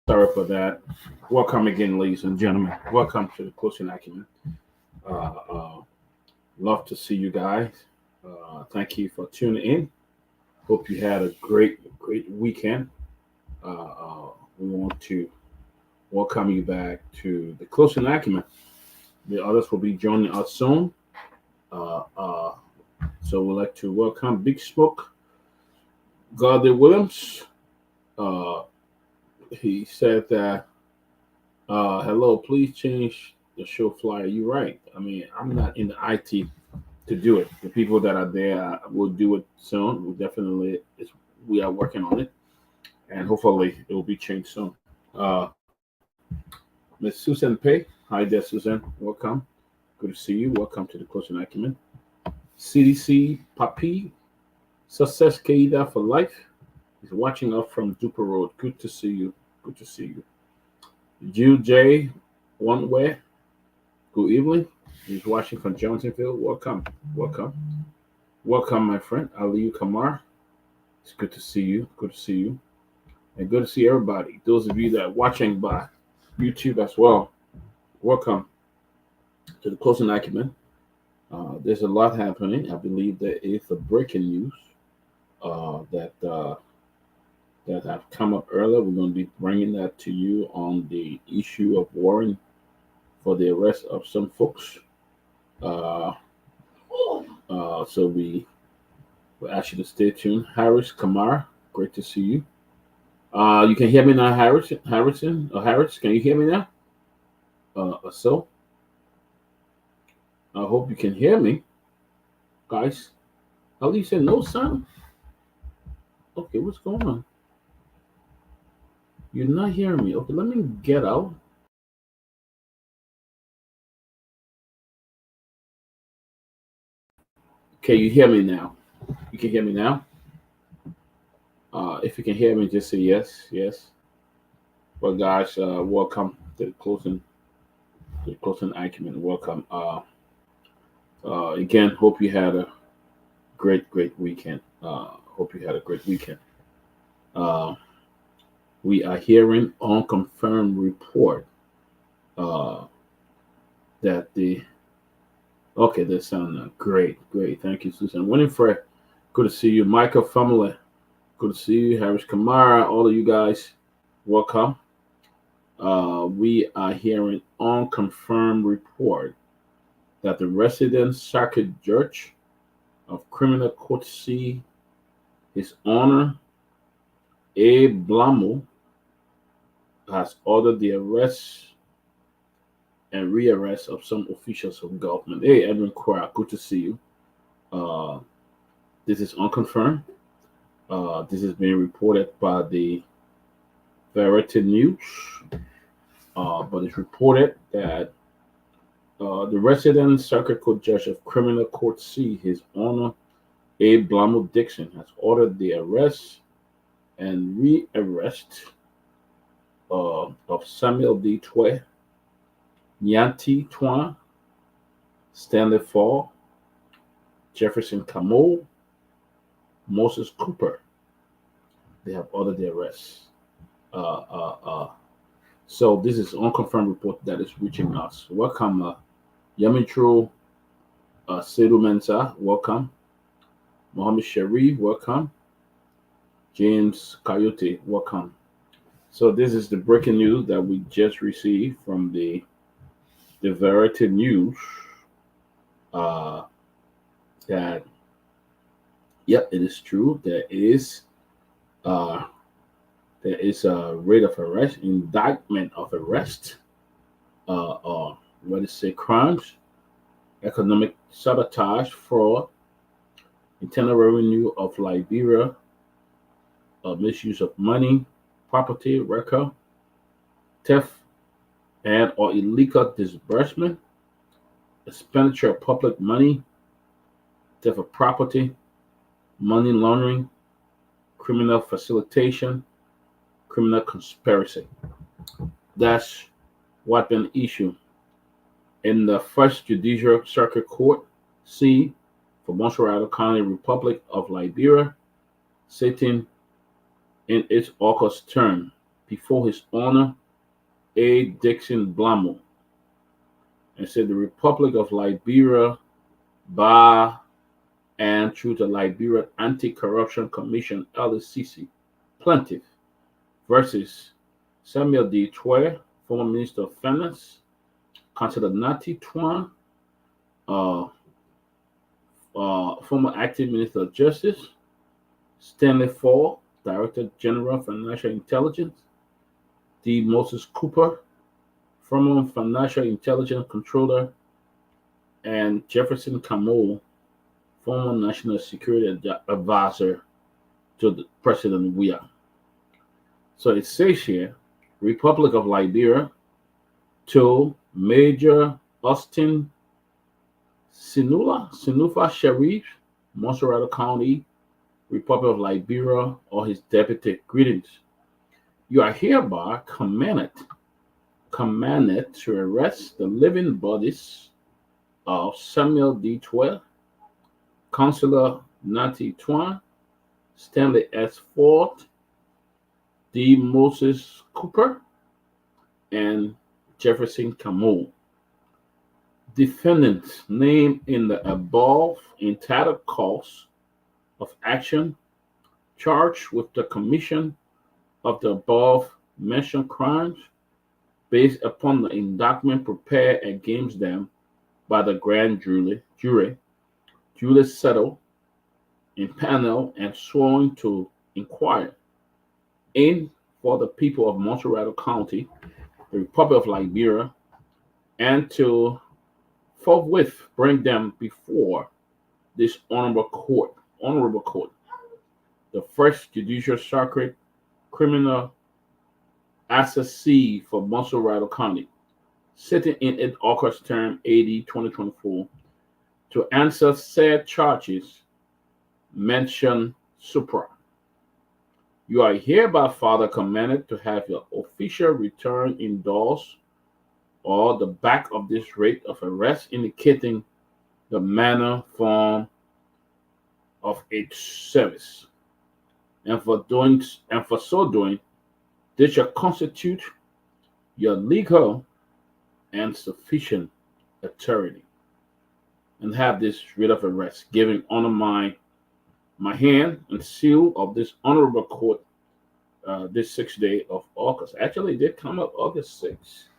Sorry for that. Welcome again, ladies and gentlemen. Welcome to the Closing Acumen. Uh, uh, Love to see you guys. Thank you for tuning in. Hope you had a great weekend. We want to welcome you back to the Closing Acumen. The others will be joining us soon. Uh, uh, so we'd like to welcome Big Smoke, Gardner Williams. Uh, he said that, hello, please change the show flyer. You're right. I mean, I'm not in the IT to do it. The people that are there will do it soon. We are working on it, and hopefully it will be changed soon. Miss Susan Pay, hi there, Susan. Welcome. Good to see you. Welcome to the Closing Acumen. CDC Papi, Success Keida for life. He's watching up from Duper Road. Good to see you. Good to see you. Jill J. One Way. Good evening. He's watching from Johnsonville. Welcome. Welcome. Welcome, my friend. Aliyu Kamar. It's good to see you. Good to see you. And good to see everybody. Those of you that are watching by YouTube as well. Welcome to the Closing Acumen. There's a lot happening. I believe there is a breaking news that have come up earlier. We're going to be bringing that to you on the issue of warrant for the arrest of some folks. Uh, so we will ask you to stay tuned. Harris Kamara, great to see you. You can hear me now, Harris. Can you hear me now? So I hope you can hear me, guys. Ali said no sound. Okay, what's going on? You're not hearing me. Okay, let me get out. Okay, you hear me now. You can hear me now. If you can hear me, just say yes, yes. Well, guys, welcome to the closing acumen. Welcome. Again, hope you had a great weekend. Hope you had a great weekend. Uh, we are hearing unconfirmed report uh, that the okay, this sound great. Thank you, Susan Winifred. Good to see you, Michael Family. Good to see you, Harris Kamara. All of you guys, welcome. We are hearing unconfirmed report that the resident circuit judge of criminal court C, His Honor A. Blamo, has ordered the arrest and rearrest of some officials of government. Hey, Edwin Guar, good to see you. Uh, this is unconfirmed. This is being reported by the Verity News, but it's reported that the resident circuit court judge of criminal court C, His Honor A. Blamo Dixon, has ordered the arrest and rearrest of Samuel D. Twe, Nyanti Twan, Stanley Fall, Jefferson Camo, Moses Cooper. They have ordered the arrest. Uh, uh, uh. So this is unconfirmed report that is reaching us. Welcome, Yamitro Sedu Mensa. Welcome, Mohammed Sharif. Welcome, James Coyote. Welcome. So this is the breaking news that we just received from the Verity News. Uh, that yep, it is true. Uh, there is a rate of arrest, indictment of arrest, what is say crimes, economic sabotage, fraud, internal revenue of Liberia, misuse of money, property, record, theft, and or illegal disbursement, expenditure of public money, theft of property, money laundering, criminal facilitation, criminal conspiracy. That's what been issued in the First Judicial Circuit Court C for Montserrat County, Republic of Liberia, sitting in its August term before His Honor A. Dixon Blamo, and said the Republic of Liberia by and through the Liberia Anti-Corruption Commission (LACC) plaintiff versus Samuel D. Twere, former Minister of Finance, Councillor Nati Twan, uh, former acting Minister of Justice, Stanley Fall, Director General Financial Intelligence, D. Moses Cooper, former Financial Intelligence Controller, and Jefferson Kamau, former National Security Advisor to the President Weah. So it says here, Republic of Liberia to Major Austin Sinufa Sheriff, Montserrat County, Republic of Liberia, or his deputy. Greetings. You are hereby commanded to arrest the living bodies of Samuel D. Twere, Councillor Nati Twan, Stanley S. Ford, D. Moses Cooper, and Jefferson Kamau. Defendants named in the above entitled cause of action charged with the commission of the above mentioned crimes based upon the indictment prepared against them by the grand jury, duly settled in panel and sworn to inquire in for the people of Montserrat County, the Republic of Liberia, and to forthwith bring them before this honorable court, the First Judicial Circuit Criminal Assessee for Montserrat County, sitting in its August term AD 2024, to answer said charges mentioned supra. You are hereby further commanded to have your official return endorsed or the back of this rate of arrest indicating the manner, form of its service. And for so doing, this shall constitute your legal and sufficient authority. And have this writ of arrest giving honor my hand and seal of this honorable court this 6th day of August. Actually, it did come up August 6th.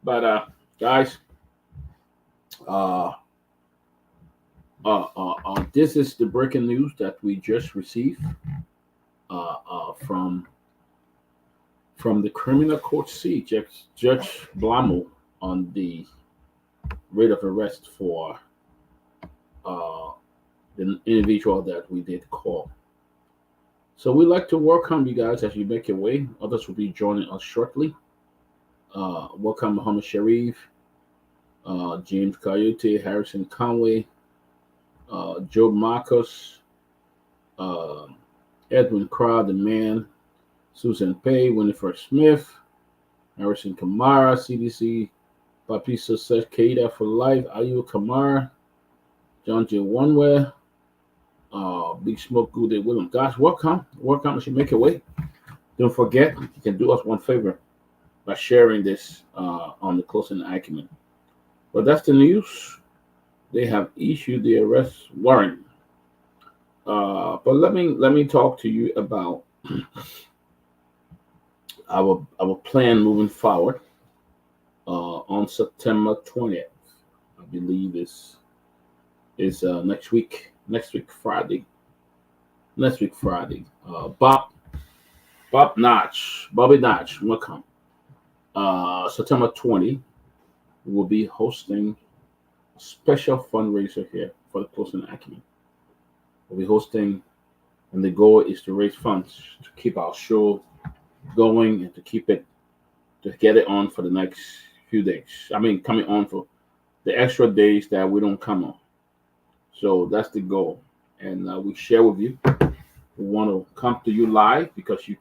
But guys, this is the breaking news that we just received from the criminal court seat, Judge Blamo, on the writ of arrest for the individual that we did call. So we'd like to welcome you guys as you make your way. Others will be joining us shortly. Welcome Muhammad Sharif, James Coyote, Harrison Conway, Joe Marcus, Edwin Crowd, the man, Susan Pay, Winifred Smith, Harrison Kamara, CDC, Papisa Seth Keita for Life, Ayu Kamara, John J. Onwe, Big Smoke Good William. Guys, welcome as you make your way. Don't forget, you can do us one favor by sharing this on the Closing Acumen. But that's the news. They have issued the arrest warrant. But let me talk to you about our plan moving forward on September 20th. I believe is next week Friday. Bobby Notch, welcome. September 20, we'll be hosting a special fundraiser here for the Closing Acumen. We'll be hosting, and the goal is to raise funds to keep our show going and to get it on for the next few days. I mean, coming on for the extra days that we don't come on. So that's the goal. And we share with you. We want to come to you live because you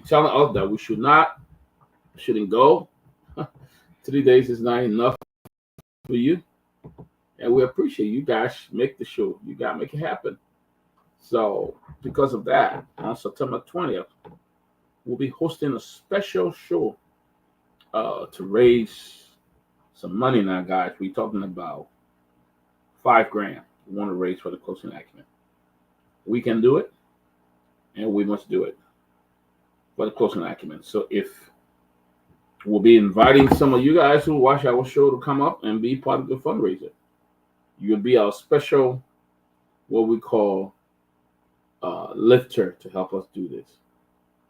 telling us that we shouldn't go. 3 days is not enough for you. And we appreciate you guys make the show. You got to make it happen. So because of that, on September 20th, we'll be hosting a special show to raise some money now, guys. We're talking about $5,000 we want to raise for the closing acumen. We can do it, and we must do it for the closing acumen. So if we'll be inviting some of you guys who watch our show to come up and be part of the fundraiser. You'll be our special, what we call lifter to help us do this.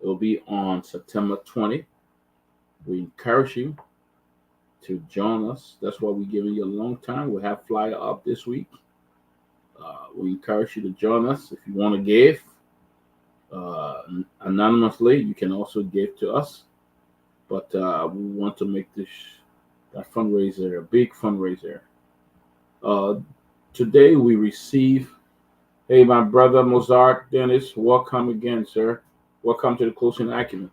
It will be on September 20th. We encourage you to join us. That's why we're giving you a long time. We'll have flyer up this week. We encourage you to join us. If you want to give anonymously, you can also give to us. But we want to make that fundraiser a big fundraiser. Today we receive, hey, my brother Mozart Dennis, welcome again, sir. Welcome to the Closing Acumen.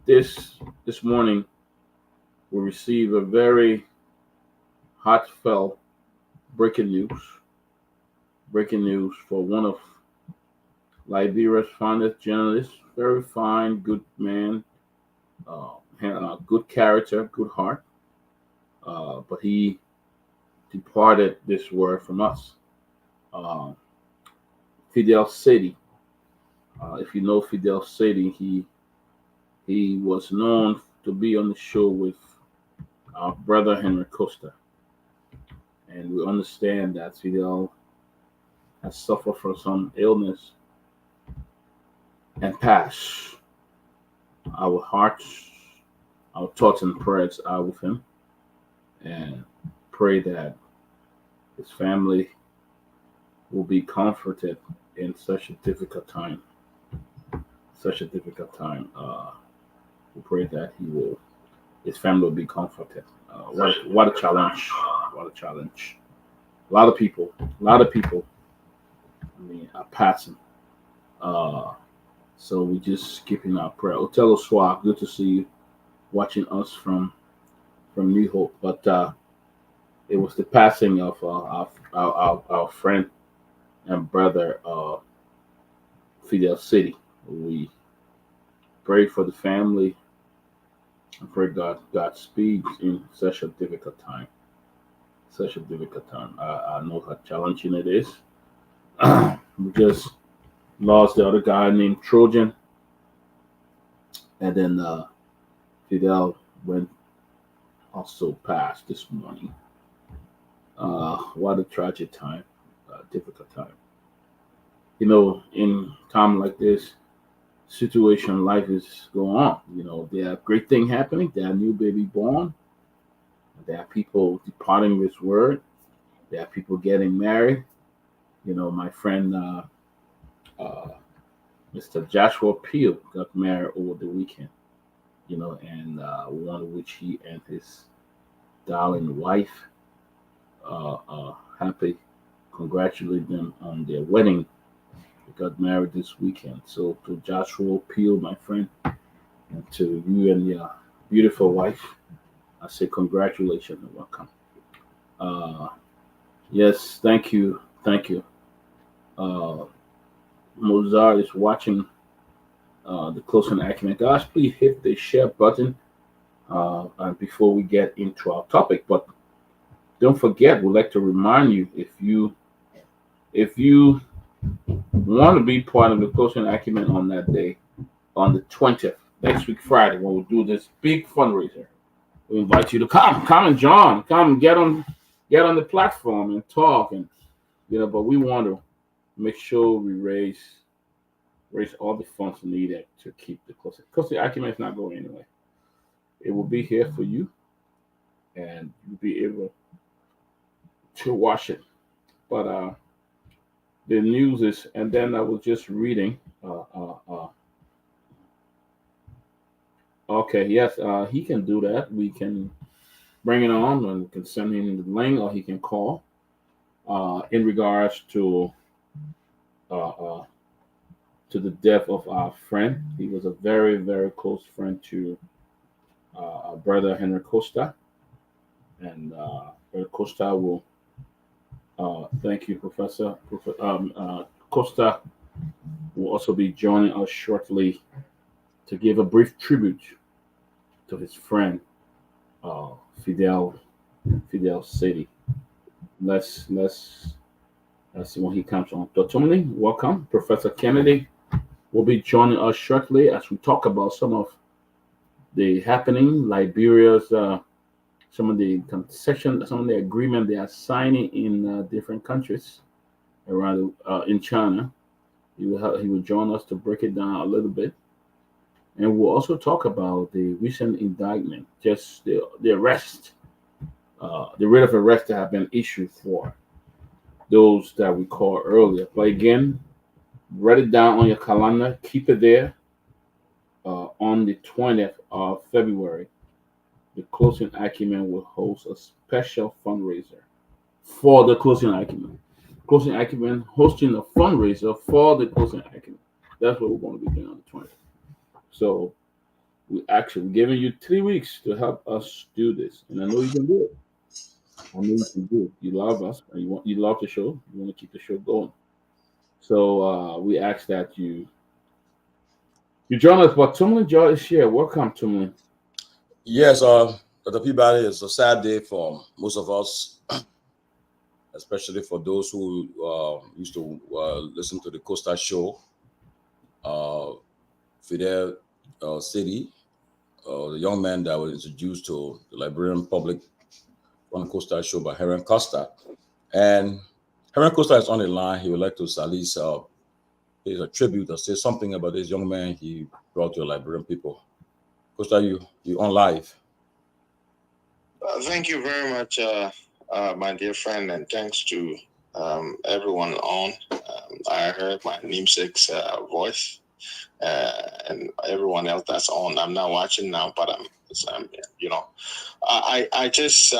This morning we receive a very heartfelt breaking news for one of Liberia's finest journalists, very fine, good man, had a good character, good heart, but he departed this world from us. Fidel Seti. If you know Fidel Seti, he was known to be on the show with our brother Henry Costa. And we understand that Fidel has suffered from some illness and passed. Our hearts, our thoughts and prayers are with him, and pray that his family will be comforted in such a difficult time. We pray that his family will be comforted. What a challenge! What a challenge! A lot of people, are passing. So we just keeping our prayer. Otello Swab, good to see you watching us from New Hope. But it was the passing of our friend and brother Fidel Seti. We pray for the family and pray God speeds in such a difficult time. I know how challenging it is. We just lost the other guy named Trojan, and then Fidel also passed this morning. What a tragic time, difficult time. You know, in time like this, situation, life is going on. You know, there are great things happening. There are new baby born. There are people departing this world. There are people getting married. You know, my friend Mr. Joshua Peel got married over the weekend. You know, and one of which he and his darling wife happy, congratulate them on their wedding. They got married this weekend. So to Joshua Peel, my friend, and to you and your beautiful wife, I say congratulations and welcome. Yes, thank you. Mozart is watching the Closing Acumen. Guys, please hit the share button before we get into our topic. But don't forget, we'd like to remind you, if you want to be part of the Closing Acumen on that day, on the 20th, next week Friday, when we'll do this big fundraiser, we invite you to come and join, come get on the platform and talk, and but we want to make sure we raise all the funds needed to keep the Closing Acumen is not going anywhere. It will be here for you, and you'll be able to watch it. But the news is, and then I was just reading. Okay, yes, he can do that. We can bring it on, and we can send him the link, or he can call. In regards to the death of our friend, he was a very, very close friend to our brother Henry Costa, and Brother Costa will. Thank you, Professor. Costa will also be joining us shortly to give a brief tribute to his friend, uh, Fidel City. Let's see when he comes on. Dr. Tomalin, welcome. Professor Kennedy will be joining us shortly as we talk about some of the happening Liberia's some of the concession, some of the agreement they are signing in different countries around in China. He will join us to break it down a little bit, and we'll also talk about the recent indictment, just the arrest, the writ of arrest that have been issued for those that we called earlier. But again, write it down on your calendar, keep it there. On the 20th of February, the closing acumen will host a special fundraiser for the closing acumen. Closing acumen hosting a fundraiser for the closing acumen. That's what we're going to be doing on the 20th. So we actually giving you 3 weeks to help us do this, and I know you can do it. I know you can do it. You love us, and you love the show. You want to keep the show going. So we ask that you join us. But Tomalin Joy is here. Welcome, Tomalin. Yes, Dr. Peabody, it's a sad day for most of us, especially for those who used to listen to the Costa show. Fidel City, the young man that was introduced to the Liberian public on the Costa show by Heron Costa. And Heron Costa is on the line. He would like to at least pay a tribute or say something about this young man he brought to the Liberian people. Costa, you on live. Thank you very much, my dear friend, and thanks to everyone on. I heard my namesake's voice, and everyone else that's on. I'm not watching now, but I'm I just,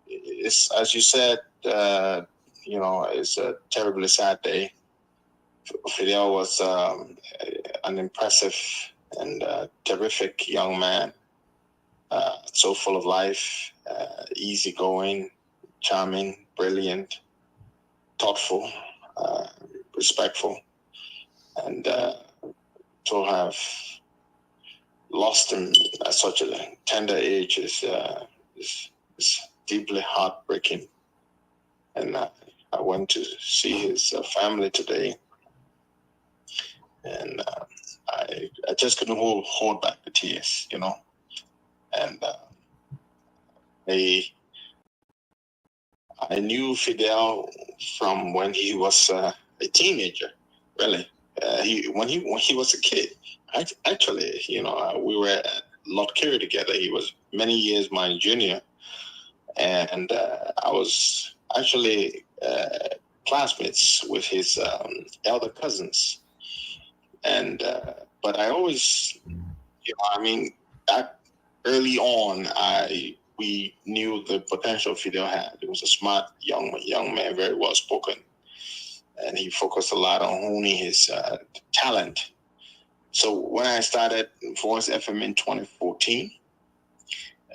it's as you said, it's a terribly sad day. Fidel was an impressive and terrific young man. So full of life, easygoing, charming, brilliant, thoughtful, respectful, and to have lost him at such a tender age is deeply heartbreaking. And I went to see his family today, and I just couldn't hold back the tears, And I knew Fidel from when he was a teenager. Really, when he was a kid. Actually, we were at Lot Kerry together. He was many years my junior, and I was actually classmates with his elder cousins. And but I always, back early on, we knew the potential Fidel had. He was a smart young man, very well spoken, and he focused a lot on honing his talent. So when I started Voice FM in 2014,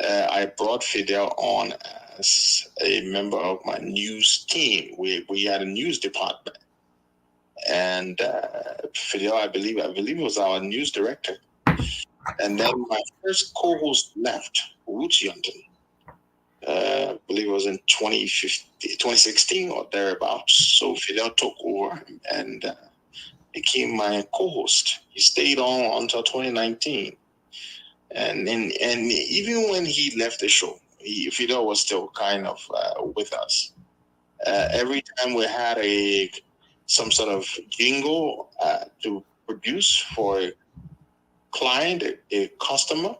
I brought Fidel on as a member of my news team. We had a news department, and Fidel, I believe was our news director. And then my first co-host left, Woods Yunton. I believe it was in 2016 or thereabouts. So Fidel took over and became my co-host. He stayed on until 2019. And even when he left the show, Fidel was still kind of with us. Every time we had some sort of jingle to produce for a client, a customer,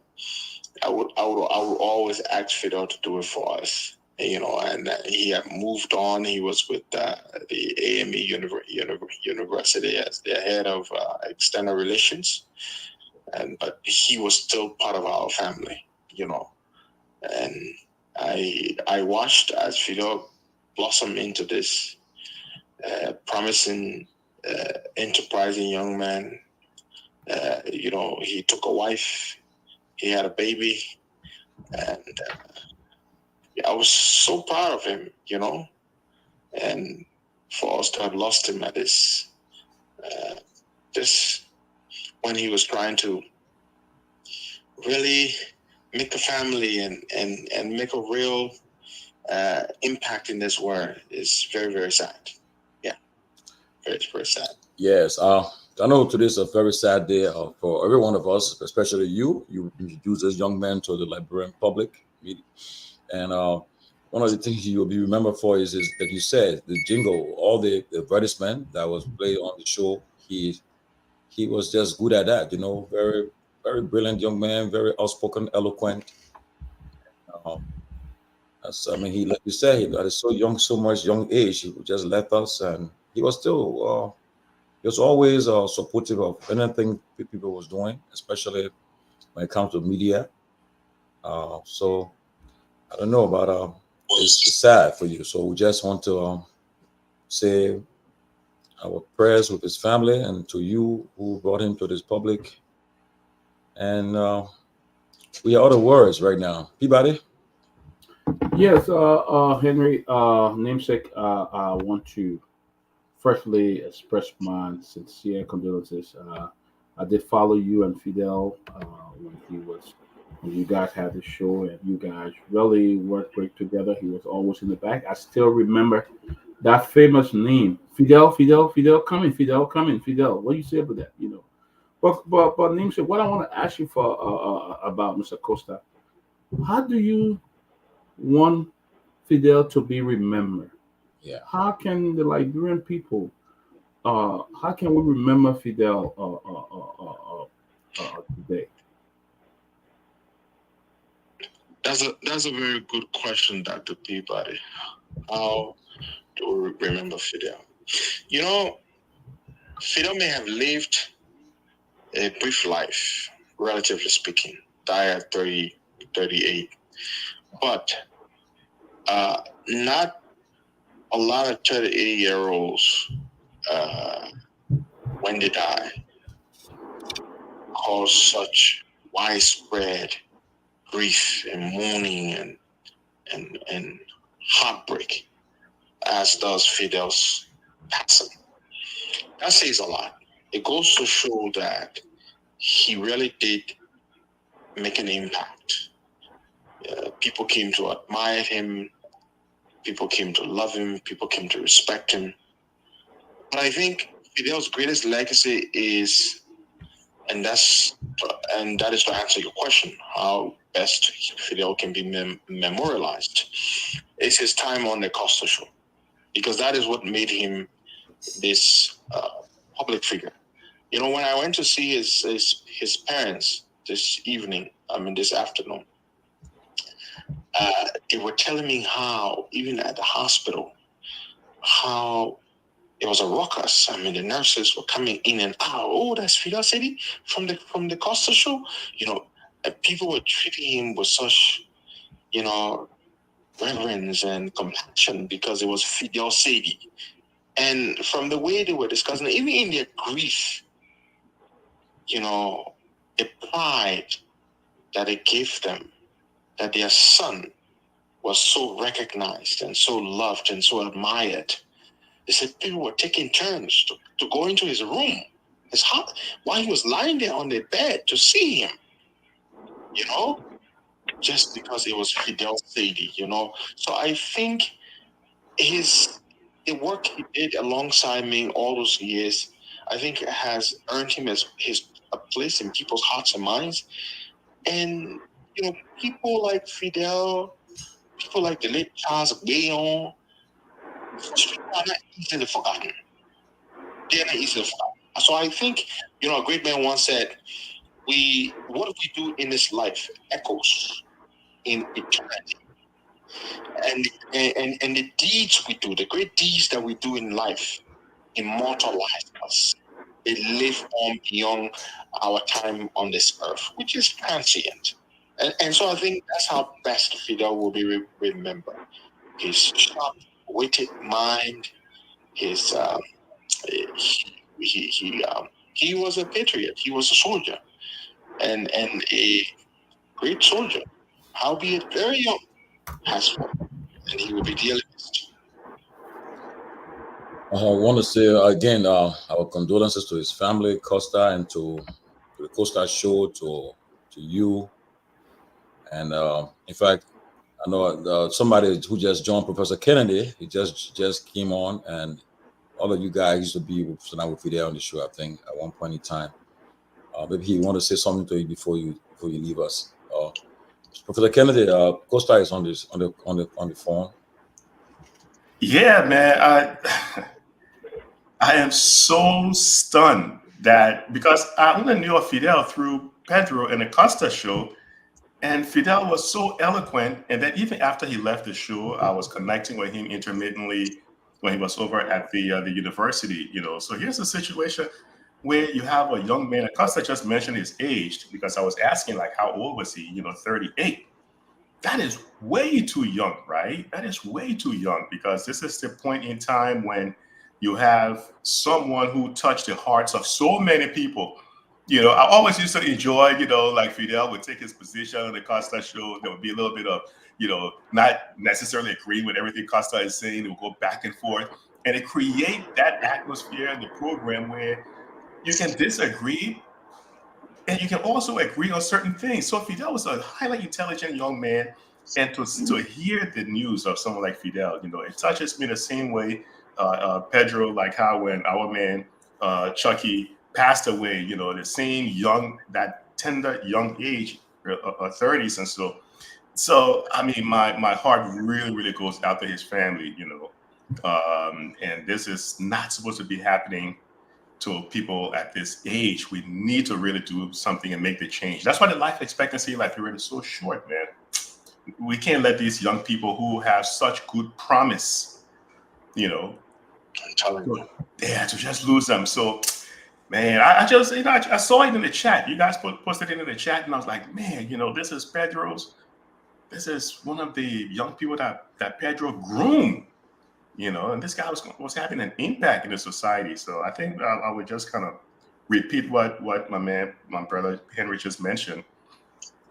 I would always ask Fidel to do it for us, and he had moved on. He was with the AME University as the head of external relations, but he was still part of our family, and I watched as Fidel blossom into this promising, enterprising young man. He took a wife. He had a baby, and I was so proud of him, and for us to have lost him at this when he was trying to really make a family and make a real impact in this world is very, very sad. Yeah, very, very sad. Yes, I know today is a very sad day for every one of us, especially you. You introduced this young man to the Liberian public, and one of the things you will be remembered for is that you said the jingle, all the advertisement that was played on the show. He was just good at that, very very brilliant young man, very outspoken, eloquent. Um, he, like you said, he was so young, so much young age. He just left us, and he was still. He was always supportive of anything people was doing, especially when it comes to media. So I don't know, but it's sad for you. So we just want to say our prayers with his family and to you who brought him to this public. And we are out of words right now. Peabody? Yes, Henry, namesake, I want to firstly express my sincere condolences. I did follow you and Fidel when you guys had the show, and you guys really worked great together. He was always in the back. I still remember that famous name, Fidel, Fidel, Fidel, coming, Fidel. What do you say about that? But namesake, what I want to ask you for about Mr. Costa, how do you want Fidel to be remembered? Yeah. How can the Liberian people, how can we remember Fidel today? That's a very good question, Dr. Peabody. How do we remember Fidel? Fidel may have lived a brief life, relatively speaking, died at 38, but not a lot of 38-year-olds, when they die, cause such widespread grief and mourning and heartbreak as does Fidel's passing. That says a lot. It goes to show that he really did make an impact. People came to admire him. People came to love him. People came to respect him. But I think Fidel's greatest legacy is, and that is to answer your question, how best Fidel can be memorialized, is his time on the Costa Show, because that is what made him this public figure. When I went to see his parents this afternoon, they were telling me how, even at the hospital, how it was a ruckus. The nurses were coming in and out. Oh, that's Fidel City from the Costa Show. And people were treating him with such, reverence and compassion because it was Fidel City. And from the way they were discussing, even in their grief, the pride that it gave them, that their son was so recognized and so loved and so admired. They said people were taking turns to go into his room, his heart, while he was lying there on the bed to see him, just because it was Fidel Sadie, So I think the work he did alongside me all those years, I think it has earned him a place in people's hearts and minds. And, people like Fidel, people like the late Charles Gayon, such people are not easily forgotten. They are not easily forgotten. So I think, a great man once said, what we do in this life echoes in eternity. And the deeds we do, the great deeds that we do in life, immortalize us. They live on beyond our time on this earth, which is transient. And so I think that's how best Fidel will be remembered. His sharp-witted mind, his he was a patriot. He was a soldier, and a great soldier, howbeit very young, has fought, and he will be dearly missed. I want to say again our condolences to his family, Costa, and to Costa show to you. And in fact, I know somebody who just joined, Professor Kennedy. He just came on, and all of you guys used to be with Fidel on the show, I think, at one point in time. Maybe he want to say something to you before you leave us. Professor Kennedy, Costa is on the phone. Yeah, man. I am so stunned that because I only knew of Fidel through Pedro and the Costa show, and Fidel was so eloquent. And then even after he left the show, I was connecting with him intermittently when he was over at the university. So here's a situation where you have a young man. Costa just mentioned his age because I was asking like how old was he? 38. That is way too young, right? That is way too young because this is the point in time when you have someone who touched the hearts of so many people. I always used to enjoy, like Fidel would take his position on the Costa show. There would be a little bit of, not necessarily agreeing with everything Costa is saying. It would go back and forth. And it create that atmosphere in the program where you can disagree and you can also agree on certain things. So Fidel was a highly intelligent young man. And to hear the news of someone like Fidel, it touches me the same way, Pedro, like how when our man Chucky passed away, the same that tender young age, 30s and so. So, I mean, my heart really, really goes out to his family, and this is not supposed to be happening to people at this age. We need to really do something and make the change. That's why the life expectancy in Liberia is so short, man. We can't let these young people who have such good promise, to just lose them. So, man, I just, I saw it in the chat. You guys posted it in the chat, and I was like, man, this is Pedro's. This is one of the young people that Pedro groomed. And this guy was having an impact in the society. So I think I would just kind of repeat what my brother Henry just mentioned.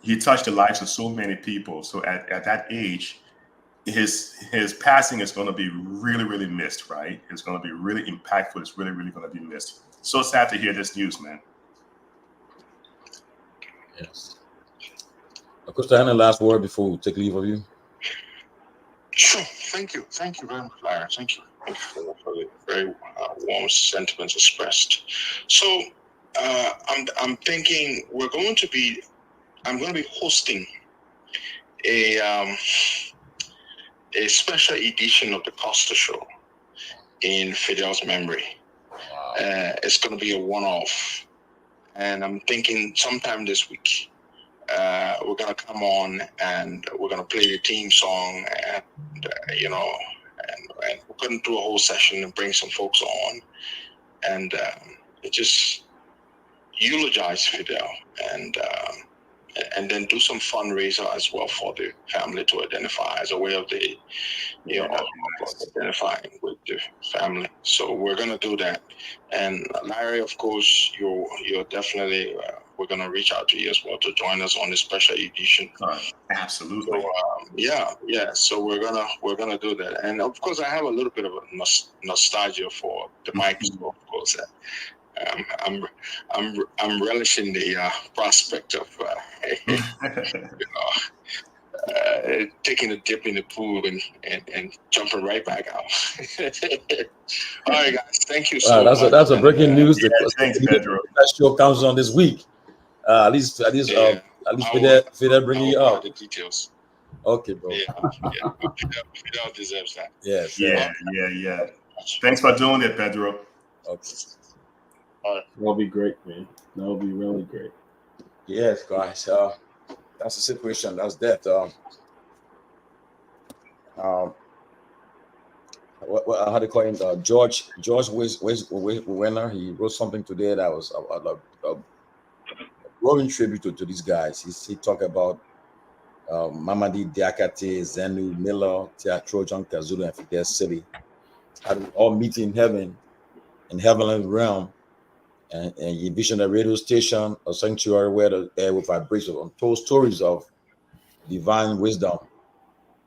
He touched the lives of so many people. So at that age, his passing is going to be really, really missed, right? It's going to be really impactful. It's really, really going to be missed. So sad to hear this news, man. Yes. Costa, any last word before we take leave of you? Sure. Thank you very much, Larry. Thank you for the very warm sentiments expressed. So I'm thinking I'm going to be hosting a special edition of the Costa Show in Fidel's memory. Wow. It's going to be a one-off, and I'm thinking sometime this week. We're going to come on and we're going to play the theme song and we're going to do a whole session and bring some folks on and just eulogize Fidel and then do some fundraiser as well for the family to identify as a way of identifying with the family. So we're going to do that. And Larry, of course, you're definitely, we're going to reach out to you as well to join us on this special edition. Absolutely. So, so we're gonna do that. And of course, I have a little bit of a nostalgia for the mic, of course. I'm relishing the prospect of taking a dip in the pool and jumping right back out. All right, guys, thank you so much. That's a breaking news. Thanks, Pedro. That show comes on this week. At least Fidel bringing you up. The details. Okay, bro. Fidel deserves that. Yes. Yeah. Thanks for doing it, Pedro. Okay. That'll be great, man. That'll be really great. Yes, guys. That's the situation. That's that. How do you call him? George Winner. He wrote something today that was a glowing tribute to these guys. He talked about Mamadi Diakate, Zenu, Miller, Trojan, Kazulu, and Fidel City. All meet in heaven, in heavenly realm, and you envision a radio station, a sanctuary where the air will vibrate on told stories of divine wisdom.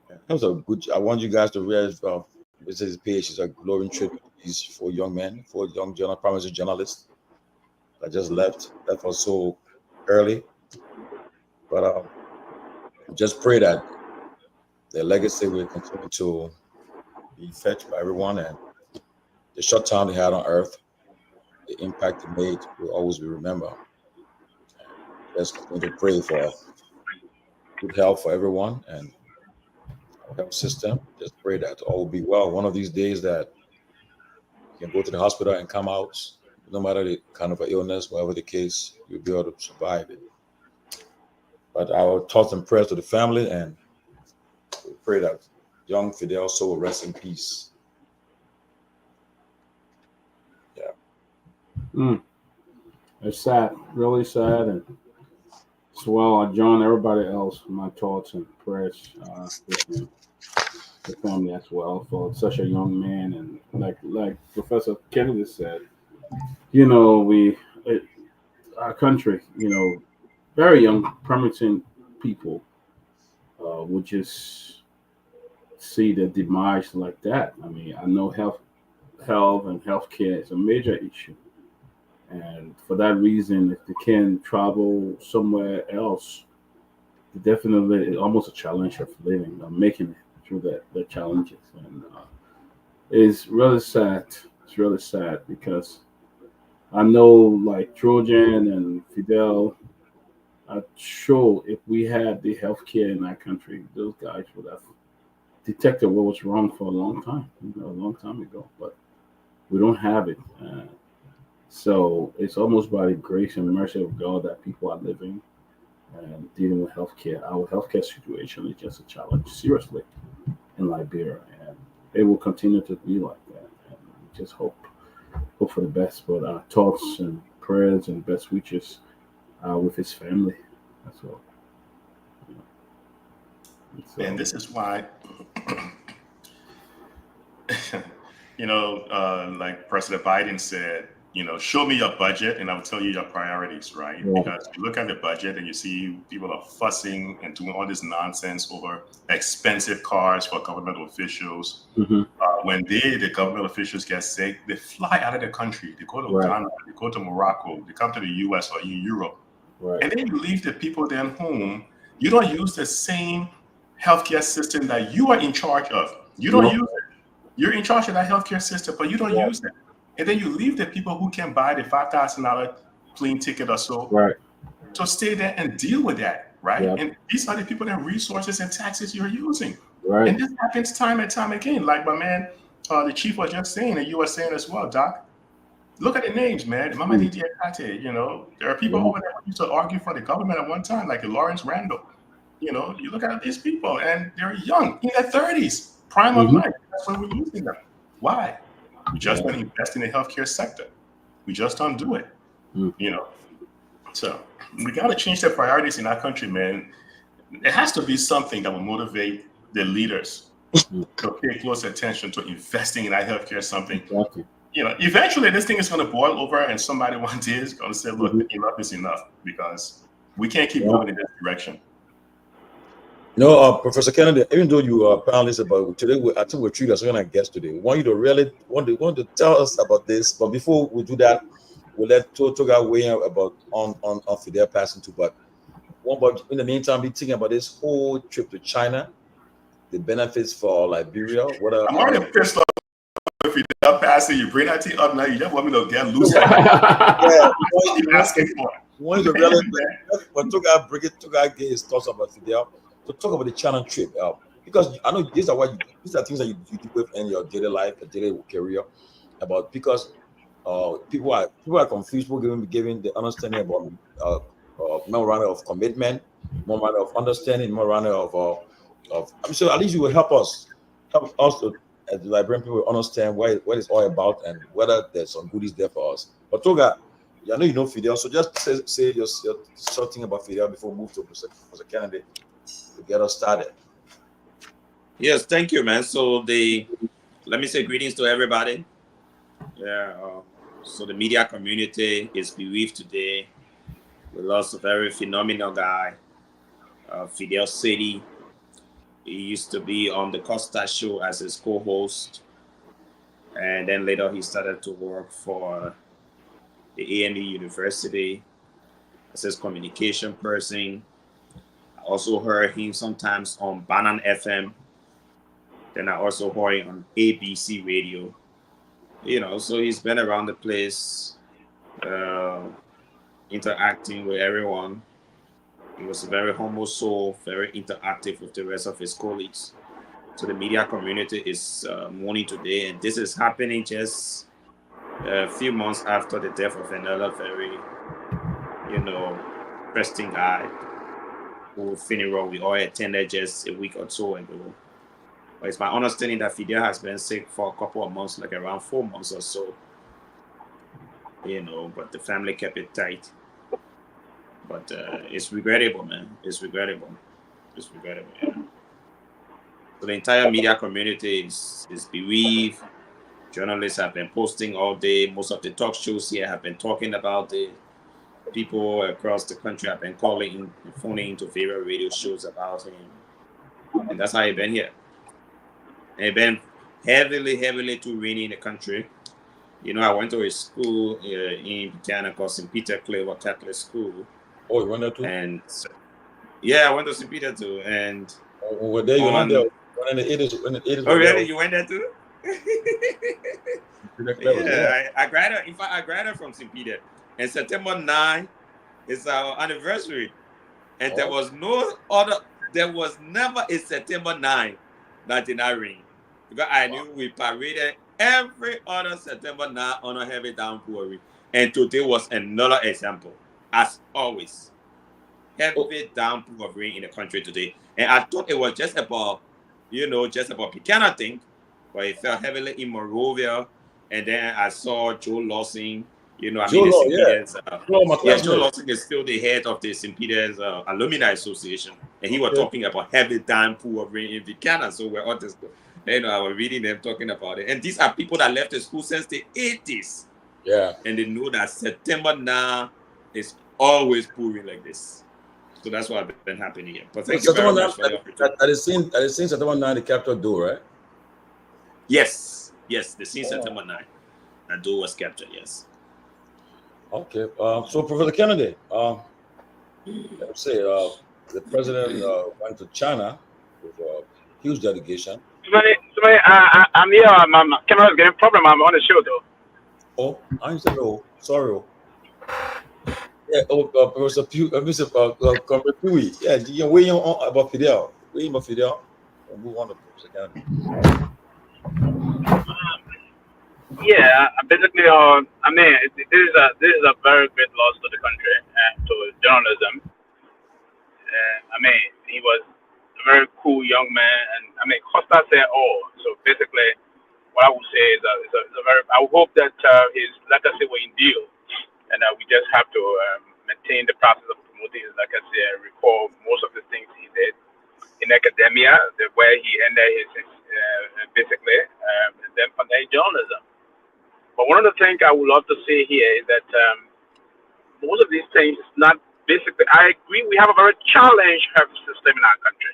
That was a good. I want you guys to visit his page. It's a glowing tribute. He's for young men, for young promising journalists that just left. That was so early. But just pray that their legacy will continue to be fetched by everyone, and the short time they had on earth, the impact they made will always be remembered. Let's continue to pray for good health for everyone and our health system. Just pray that all will be well. One of these days that you can go to the hospital and come out, no matter the kind of illness, whatever the case, you'll be able to survive it. But our thoughts and prayers to the family, and we pray that young Fidel soul will rest in peace. Yeah. It's sad, really sad, and as well, I join everybody else in my thoughts and prayers with him, the family as well, for such a young man. And like Professor Kennedy said, our country, very young, promising people would just see the demise like that. I mean, I know health and healthcare is a major issue. And for that reason, if they can travel somewhere else, definitely it's almost a challenge of living, making it through the challenges. And it's really sad. It's really sad because I know, like Trojan and Fidel, I'm sure if we had the healthcare in our country, those guys would have detected what was wrong for a long time, a long time ago. But we don't have it. So it's almost by the grace and mercy of God that people are living and dealing with healthcare. Our healthcare situation is just a challenge, seriously, in Liberia, and it will continue to be like that. And we just hope for the best. But our thoughts and prayers and best wishes with his family as well. And this is why, like President Biden said, show me your budget and I'll tell you your priorities, right? Yeah. Because you look at the budget and you see people are fussing and doing all this nonsense over expensive cars for governmental officials. Mm-hmm. When the government officials get sick, they fly out of the country. They go to Right. Ghana, they go to Morocco, they come to the US or Europe. Right. And then you leave the people then home. You don't use the same healthcare system that you are in charge of. You don't use it. You're in charge of that healthcare system, but you don't use it. And then you leave the people who can buy the $5,000 plane ticket or so to stay there and deal with that, right? Yep. And these are the people that resources and taxes you're using. Right. And this happens time and time again. Like my man, the chief was just saying, and you were saying as well, Doc. Look at the names, man. Mama Didi Akate, there are people over there who used to argue for the government at one time, like Lawrence Randall. You look at these people, and they're young, in their 30s, prime of life. That's when we're using them. Why? We just don't invest in the healthcare sector. We just don't do it. So we got to change the priorities in our country, man. It has to be something that will motivate the leaders to pay close attention to investing in our healthcare. Something. Exactly. Eventually this thing is going to boil over, and somebody one day is going to say, "Look, enough is enough," because we can't keep moving in this direction. Professor Kennedy, even though you are panelist about today, I think we're treated as a guest today. We want you to really want to tell us about this. But before we do that, we'll let Togar weigh in about on Fidel passing too. But in the meantime, be thinking about this whole trip to China, the benefits for Liberia. I'm already pissed off. If you don't pass it, you bring that thing up now. You just want me to get loose. You're asking for it. When Togar gave his thoughts about Fidel, to talk about the China trip, because I know these are things that you do with in your daily life, your daily career, because people are confused. People giving the understanding about memorandum of commitment, memorandum of understanding, memorandum of. I'm sure at least you will help us to, as the Liberian people, understand what it's all about and whether there's some goodies there for us. But Togar, I know you know Fidel, so just say your short thing about Fidel before we move to Professor Kennedy to get us started. Yes, thank you, man. So let me say greetings to everybody. Yeah. So the media community is bereaved today. We lost a very phenomenal guy, Fidel City. He used to be on the Costa show as his co-host, and then later he started to work for the AME University. as his communication person. I also heard him sometimes on Banan FM. Then I also heard him on ABC radio. You know, so he's been around the place, interacting with everyone. He was a very humble soul, very interactive with the rest of his colleagues. So the media community is mourning today, and this is happening just a few months after the death of another very, interesting guy whose funeral we all attended just a week or so ago. But it's my understanding that Fidel has been sick for a couple of months, like around 4 months or so. But the family kept it tight. But it's regrettable, man. It's regrettable. Yeah. So the entire media community is bereaved. Journalists have been posting all day. Most of the talk shows here have been talking about it. People across the country have been phoning into various radio shows about him. And that's how he's been here. And it's been heavily too rainy in the country. I went to a school in Ghana called St. Peter Claver Catholic School. Oh, you went there too? And yeah, I went to St. Peter too. And were there? You were not there when the 80s. Oh, really? You went there too? Yeah. I graduated. In fact, I graduated from St. Peter. And September 9 is our anniversary. And there was never a September 9 that did not rain. Because I knew we paraded every other September 9 on a heavy downpour. And today was another example, as always. Heavy downpour of rain in the country today. And I thought it was just about Buchanan thing, but it fell heavily in Monrovia. And then I saw Joe Lawson. Joe Lawson is still the head of the St. Peter's Alumni Association, and he was talking about heavy downpour of rain in Buchanan. So we're all just, I was reading them talking about it. And these are people that left the school since the 80s. Yeah. And they know that September now is always pouring like this. So that's what's been happening here. But thank you very much for the opportunity. At the scene September 9, the Capitol door, right? Yes, the scene September 9. That door was captured, yes. Okay. So Professor Kennedy, let's say the president went to China with a huge delegation. I'm here. My camera's getting problem. I'm on the show though. Oh, I said, oh, sorry. Yeah. Professor Pewee, Mr. Comrade Pewee. Yeah, you're weighing on about Fidel. We'll move on to Professor Kennedy. Yeah, basically, this is a very great loss to the country and to journalism. He was a very cool young man, and Costa said all. So basically, what I would say is a very. I hope that his legacy will endure, and we just have to maintain the process of promoting his legacy and recall most of the things he did in academia, where he ended his basically, and then from there journalism. But one of the things I would love to say here is that most of these things is not basically, I agree, we have a very challenged health system in our country.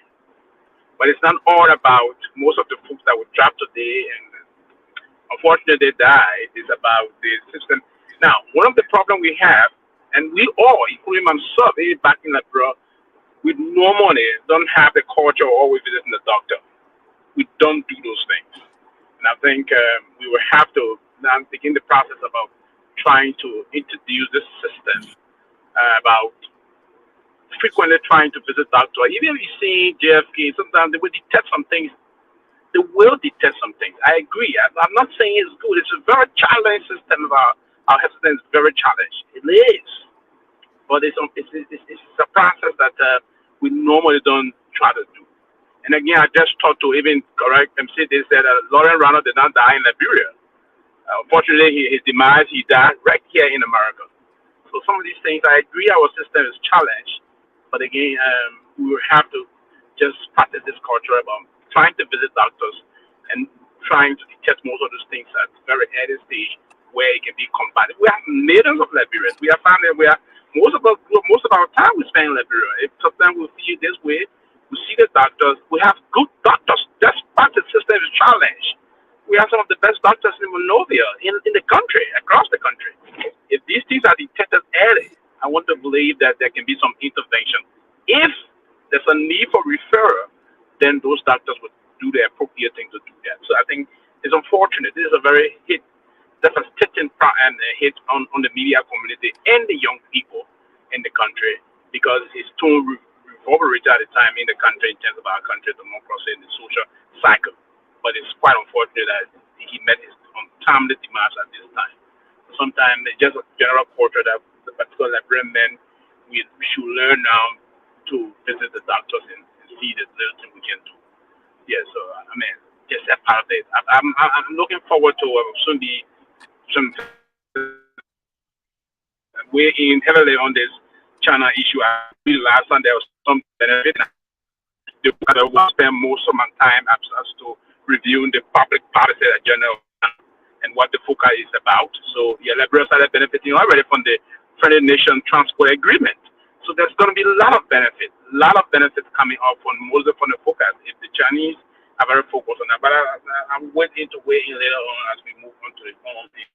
But it's not all about most of the folks that were trapped today and unfortunately they died. It's about the system. Now, one of the problems we have, and we all, including myself, back in Liberia, with no money, don't have the culture of always visiting the doctor. We don't do those things. And I think we will have to now begin the process about trying to introduce this system about frequently trying to visit doctor. Even if you see JFK, sometimes they will detect some things. They will detect some things. I agree. I'm not saying it's good. It's a very challenging system. Our health system is very challenged. It is. But it's a process that we normally don't try to do. And again, I just talked to even correct MC. They said Lauren Rana did not die in Liberia. Unfortunately, his demise, he died right here in America. So some of these things, I agree our system is challenged. But again, we will have to just practice this culture about trying to visit doctors and trying to detect most of those things at a very early stage where it can be combated. We have millions of Liberians. We have found that most of our time we spend in Liberia. Sometimes we feel this way. We see the doctors. We have good doctors. Despite the system is challenged. We have some of the best doctors in Monrovia, in the country, across the country. If these things are detected early, I want to believe believe that there can be some intervention. If there's a need for referral, then those doctors would do the appropriate thing to do that. So I think it's unfortunate. This is a very devastating hit on the media community and the young people in the country, because it's too reverberated at the time in the country in terms of our country democracy and the social cycle. But it's quite unfortunate that he met his untimely demise at this time. Sometimes it's just a general portrait of the particular Liberian men. We should learn now to visit the doctors and see the little thing we can do. Yeah, so I mean, just that part of it. I'm looking forward to soon be some. We're in heavily on this China issue. I believe last time there was some benefit. They will spend most of my time as to reviewing the public policy agenda and what the focus is about. So yeah, Liberia started benefiting already from the Friendly Nation Transport Agreement. So there's going to be a lot of benefits coming up from mostly from the focus. If the Chinese are very focused on that, but I'm waiting to weigh in later on as we move on to the country.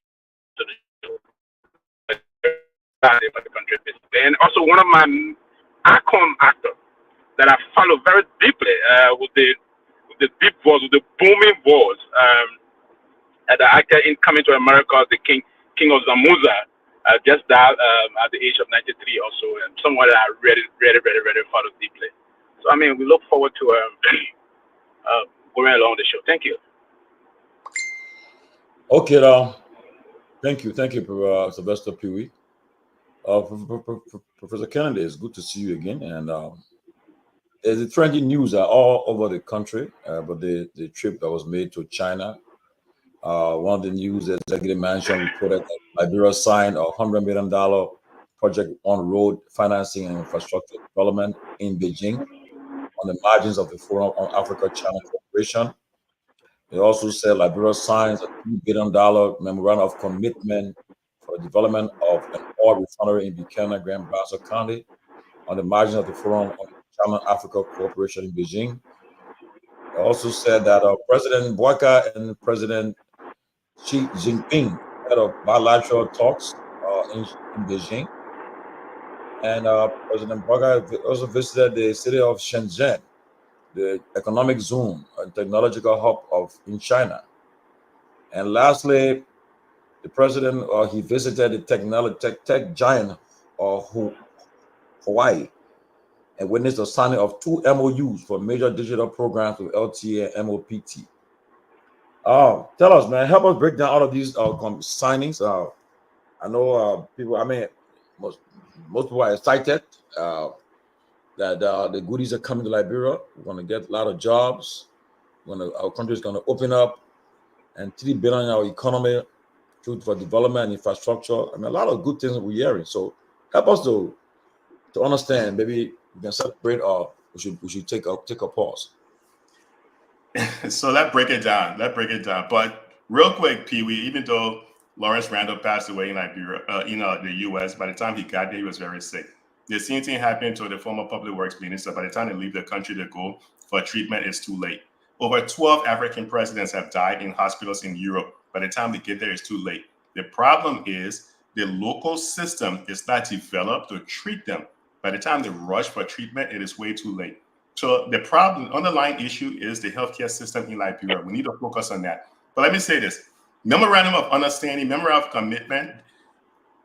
And also one of my icon actors that I follow very deeply with the deep voice, with the booming voice, the actor in Coming to America, the King of Zamuza, just died at the age of 93 or so, and someone that I really follow deeply. So I mean, we look forward to going along the show. Thank you. Okay, thank you, Sylvester Pewee. Professor Kennedy, it's good to see you again. And there's a trending news all over the country about the trip that was made to China. One of the news executive mansion reported that Liberia signed a $100 million project on road financing and infrastructure development in Beijing on the margins of the Forum on Africa-China Cooperation. They also said Liberia signs a $2 billion memorandum of commitment for the development of an oil refinery in Buchanan, Grand Bassa County on the margins of the Forum on China-Africa Cooperation in Beijing. They also said that President Boakai and President Xi Jinping had bilateral talks in Beijing. And President Boakai also visited the city of Shenzhen, the economic zone and technological hub in China. And lastly, the president he visited the tech giant of Hawaii and witnessed the signing of 2 MOUs for major digital programs with LTA and MOPT. Tell us, man, help us break down all of these signings. I know people, I mean, most people are excited that the goodies are coming to Liberia. We're going to get a lot of jobs. Our country is going to open up and $3 billion in our economy for development and infrastructure. I mean, a lot of good things we're hearing. So help us to understand. Maybe we can separate or we should take a pause. So let's break it down. But real quick, Pewee, even though Lawrence Randall passed away in Liberia, the U.S., by the time he got there, he was very sick. The same thing happened to the former public works minister. By the time they leave the country to go for treatment, it's too late. Over 12 African presidents have died in hospitals in Europe. By the time they get there, it's too late. The problem is the local system is not developed to treat them. By the time they rush for treatment, it is way too late. So the underlying issue is the healthcare system in Liberia. We need to focus on that. But let me say this. Memorandum of understanding, memorandum of commitment,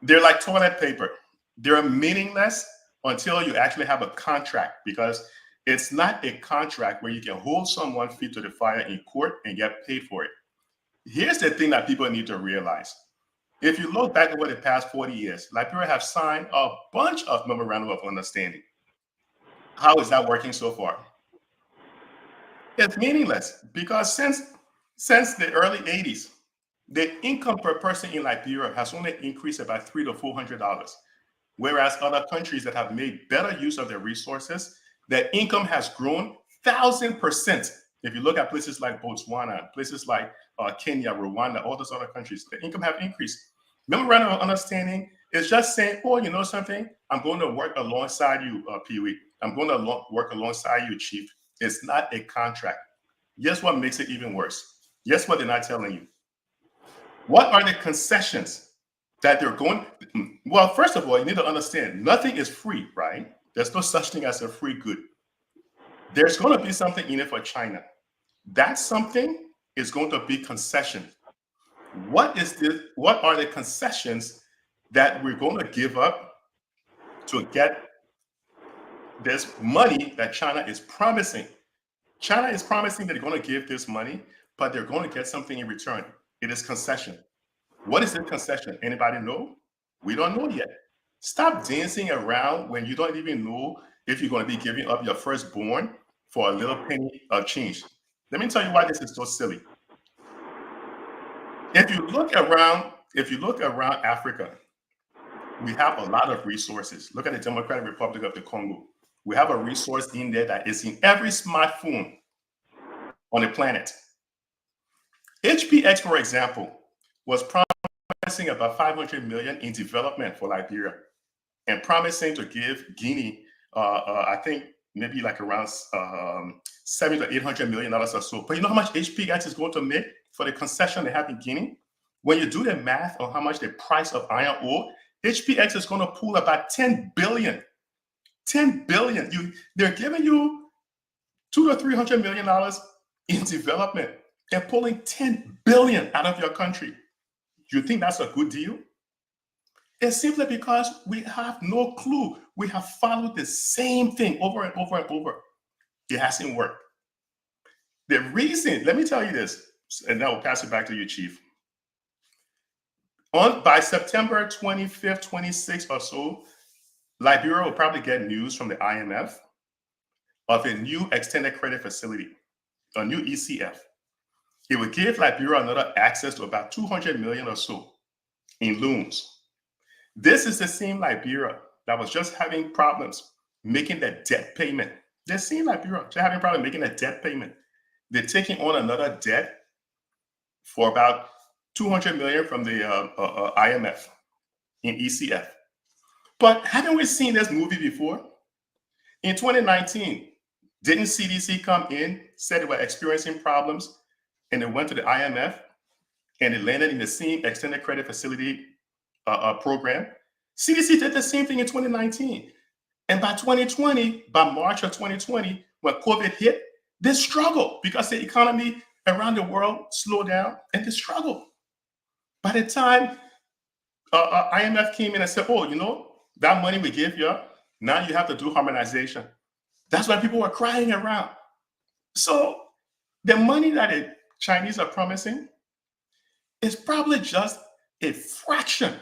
they're like toilet paper. They're meaningless until you actually have a contract, because it's not a contract where you can hold someone's feet to the fire in court and get paid for it. Here's the thing that people need to realize. If you look back over the past 40 years, Liberia have signed a bunch of memorandum of understanding. How is that working so far? It's meaningless, because since the early 80s, the income per person in Liberia has only increased about $300 to $400, whereas other countries that have made better use of their resources, their income has grown 1,000%. If you look at places like Botswana, places like Kenya, Rwanda, all those other countries, the income have increased. Memorandum of understanding is just saying, oh, you know something? I'm going to work alongside you, Pewee. I'm going to work alongside you, Chief. It's not a contract. Guess what makes it even worse? Guess what they're not telling you? What are the concessions that they're going. Well, first of all, you need to understand nothing is free, right? There's no such thing as a free good. There's going to be something in it for China. That something is going to be concession. What is this? What are the concessions that we're going to give up to get this money that China is promising? China is promising that they're going to give this money, but they're going to get something in return. It is concession. What is the concession? Anybody know? We don't know yet. Stop dancing around when you don't even know if you're going to be giving up your firstborn for a little penny of change. Let me tell you why this is so silly. If you look around Africa, we have a lot of resources. Look at the Democratic Republic of the Congo. We have a resource in there that is in every smartphone on the planet. HPX, for example, was promising about 500 million in development for Liberia and promising to give Guinea, I think maybe like around $700 to $800 million or so. But you know how much HPX is going to make for the concession they have in Guinea? When you do the math on how much the price of iron ore, HPX is going to pull about 10 billion. 10 billion. They're giving you $200 to $300 million in development and pulling 10 billion out of your country. You think that's a good deal? It's simply because we have no clue. We have followed the same thing over and over and over. It hasn't worked. The reason, let me tell you this, and then I'll pass it back to you, Chief. By September 25th, 26th or so, Liberia will probably get news from the IMF of a new extended credit facility, a new ECF. It will give Liberia another access to about 200 million or so in loans. This is the same Liberia that was just having problems making the debt payment. The same Liberia just having problems making a debt payment. They're taking on another debt for about 200 million from the IMF in ECF. But haven't we seen this movie before? In 2019, didn't CDC come in, said they were experiencing problems, and they went to the IMF and it landed in the same extended credit facility program? CDC did the same thing in 2019. And by 2020, by March of 2020, when COVID hit, they struggled because the economy around the world slowed down and they struggled. By the time IMF came in and said, oh, you know, that money we give you, now you have to do harmonization. That's why people were crying around. So the money that the Chinese are promising is probably just a fraction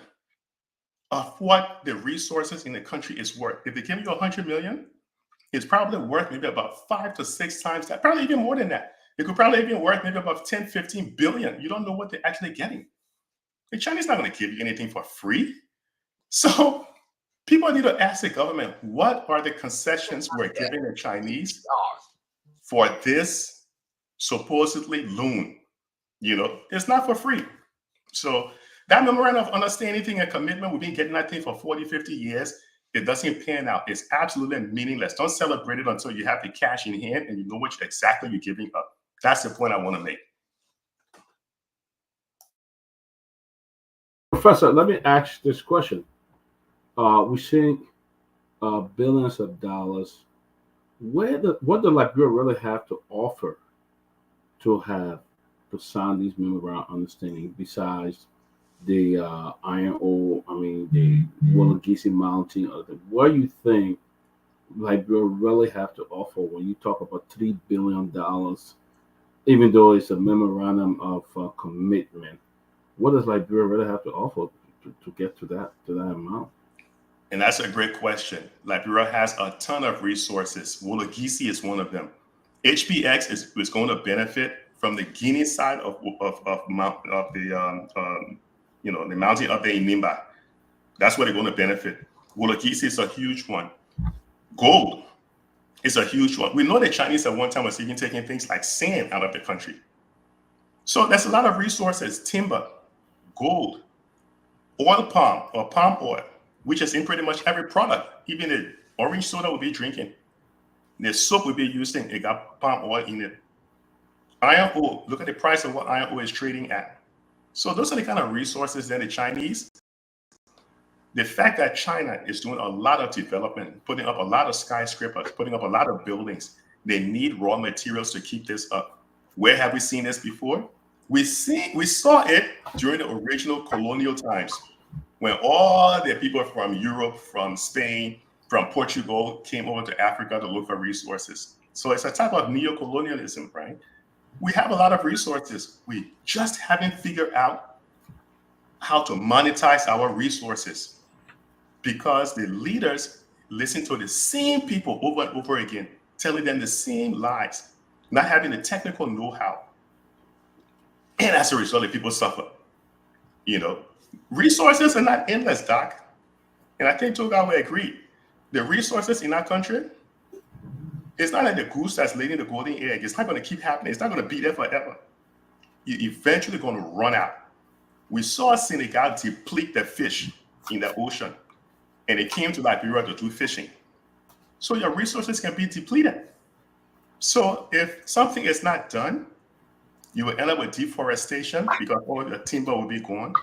of what the resources in the country is worth. If they give you 100 million, it's probably worth maybe about 5 to 6 times that, probably even more than that. It could probably even worth maybe about 10, 15 billion. You don't know what they're actually getting. The Chinese not going to give you anything for free. So people need to ask the government, what are the concessions we're giving the Chinese for this supposedly loan? You know, it's not for free. So that memorandum of understanding and commitment, we've been getting that thing for 40, 50 years. It doesn't pan out. It's absolutely meaningless. Don't celebrate it until you have the cash in hand and you know what exactly you're giving up. That's the point I want to make. Professor, let me ask this question. We're seeing billions of dollars. What does Liberia really have to offer to sign these memorandum of understanding besides the iron ore, the Wolagisi Mountain? What do you think Liberia really have to offer when you talk about $3 billion, even though it's a memorandum of commitment? What does Liberia really have to offer to get to that amount? And that's a great question. Liberia has a ton of resources. Wolagisi is one of them. HPX is going to benefit from the Guinea side of the mountain up the Inimba. That's where they're going to benefit. Wolagisi is a huge one. Gold is a huge one. We know the Chinese at one time was even taking things like sand out of the country. So there's a lot of resources: timber, gold, oil palm or palm oil, which is in pretty much every product. Even the orange soda we'll be drinking, the soap we'll be using, it got palm oil in it. Iron ore, look at the price of what iron ore is trading at. So those are the kind of resources that the Chinese The fact that China is doing a lot of development, putting up a lot of skyscrapers, putting up a lot of buildings, they need raw materials to keep this up. Where have we seen this before? We saw it during the original colonial times when all the people from Europe, from Spain, from Portugal came over to Africa to look for resources. So it's a type of neo-colonialism, right? We have a lot of resources. We just haven't figured out how to monetize our resources because the leaders listen to the same people over and over again, telling them the same lies, not having the technical know-how. And as a result, the people suffer. You know, resources are not endless, Doc. And I think Togar will agree. The resources in our country, it's not like the goose that's laying the golden egg. It's not going to keep happening. It's not going to be there forever. You're eventually going to run out. We saw Senegal deplete the fish in the ocean, and it came to Liberia to do fishing. So your resources can be depleted. So if something is not done, you will end up with deforestation because all your timber will be gone.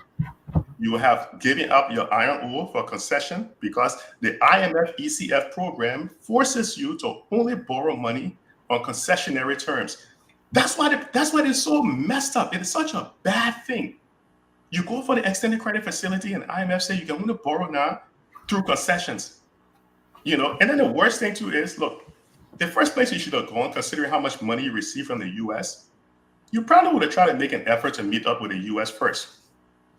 You will have given up your iron ore for concession because the IMF ECF program forces you to only borrow money on concessionary terms. That's why it's so messed up. It is such a bad thing. You go for the extended credit facility and IMF say you can only borrow now through concessions. You know, and then the worst thing too is, look, the first place you should have gone, considering how much money you receive from the US, you probably would have tried to make an effort to meet up with the US first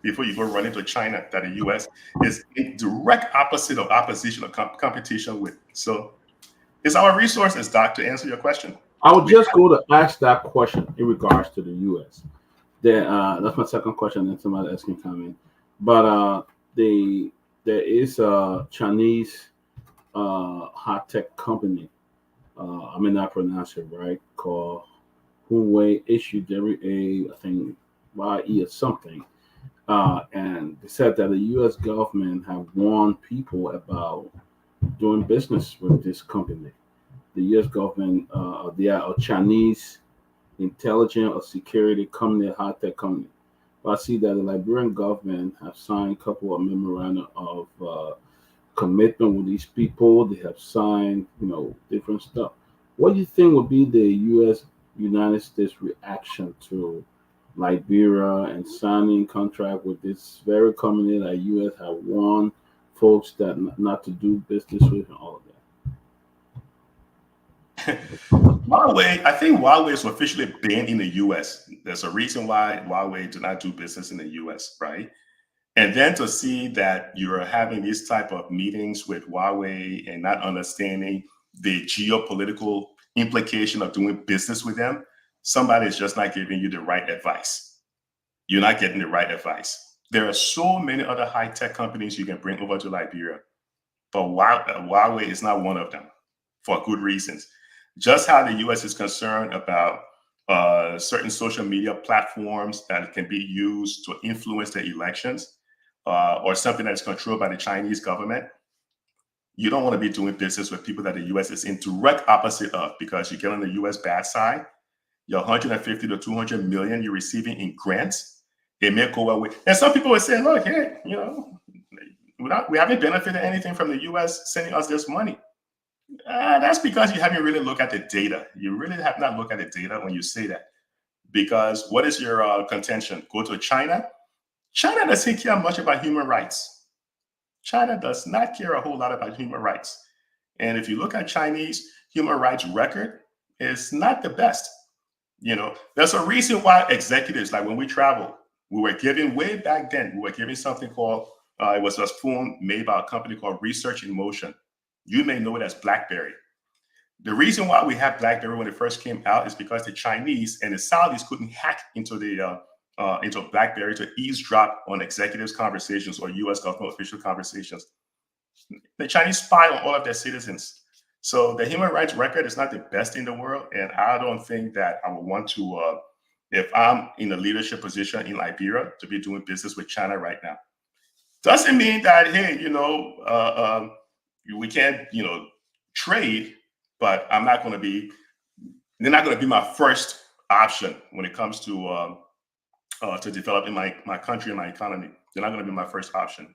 before you go run into China, that the US is a direct opposite of opposition or competition with. So it's our resources, Doc, to answer your question. I would just go to ask that question in regards to the US. That's my second question, and somebody else can come in. But there is a Chinese high tech company, I may not pronounce it right, called Huawei, HUWA, I think YE or something. And they said that the U.S. government have warned people about doing business with this company. The U.S. government, they are a Chinese intelligence or security company, a high-tech company. But I see that the Liberian government have signed a couple of memoranda of commitment with these people. They have signed, different stuff. What do you think would be the United States reaction to Liberia and signing contract with this very company that U.S. have warned folks that not to do business with and all of that? Huawei, I think Huawei is officially banned in the U.S. There's a reason why Huawei do not do business in the U.S., right? And then to see that you're having these type of meetings with Huawei and not understanding the geopolitical implication of doing business with them, somebody is just not giving you the right advice. You're not getting the right advice. There are so many other high-tech companies you can bring over to Liberia, but Huawei is not one of them for good reasons. Just how the U.S. is concerned about certain social media platforms that can be used to influence the elections or something that is controlled by the Chinese government. You don't want to be doing business with people that the U.S. is in direct opposite of, because you get on the U.S. bad side, your 150 to 200 million you're receiving in grants, it may go away. And some people are saying, look, hey, we haven't benefited anything from the U.S. sending us this money. That's because you haven't really looked at the data. You really have not looked at the data when you say that. Because what is your contention? Go to China. China doesn't care much about human rights. China does not care a whole lot about human rights. And if you look at Chinese human rights record, it's not the best. There's a reason why executives, like when we travel, we were giving way back then, we were giving something called, it was a phone made by a company called Research in Motion. You may know it as BlackBerry. The reason why we had BlackBerry when it first came out is because the Chinese and the Saudis couldn't hack into BlackBerry to eavesdrop on executives' conversations or U.S. government official conversations. The Chinese spy on all of their citizens. So the human rights record is not the best in the world, and I don't think that I would want to, if I'm in a leadership position in Liberia, to be doing business with China right now. Doesn't mean that, hey, we can't, trade, but they're not going to be my first option when it comes to developing my country and my economy. They're not going to be my first option.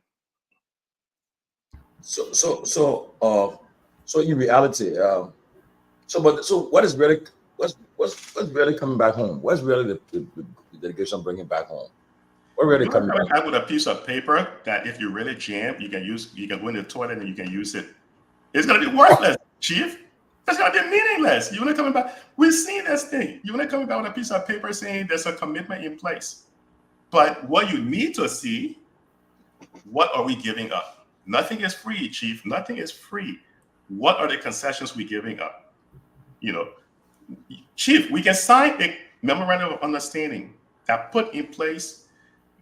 So in reality, so what is really what's really coming back home? What's really the delegation bringing back home? What really You're coming coming back? back with a piece of paper that if you really jam, you can go in the toilet and you can use it. It's gonna be worthless, Chief. It's gonna be meaningless. You're not coming back. We've seen this thing. You're not coming back with a piece of paper saying there's a commitment in place. But what you need to see, what are we giving up? Nothing is free, Chief. Nothing is free. What are the concessions we're giving up? You know, Chief, we can sign a memorandum of understanding that put in place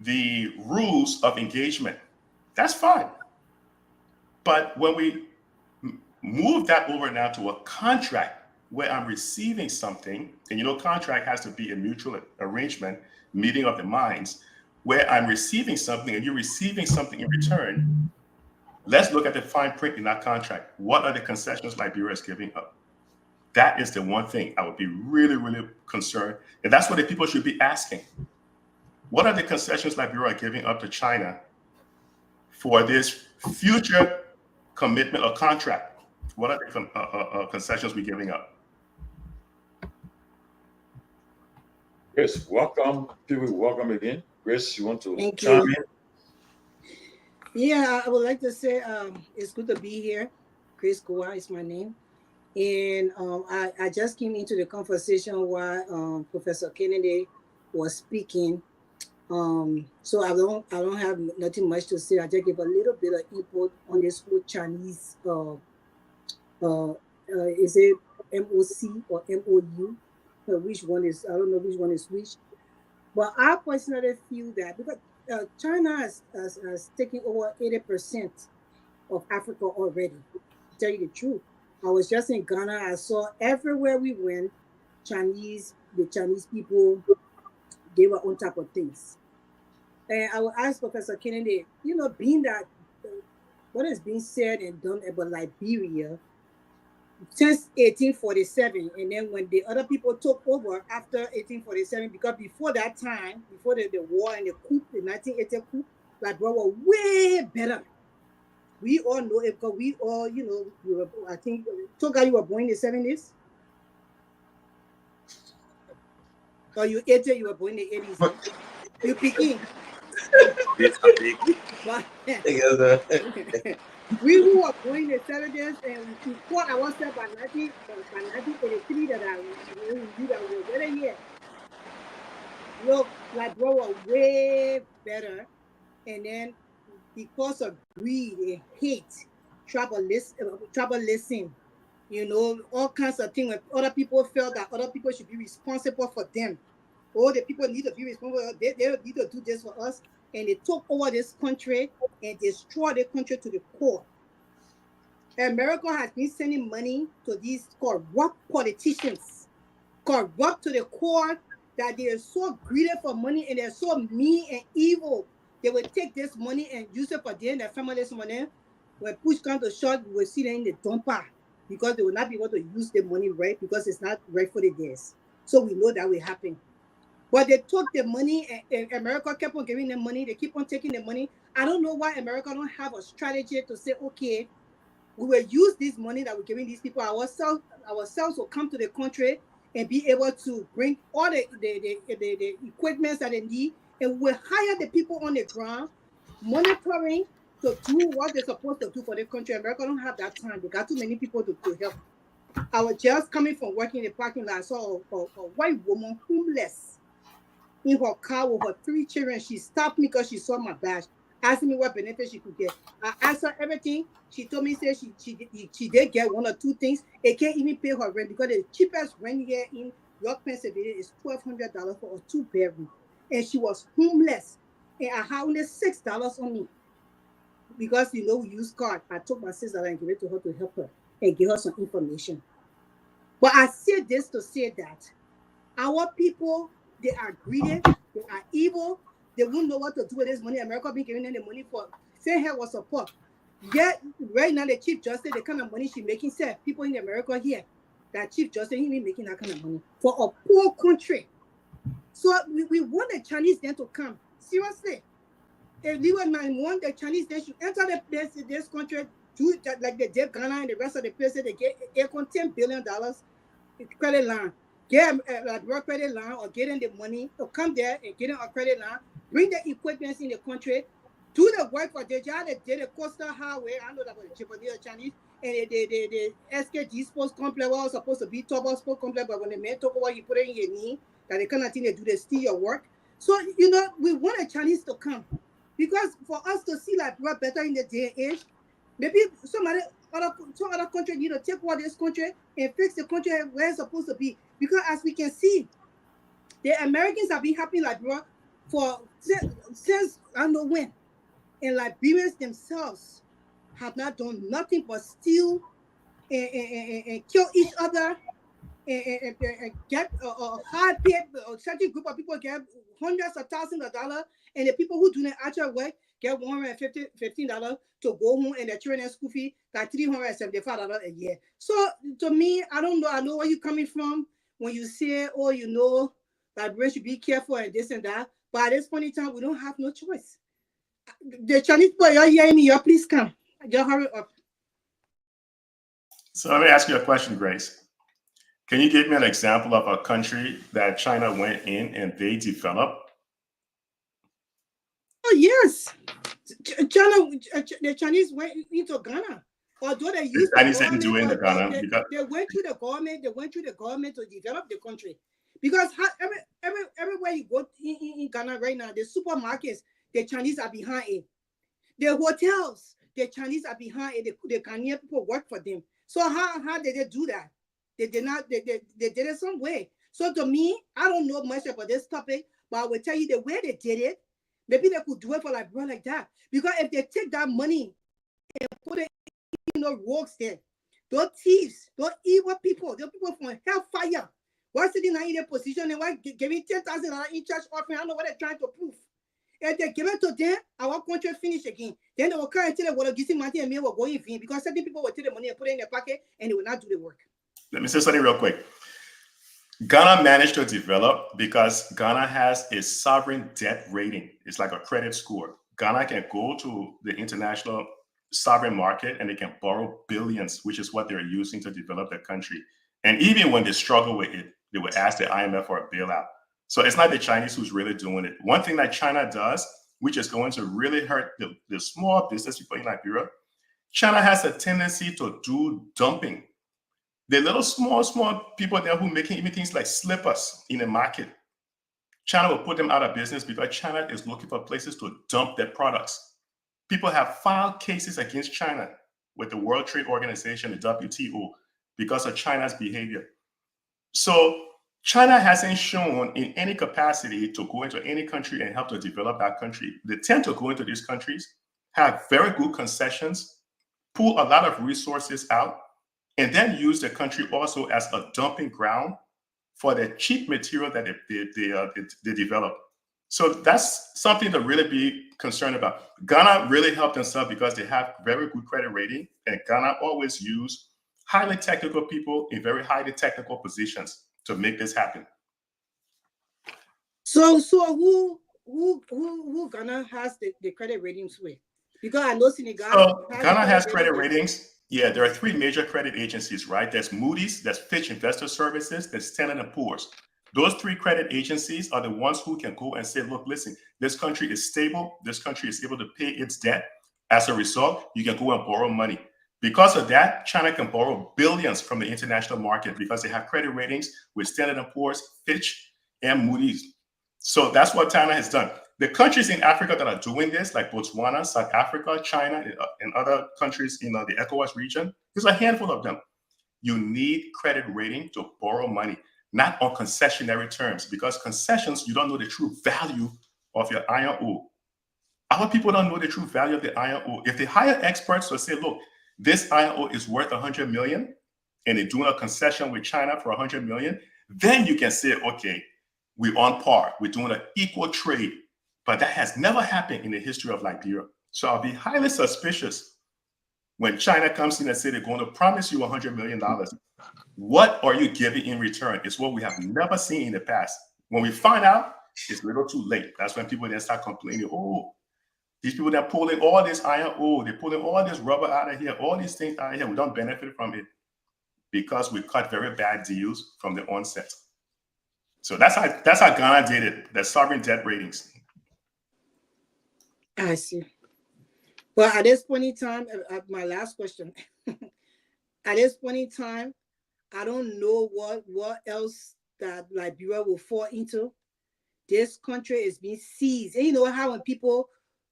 the rules of engagement. That's fine. But when we move that over now to a contract where I'm receiving something, and contract has to be a mutual arrangement, meeting of the minds, where I'm receiving something and you're receiving something in return. Let's look at the fine print in that contract. What are the concessions Liberia is giving up? That is the one thing I would be really, really concerned. And that's what the people should be asking. What are the concessions Liberia are giving up to China for this future commitment or contract? What are the concessions we're giving up? Chris, welcome. Pewee, welcome again. Chris, you want to Thank chime you. in? Yeah, I would like to say it's good to be here. Chris Guar is my name. And I just came into the conversation while Professor Kennedy was speaking. So I don't have nothing much to say. I just give a little bit of input on this whole Chinese is it MOC or MOU? Which one is, I don't know which one is which. But I personally feel that because China has taken over 80% of Africa already. To tell you the truth, I was just in Ghana. I saw everywhere we went, the Chinese people, they were on top of things. And I will ask Professor Kennedy, being that what is being said and done about Liberia since 1847, and then when the other people took over after 1847, because before that time, before the war and the coup, the 1980 coup, Liberia were way better. We all know it because we all, I think, Togar, you were born in the 70s? Or you 80, you were born in the 80s? Huh? You Peking? We who were born in the 70s and we fought ourselves by 1983 that we were better here. Look, Liberia were way better. And then because of greed and hate, tribalism, all kinds of things. When other people felt that other people should be responsible for them. Oh, the people need to be responsible. They need to do this for us. And they took over this country and destroyed the country to the core. America has been sending money to these corrupt politicians, corrupt to the core, that they are so greedy for money and they're so mean and evil. They will take this money and use it for them, their family's money. When push comes to shove, we will see them in the dumper because they will not be able to use the money right because it's not rightfully theirs. So we know that will happen. But they took the money and America kept on giving them money. They keep on taking the money. I don't know why America don't have a strategy to say, okay, we will use this money that we're giving these people. Ourselves will come to the country and be able to bring all the equipment that they need, and we'll hire the people on the ground, monitoring to do what they're supposed to do for the country. America don't have that time. They got too many people to help. I was just coming from working in the parking lot. I saw a white woman, homeless, in her car with her 3 children. She stopped me because she saw my badge, asking me what benefits she could get. I asked her everything. She told me, say she did get 1 or 2 things. It can't even pay her rent because the cheapest rent here in York, Pennsylvania is $1,200 for a 2-bedroom. And she was homeless. And I had only $6 on me. Because, we use card. I took my $6 and gave it to her to help her and give her some information. But I say this to say that our people, they are greedy, they are evil, they won't know what to do with this money. America been giving them the money for send her was support. Yet right now the Chief Justice, the kind of money she's making, say people in America here, that Chief Justice, he be making that kind of money for a poor country. So we want the Chinese then to come. Seriously. If we want the Chinese, they should enter this country, do that like they did Ghana and the rest of the places. They get $10 billion credit line. Get a Liberia credit line or get in the money to come there and get in a credit line. Bring the equipment in the country. Do the work for the job. They did the Coastal Highway. I know that was the Peabody Chinese. And the SKG sports complex was supposed to be Togar sports complex, but when the man took over, he put it in your knee. That the kind of thing they do, they steal your work. So, you know, we want the Chinese to come. Because for us to see like we're better in the day and age, maybe some other country need to take over this country and fix the country where it's supposed to be. Because as we can see, the Americans have been happy like for since I don't know when. And Liberians themselves have not done nothing but steal and kill each other and get a high paid, certain group of people get hundreds of thousands of dollars, and the people who do the actual work get $115 to go home, and their children's school fee got $375 a year. So to me, I don't know. I know where you're coming from when you say, oh, you know, Liberians should be careful and this and that. But at this point in time, we don't have no choice. The Chinese people, you're hearing me, you please come. Just hurry up. So let me ask you a question, Grace. Can you give me an example of a country that China went in and they developed? Oh, yes. The Chinese went into Ghana. Although they used the Chinese didn't do it in Ghana. They went through the government. They went through the government to develop the country. Because everywhere you go in Ghana right now, the supermarkets, the Chinese are behind it. The hotels, the Chinese are behind it. The Ghanaian people work for them. So how did they do that? They did not. They did it some way. So to me, I don't know much about this topic, but I will tell you the way they did it. Maybe they could do it for Liberia like that. Because if they take that money and put it in the rogues there, those thieves, those evil people, those people from hellfire, why sitting in their position and why giving $10,000 in church offering? I don't know what they're trying to prove. If they give it to them, our country finish again. Then they will come and tell them what give some money and me will go in vain because certain people will take the money and put it in their pocket and they will not do the work. Let me say something real quick. Ghana managed to develop because Ghana has a sovereign debt rating. It's like a credit score. Ghana can go to the international sovereign market and they can borrow billions, which is what they're using to develop the country. And even when they struggle with it, they would ask the IMF for a bailout. So it's not the Chinese who's really doing it. One thing that China does, which is going to really hurt the small business people in Liberia, China has a tendency to do dumping. The little small people there who making even things like slippers in the market, China will put them out of business because China is looking for places to dump their products. People have filed cases against China with the World Trade Organization, the WTO, because of China's behavior. So China hasn't shown in any capacity to go into any country and help to develop that country. They tend to go into these countries, have very good concessions, pull a lot of resources out, and then use the country also as a dumping ground for the cheap material that they develop. So that's something to really be concerned about. Ghana really helped themselves because they have very good credit rating, and Ghana always use highly technical people in very highly technical positions to make this happen. So who Ghana has the credit ratings with? Because I know Senegal. So Ghana has credit ratings. Yeah, there are three major credit agencies, right? There's Moody's, there's Fitch Investor Services, there's Standard & Poor's. Those three credit agencies are the ones who can go and say, look, listen, this country is stable. This country is able to pay its debt. As a result, you can go and borrow money. Because of that, China can borrow billions from the international market because they have credit ratings with Standard & Poor's, Fitch, and Moody's. So that's what China has done. The countries in Africa that are doing this, like Botswana, South Africa, China, and other countries in the ECOWAS region, there's a handful of them. You need credit rating to borrow money, not on concessionary terms, because concessions, you don't know the true value of your iron ore. Our people don't know the true value of the iron ore. If they hire experts to say, look, this iron ore is worth 100 million, and they're doing a concession with China for 100 million, then you can say, okay, we're on par. We're doing an equal trade. But that has never happened in the history of Liberia. So I'll be highly suspicious when China comes in and say they're going to promise you $100 million. What are you giving in return? It's what we have never seen in the past. When we find out, it's a little too late. That's when people then start complaining, oh, These people that pulling all this iron ore, they're pulling all this rubber out of here, all these things out of here. We don't benefit from it because we cut very bad deals from the onset. So that's how Ghana did it, the sovereign debt ratings. I see. Well, at this point in time, my last question. At this point in time, I don't know what else that Liberia will fall into. This country is being seized. And you know how when people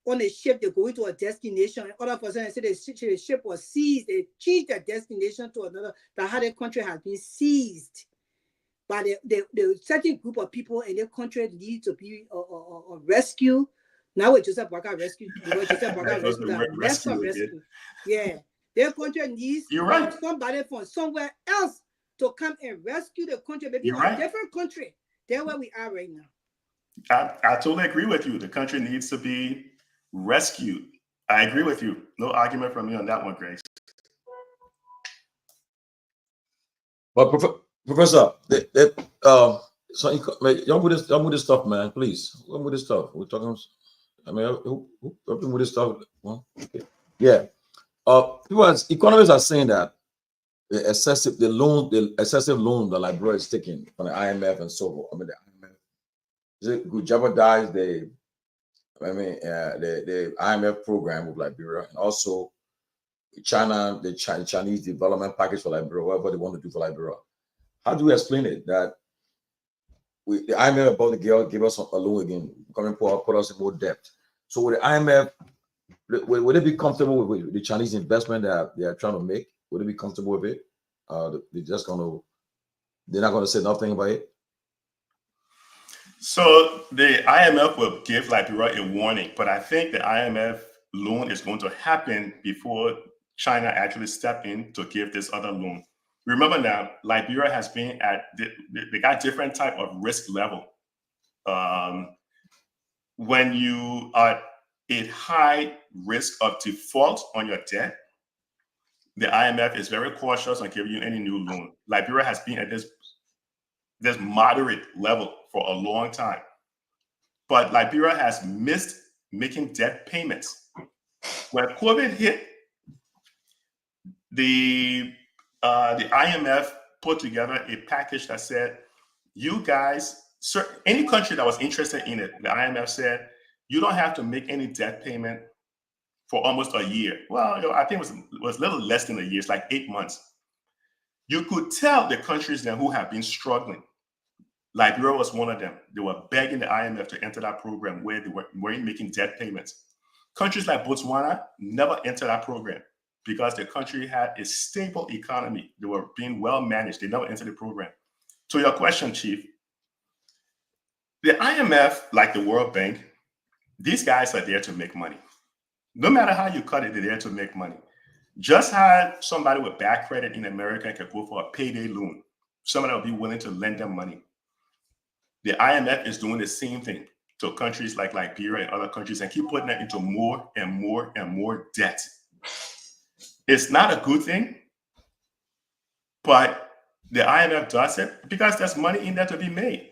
on a ship, they go into a destination, and all of a sudden say the ship was seized, they change their destination to another, that how the country has been seized by the certain group of people, and their country needs to be a rescue. Now with Joseph Boakai rescue, Joseph Boakai rescue, that rescue. Yeah. Their country needs somebody from somewhere else to come and rescue the country, maybe a different country than where we are right now. I totally agree with you. The country needs to be rescued. I agree with you. No argument from me on that one, Grace. But Professor, so y'all with this stuff, man. Please, y'all with this stuff. We're talking. I mean, who with this stuff? Well, okay. Yeah. Economists are saying that the excessive loan that Liberia is taking from the IMF and so forth. I mean, the IMF could jeopardize the IMF program of Liberia, and also China, the Chinese development package for Liberia, whatever they want to do for Liberia. How do we explain it that the IMF about to give us a loan again, put us in more debt? So with the IMF, would they be comfortable with the Chinese investment that they are trying to make? Would they be comfortable with it? They're not going to say nothing about it? So the IMF will give Liberia a warning, but I think the IMF loan is going to happen before China actually step in to give this other loan. Remember now, Liberia has been they got different type of risk level. When you are at high risk of default on your debt, the IMF is very cautious on giving you any new loan. Liberia has been at this moderate level for a long time, but Liberia has missed making debt payments. When COVID hit, the IMF put together a package that said, you guys, any country that was interested in it, the IMF said, you don't have to make any debt payment for almost a year. Well, I think it was a little less than a year. It's like 8 months. You could tell the countries then who have been struggling. Liberia was one of them. They were begging the IMF to enter that program where they weren't making debt payments. Countries like Botswana never entered that program because the country had a stable economy. They were being well managed. They never entered the program. To your question, Chief, the IMF, like the World Bank, these guys are there to make money. No matter how you cut it, they're there to make money. Just how somebody with bad credit in America can go for a payday loan. Somebody will be willing to lend them money. The IMF is doing the same thing to countries like Liberia and other countries and keep putting them into more and more and more debt. It's not a good thing, but the IMF does it because there's money in there to be made.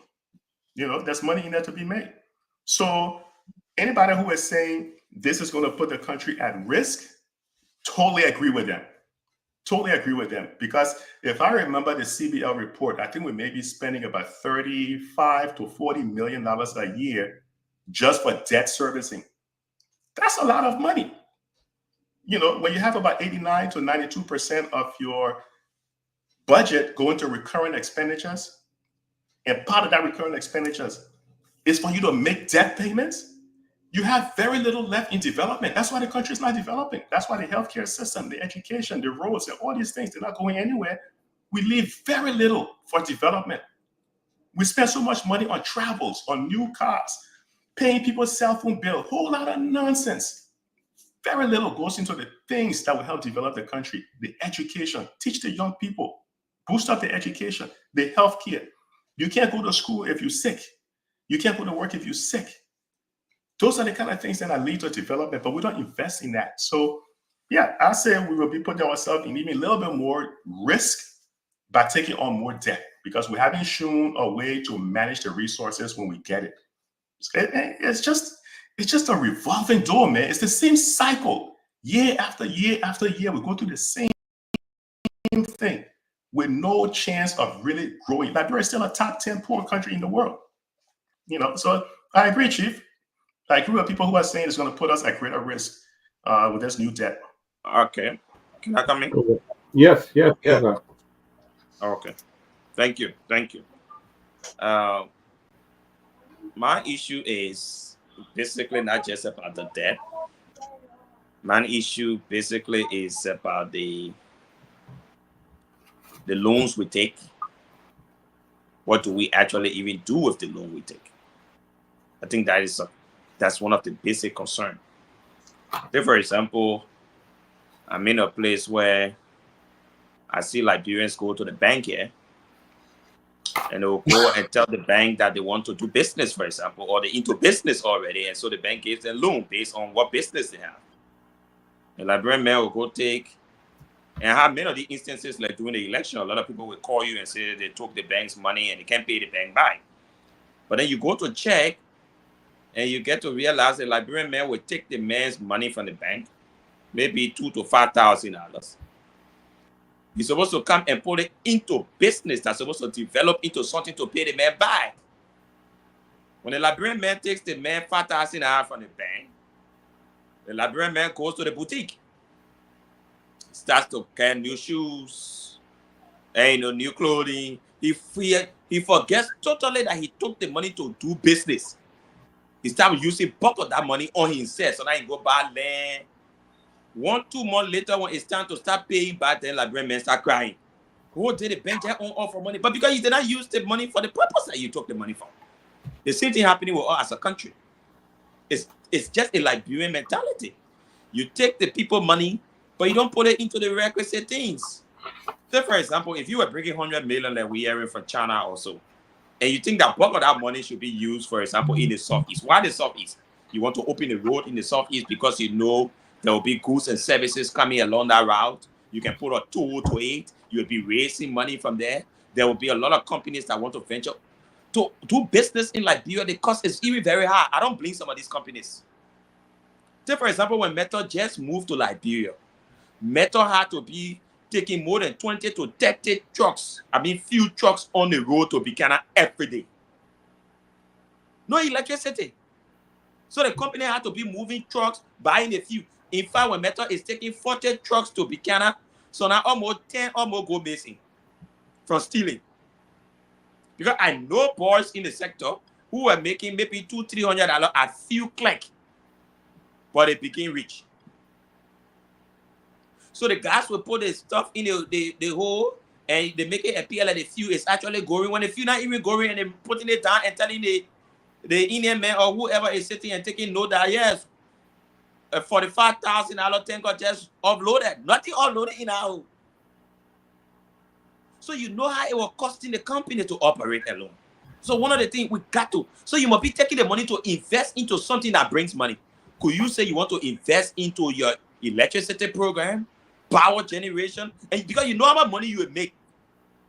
There's money in there to be made. So anybody who is saying this is going to put the country at risk, totally agree with them. Totally agree with them. Because if I remember the CBL report, I think we may be spending about $35 to $40 million a year just for debt servicing. That's a lot of money. When you have about 89 to 92% of your budget going to recurring expenditures, and part of that recurring expenditures is for you to make debt payments, you have very little left in development. That's why the country is not developing. That's why the healthcare system, the education, the roads, and all these things, they're not going anywhere. We leave very little for development. We spend so much money on travels, on new cars, paying people's cell phone bill, a whole lot of nonsense. Very little goes into the things that will help develop the country. The education, teach the young people, boost up the education, the healthcare. You can't go to school if you're sick. You can't go to work if you're sick. Those are the kind of things that lead to development, but we don't invest in that. So, yeah, I say we will be putting ourselves in even a little bit more risk by taking on more debt because we haven't shown a way to manage the resources when we get it. It's It's just a revolving door, man. It's the same cycle. Year after year after year, we go through the same thing with no chance of really growing. Liberia is still a top 10 poor country in the world. So I agree, Chief. I agree with people who are saying it's going to put us at greater risk with this new debt. Okay. Can I come in? Yes. Yeah. Okay. Thank you. My issue is basically not just about the debt. My issue basically is about the loans we take. What do we actually even do with the loan we take? I think that's one of the basic concerns. Say, for example, I'm in a place where I see Liberians go to the bank here, and they'll go and tell the bank that they want to do business, for example, or they're into business already, and so the bank gives them a loan based on what business they have. The Liberian man will go take, and I have many of the instances like during the election, a lot of people will call you and say they took the bank's money and they can't pay the bank back. But then you go to check, and you get to realize the Liberian man will take the man's money from the bank, maybe $2,000 to $5,000. He's supposed to come and put it into business that's supposed to develop into something to pay the man back. When the Liberian man takes the man $5,000 from the bank, the Liberian man goes to the boutique, starts to get new shoes, and new clothing. He forgets totally that he took the money to do business. He starts using bulk of that money on himself. So now he go buy land. 1-2 months later, when it's time to start paying back, then Liberian men start crying. Who did the bank their own offer money? But because you did not use the money for the purpose that you took the money from. The same thing happening with us as a country. It's just a Liberian mentality. You take the people money, but you don't put it into the requisite things. So, for example, if you were bringing 100 million that we hearing from China or so, and you think that bulk of that money should be used, for example, in the Southeast. Why the Southeast? You want to open the road in the Southeast because you know there will be goods and services coming along that route. You can put a toll to it. You'll be raising money from there. There will be a lot of companies that want to venture to do business in Liberia. The cost is even very high. I don't blame some of these companies. Take, for example, when Metal just moved to Liberia, Metal had to be taking more than 20 to 30 trucks, few trucks on the road to Buchanan every day. No electricity. So the company had to be moving trucks, buying a few. In fact, when Metal is taking 40 trucks to Buchanan, so now almost 10 almost go missing from stealing. Because I know boys in the sector who were making maybe $200-300 a few click, but they became rich. So the guys will put the stuff in the hole and they make it appear like the fuel is actually going. When the fuel not even going, and they're putting it down and telling the Indian man or whoever is sitting and taking note that yes, a $45,000 tanker just offloaded. Nothing offloaded in our hole. So you know how it was costing the company to operate alone. So one of the things we got to, so you must be taking the money to invest into something that brings money. Could you say you want to invest into your electricity program, power generation? And because you know how much money you would make.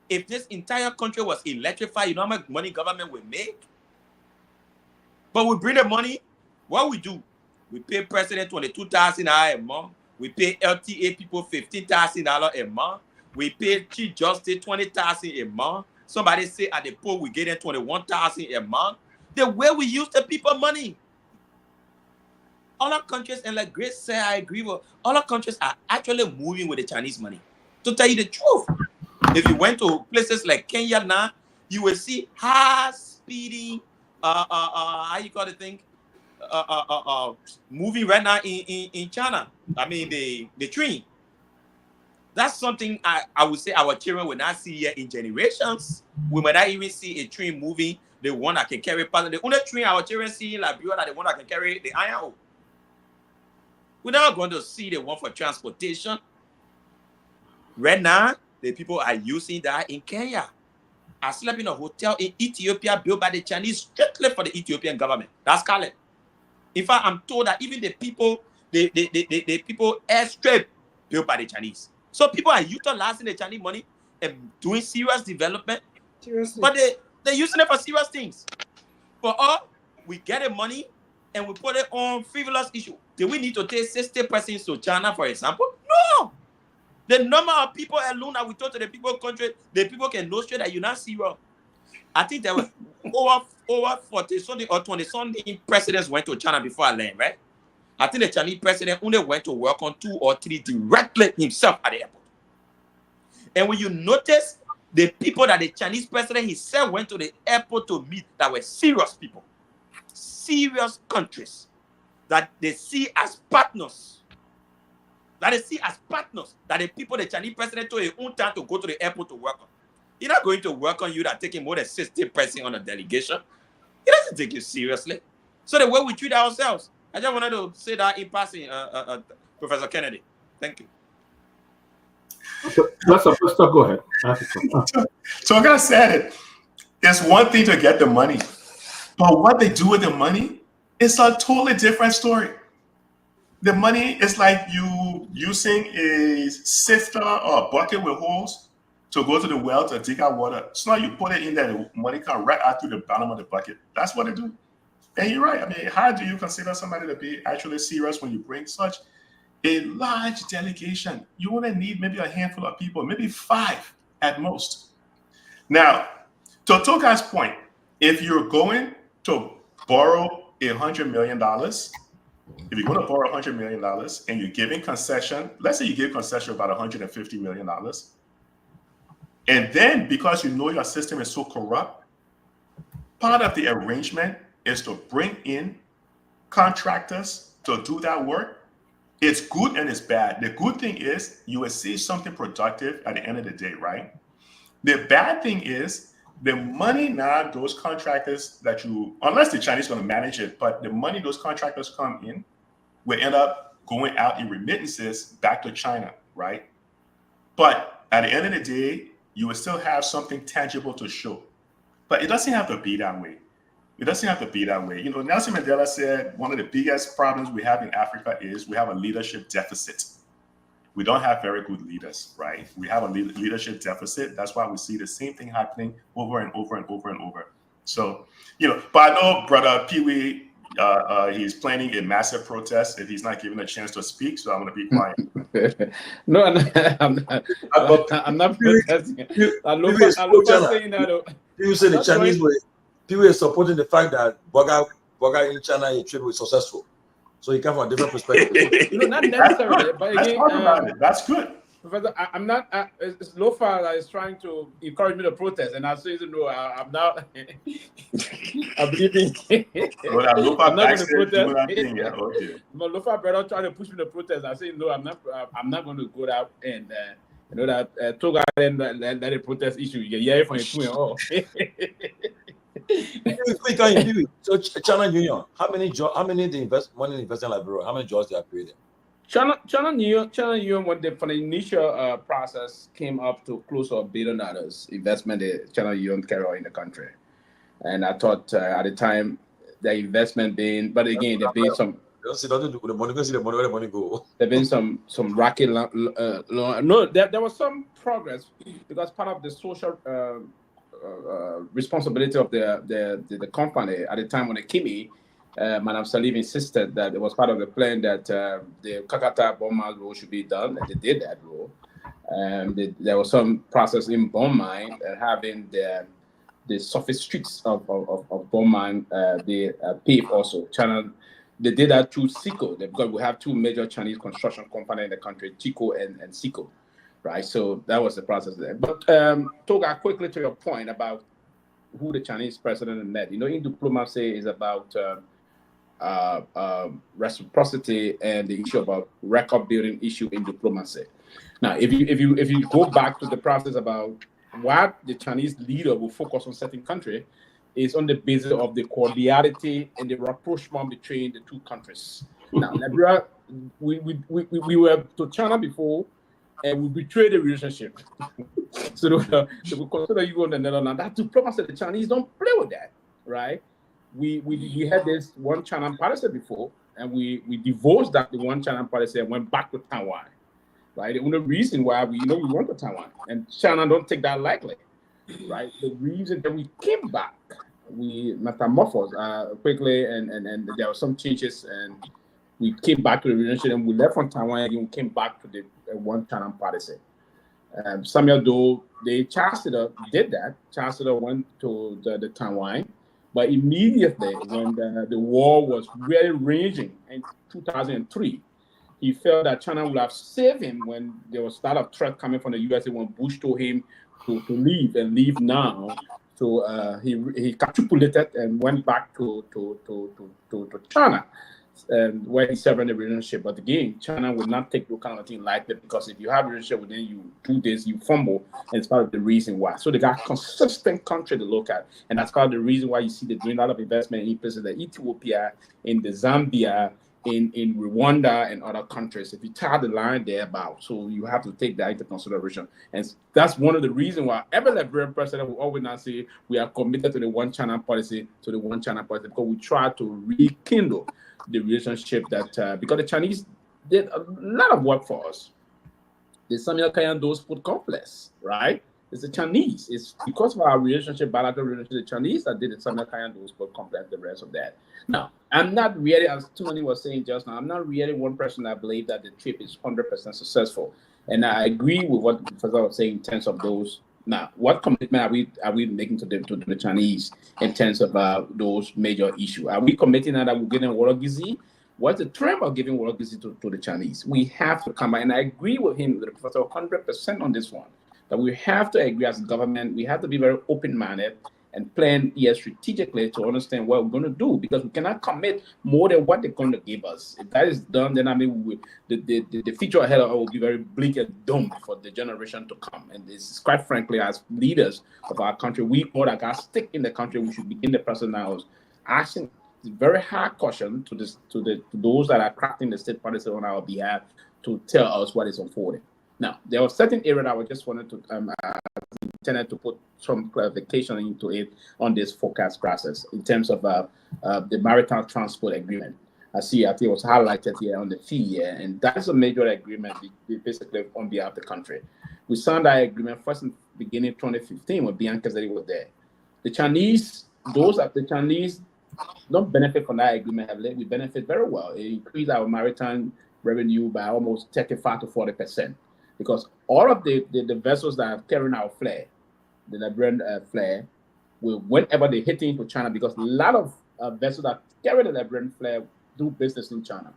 If this entire country was electrified, you know how much money government would make? But we bring the money, what we do? We pay president $22,000 a month. We pay LTA people $15,000 a month. We pay Chief Justice $20,000 a month. Somebody say at the poll we get them $21,000 a month. The way we use the people money. Other countries, and like Grace said, I agree with, other countries are actually moving with the Chinese money. To tell you the truth, if you went to places like Kenya now, you will see high-speeding, how you call the thing, moving right now in China. The train. That's something I would say our children will not see yet in generations. We might not even see a train moving, the one that can carry passengers. The only train our children see in Liberia is the one that can carry the iron ore. We're not going to see the one for transportation. Right now, the people are using that in Kenya. I slept in a hotel in Ethiopia built by the Chinese strictly for the Ethiopian government. That's Khaled. In fact, I'm told that even the people airstrip built by the Chinese. So people are utilizing the Chinese money and doing serious development. Seriously. But they're using it for serious things. For all, we get the money and we put it on frivolous issue. Do we need to take 60 persons to China, for example? No. The number of people alone that we talk to the people country, the people can know straight that you're not serious. I think there were over 40 something or 20 something presidents went to China before I left, right? I think the Chinese president only went to work on 2 or 3 directly himself at the airport. And when you notice the people that the Chinese president himself went to the airport to meet that were serious people, serious countries that they see as partners, that the people the Chinese president told his own time to go to the airport to work on. He's not going to work on you that taking more than 60% on a delegation. He doesn't take you seriously. So the way we treat ourselves, I just wanted to say that in passing, Professor Kennedy. Thank you. Let's go ahead. Togar said it. It's one thing to get the money, but what they do with the money is a totally different story. The money is like you using a sifter or a bucket with holes to go to the well to dig out water. It's not you put it in there, the money comes right out through the bottom of the bucket. That's what they do. And you're right. I mean, how do you consider somebody to be actually serious when you bring such a large delegation? You only need maybe a handful of people, maybe 5 at most. Now, to Togar's point, if you're going to borrow $100 million, if you're going to borrow $100 million and you're giving concession, let's say you give concession about $150 million, and then because you know your system is so corrupt, part of the arrangement is to bring in contractors to do that work. It's good and it's bad. The good thing is you will see something productive at the end of the day, right? The bad thing is the money now, those contractors that you, unless the Chinese are going to manage it, but the money those contractors come in will end up going out in remittances back to China, right? But at the end of the day, you will still have something tangible to show. But it doesn't have to be that way. It doesn't have to be that way. You know, Nelson Mandela said one of the biggest problems we have in Africa is we have a leadership deficit. We don't have very good leaders, right? We have a leadership deficit. That's why we see the same thing happening over and over and over and over. So, you know, but I know Brother Pewee, he's planning a massive protest if he's not given a chance to speak. So I'm going to be quiet. No, I'm not protesting. Lofa saying that. People say the Chinese way. People are supporting the fact that Boga in China is trade was successful. So you come from a different perspective. You know, not necessarily, but again, that's good. Professor, I'm not. It's Lofa that is trying to encourage me to protest, and I say, no, I'm not. I'm leaving. I'm not going to protest. Yeah, okay. But Lofa brother trying to push me to protest. I say, no, I'm not. I'm not going to go out and you know that Togar and let the protest issue. You hear it from your and all. So China Union, how many money invest in Liberia? How many jobs they are creating? China Union when from the initial process came up to close to $1 billion investment the China Union carry out in the country, and I thought at the time the investment being, but again there been some. The money, where the money go. There been some racket. No, there was some progress because part of the social. Responsibility of the company at the time when it came in, Madam Salif insisted that it was part of the plan that the Kakata Bomb role should be done, and they did that role. There was some process in bomb mine having the surface streets of bomb mine they paved also. China, they did that through SICO because we have 2 major Chinese construction companies in the country, Chico and SICO. Right, so that was the process there. But Togar, quickly to your point about who the Chinese president met. You know, in diplomacy is about reciprocity and the issue about record building issue in diplomacy. Now, if you go back to the process about what the Chinese leader will focus on certain country, is on the basis of the cordiality and the rapprochement between the 2 countries. Now, Liberia, we were to China before. And we betrayed the relationship. So they will consider you on the Netherlands. That diplomacy, the Chinese don't play with that, right? We had this one China policy before, and we divorced the one China policy and went back to Taiwan, right? The only reason why we went to Taiwan, and China don't take that lightly, right? The reason that we came back we metamorphosed quickly, and there were some changes, and we came back to the relationship, and we left from Taiwan again. We came back to the one China policy. Samuel Doe, Charles Taylor did that. Charles Taylor went to the Taiwan, but immediately when the war was really raging in 2003, he felt that China would have saved him when there was a lot of threat coming from the USA when Bush told him to leave and leave now. So he capitulated and went back to China, where he severed the relationship. But again, China would not take those kind of thing lightly, because if you have a relationship with them, you do this, you fumble, and it's part of the reason why. So they got consistent country to look at, and that's part of the reason why you see they're doing a lot of investment in places like Ethiopia, in the Zambia, in Rwanda and other countries. If you tie the line there about, so you have to take that into consideration. And that's one of the reasons why every Liberian president will always not say we are committed to the one China policy, because we try to rekindle the relationship that, because the Chinese did a lot of work for us. The Samuel Kayando's food complex, right? It's the Chinese. It's because of our relationship, bilateral relationship, the Chinese that did the Samuel Kayando's food complex, the rest of that. Now, I'm not really, as Tumani was saying just now, I'm not really one person that believes that the trip is 100% successful. And I agree with what the professor was saying in terms of those. Now, what commitment are we making to the Chinese in terms of those major issues? Are we committing that we're getting water gizi? What's the term of giving water gizi to the Chinese? We have to come back, and I agree with him, the professor, 100% on this one. That we have to agree as a government, we have to be very open-minded and plan strategically to understand what we're going to do, because we cannot commit more than what they're going to give us. If that is done, then I mean, the future ahead of us will be very bleak and doomed for the generation to come. And this is, quite frankly, as leaders of our country, we all that got stick in the country, we should begin the process now. Asking very hard caution to those that are crafting the state policy on our behalf to tell us what is unfolding. Now, there was certain area that I just wanted to intended to put some clarification into it on this forecast process in terms of the maritime transport agreement. I think it was highlighted here on the fee here, and that's a major agreement basically on behalf of the country. We signed that agreement first in the beginning of 2015 when Bianca Zeddy was there. The Chinese, those of the Chinese don't benefit from that agreement heavily. We benefit very well. It increased our maritime revenue by almost 35 to 40%. Because all of the vessels that are carrying our flag, the Liberian flag, whenever they hit into China, because a lot of vessels that carry the Liberian flag do business in China.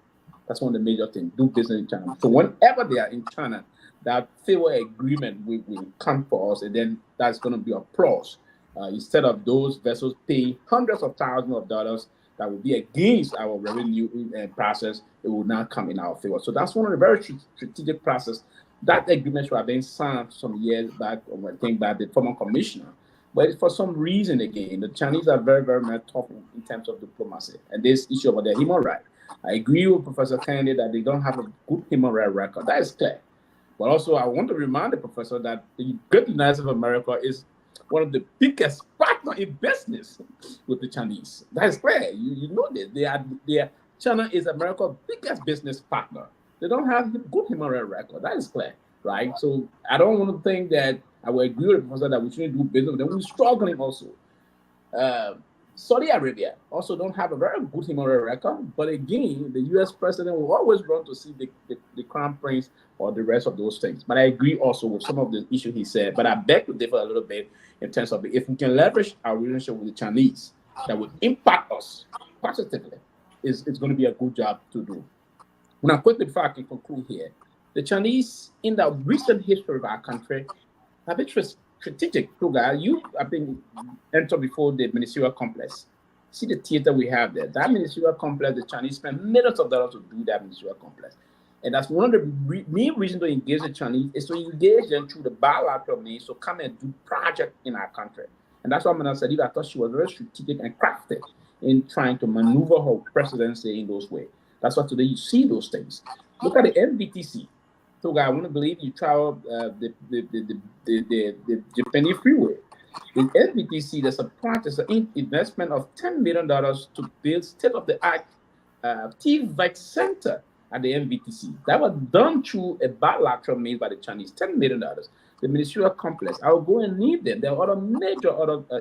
That's one of the major things, do business in China. So whenever they are in China, that favor agreement will come for us, and then that's going to be a plus. Instead of those vessels paying hundreds of thousands of dollars that will be against our revenue process, it will not come in our favor. So that's one of the very strategic process. That agreement should have been signed some years back, or I think by the former commissioner. But for some reason, again, the Chinese are very, very much tough in terms of diplomacy. And this issue about their human rights. I agree with Professor Kennedy that they don't have a good human rights record. That is clear. But also, I want to remind the professor that the Great United States of America is one of the biggest partners in business with the Chinese. That is clear. You know this. China is America's biggest business partner. They don't have a good human rights record. That is clear, right? So I don't want to think that I will agree with the professor that we shouldn't do business with them. We're struggling also. Saudi Arabia also don't have a very good human rights record, but again, the U.S. president will always run to see the crown prince or the rest of those things. But I agree also with some of the issues he said, but I beg to differ a little bit in terms of if we can leverage our relationship with the Chinese that will impact us positively, it's going to be a good job to do. Now, quickly before I can conclude here, the Chinese, in the recent history of our country, have been strategic. Togar, you have been entered before the ministerial complex. See the theater we have there. That ministerial complex, the Chinese spend millions of dollars to do that ministerial complex. And that's one of the main reasons to engage the Chinese is to engage them through the bilateral means to come and do projects in our country. And that's why Madam Sadiq, I thought she was very strategic and crafted in trying to maneuver her presidency in those ways. That's why today you see those things. Look at the NBTC. So I want to believe you travel the Japanese freeway. The NBTC, there's a project, there's an investment of $10 million to build state-of-the-art TVEC center at the NBTC. That was done through a bilateral made by the Chinese, $10 million. The ministerial complex, I will go and need them. There are other major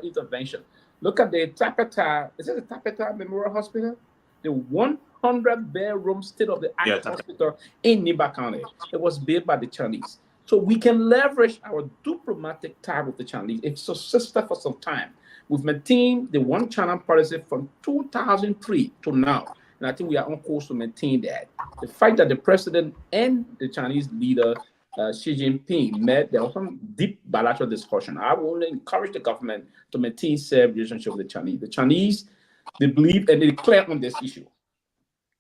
interventions. Look at the Tapeta. Is it the Tapeta Memorial Hospital? The 100-bedroom state-of-the-art hospital in Niba County. It was built by the Chinese. So we can leverage our diplomatic tie with the Chinese. It's successful for some time. We've maintained the one China policy from 2003 to now. And I think we are on course to maintain that. The fact that the president and the Chinese leader, Xi Jinping, met, there was some deep bilateral discussion. I will encourage the government to maintain safe relationship with the Chinese. The Chinese, they believe and they declare on this issue.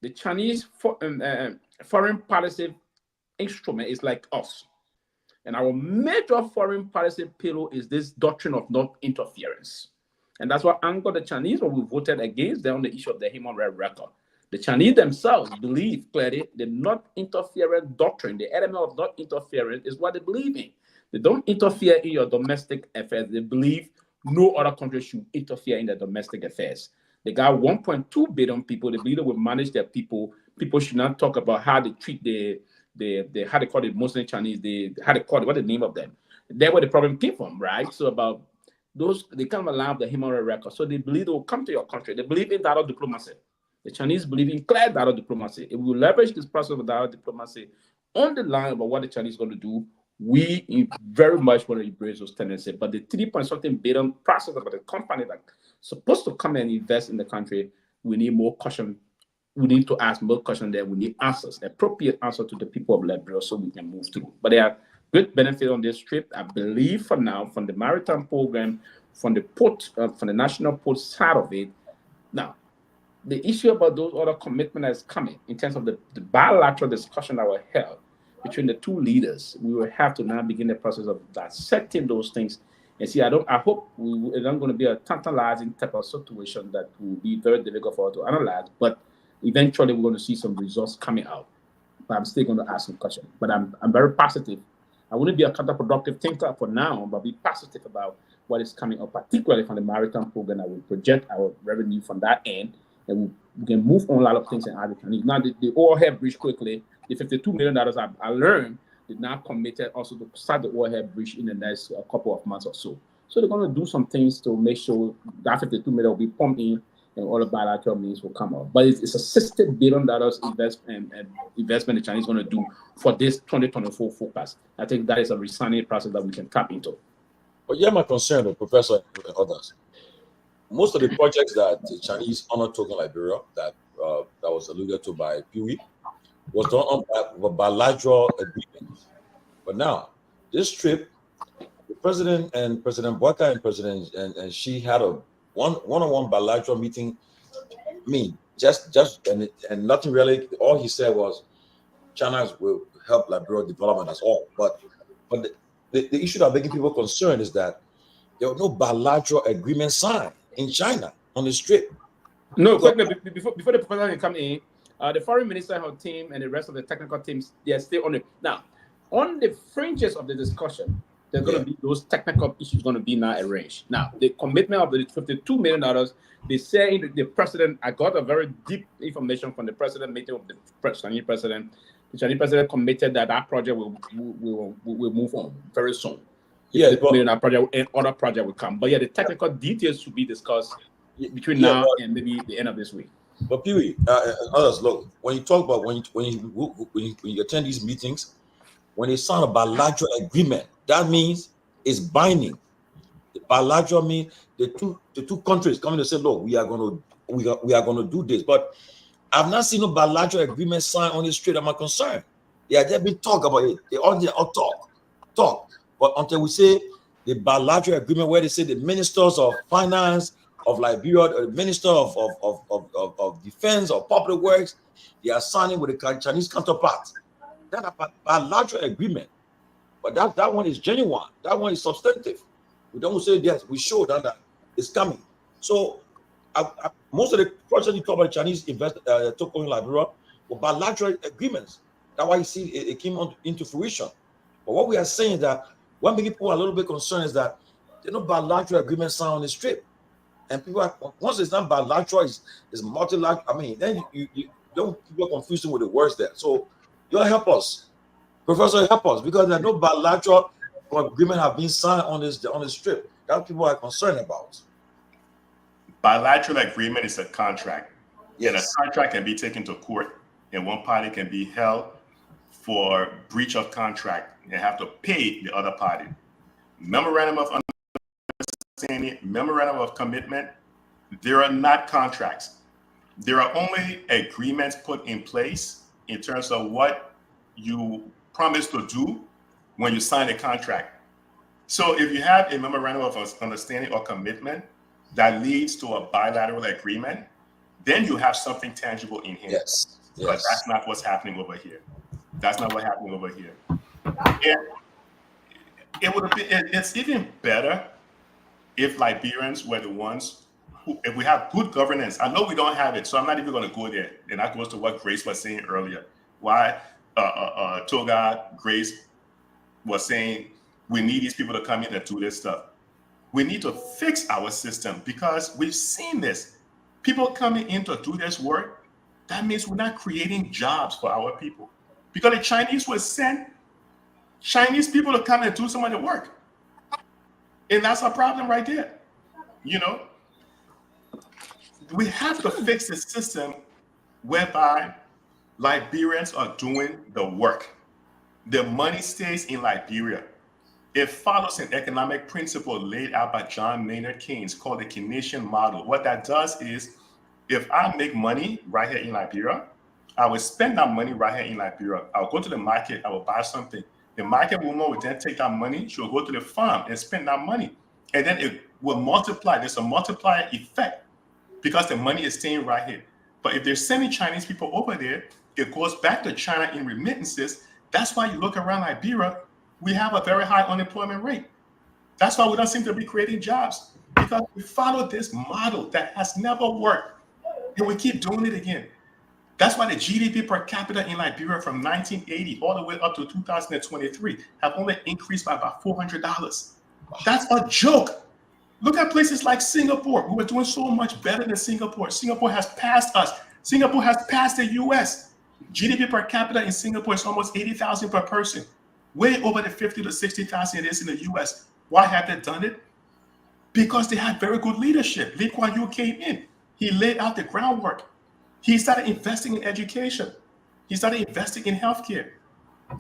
The Chinese foreign policy instrument is like us. And our major foreign policy pillar is this doctrine of non-interference. And that's what angered the Chinese when we voted against them on the issue of the human rights record. The Chinese themselves believe clearly the non-interference doctrine, the element of non-interference is what they believe in. They don't interfere in your domestic affairs. They believe no other country should interfere in their domestic affairs. They got 1.2 billion people. They believe they will manage their people. People should not talk about how they treat the how they call it Muslim Chinese, how they call it, what the name of them. That's where the problem came from, right? So about those, they can't allow the human rights record. So they believe they will come to your country. They believe in dialogue diplomacy. The Chinese believe in clear dialogue diplomacy. If we leverage this process of dialogue diplomacy on the line about what the Chinese are going to do, we very much want to embrace those tendencies. But the 3-point-something billion process about the company that's supposed to come and invest in the country, we need more caution. We need to ask more questions there. We need answers, appropriate answers to the people of Liberia so we can move through. But there are good benefits on this trip, I believe, for now, from the maritime program, from the port, from the national port side of it. Now, the issue about those other commitments that's coming in terms of the bilateral discussion that were held between the two leaders, we will have to now begin the process of dissecting those things. And see, I hope it's not going to be a tantalizing type of situation that will be very difficult for us to analyze, but eventually we're going to see some results coming out. But I'm still going to ask some questions. But I'm very positive. I wouldn't be a counterproductive thinker for now, but be positive about what is coming up, particularly from the maritime program. I will project our revenue from that end, and we can move on a lot of things in other countries. Now, the overhead bridge quickly, the $52 million I learned, did not committed also to start the overhead bridge in the next couple of months or so. So they're going to do some things to make sure that $52 million will be pumped in and all the bilateral means will come up. But it's a $60 billion investment the Chinese are going to do for this 2024 focus. I think that is a resigning process that we can tap into. But yeah, my concern, Professor and others, most of the projects that the Chinese undertook in Liberia that was alluded to by Pewee was done on bilateral agreements. But now, this trip, the president and President Boakai and President and she had a one-on-one bilateral meeting. I mean, just and nothing really. All he said was China will help Liberia development. That's all. But the issue that making people concerned is that there was no bilateral agreement signed in China on this trip. No, before the president come in, the foreign minister, her team, and the rest of the technical teams, they are still on it. Now, on the fringes of the discussion, there's going to be those technical issues going to be now arranged. Now, the commitment of the $52 million, they say the president, I got a very deep information from the president meeting of the Chinese president. The Chinese president committed that project will move on very soon. Yeah, that project and other project will come. But yeah, the technical details should be discussed between now and maybe the end of this week. But Pewee, others, look, when you talk about when you attend these meetings, when they sign a bilateral agreement, that means it's binding. The bilateral means the two countries coming to say, look, we are going to do this. But I've not seen no bilateral agreement signed on this trade. I'm not concerned. Yeah, they've been talk about it. They all talk. But until we say the bilateral agreement where they say the ministers of finance of Liberia, the minister of defense or public works, they are signing with the Chinese counterpart. That's a bilateral agreement. But that one is genuine. That one is substantive. We don't say yes. We show that it's coming. So most of the projects you talk about, the Chinese investors took on Liberia were bilateral agreements. That's why you see it came into fruition. But what we are saying is that one big people are a little bit concerned is that there's no bilateral agreement signed on this trip. And people are, once it's not bilateral, it's multilateral. I mean, then you don't people are confusing with the words there. So you'll help us, Professor, help us, because there's no bilateral agreement have been signed on this trip. That people are concerned about. bilateral agreement is a contract. And a Yes. contract can be taken to court, and one party can be held for breach of contract and have to pay the other party. Memorandum of understanding, memorandum of commitment, there are not contracts. There are only agreements put in place in terms of what you promise to do when you sign a contract. So if you have a memorandum of understanding or commitment that leads to a bilateral agreement, then you have something tangible in hand. Yes. But Yes. that's not what's happening over here. That's not what's happening over here. And it would have been, it's even better if Liberians were the ones who, if we have good governance. I know we don't have it, so I'm not even going to go there. And that goes to what Grace was saying earlier. Why Togar, Grace was saying, we need these people to come in and do this stuff. We need to fix our system because we've seen this. People coming in to do this work, that means we're not creating jobs for our people. Because the Chinese will send Chinese people to come and do some of the work. And that's a problem right there. You know, we have to fix the system whereby Liberians are doing the work. The money stays in Liberia. It follows an economic principle laid out by John Maynard Keynes called the Keynesian model. What that does is, if I make money right here in Liberia, I will spend that money right here in Liberia. I'll go to the market, I will buy something. The market woman will then take that money, she'll go to the farm and spend that money. And then it will multiply. There's a multiplier effect because the money is staying right here. But if they're sending Chinese people over there, it goes back to China in remittances. That's why you look around Liberia, we have a very high unemployment rate. That's why we don't seem to be creating jobs, because we follow this model that has never worked, and we keep doing it again. That's why the GDP per capita in Liberia from 1980 all the way up to 2023 have only increased by about $400. That's a joke. Look at places like Singapore. We were doing so much better than Singapore. Singapore has passed us. Singapore has passed the US. GDP per capita in Singapore is almost 80,000 per person, way over the 50 to 60,000 it is in the US. Why have they done it? Because they had very good leadership. Lee Kuan Yew came in. He laid out the groundwork. He started investing in education. He started investing in healthcare.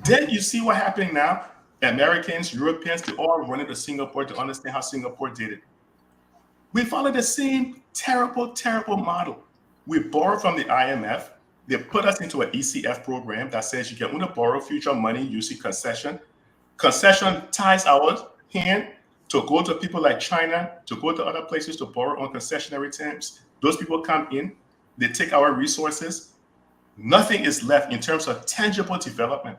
Then you see what happening now. Americans, Europeans, they all running to Singapore to understand how Singapore did it. We follow the same terrible, terrible model. We borrow from the IMF. They put us into an ECF program that says you can only borrow future money using concession. Concession ties our hand to go to people like China, to go to other places to borrow on concessionary terms. Those people come in, they take our resources. Nothing is left in terms of tangible development.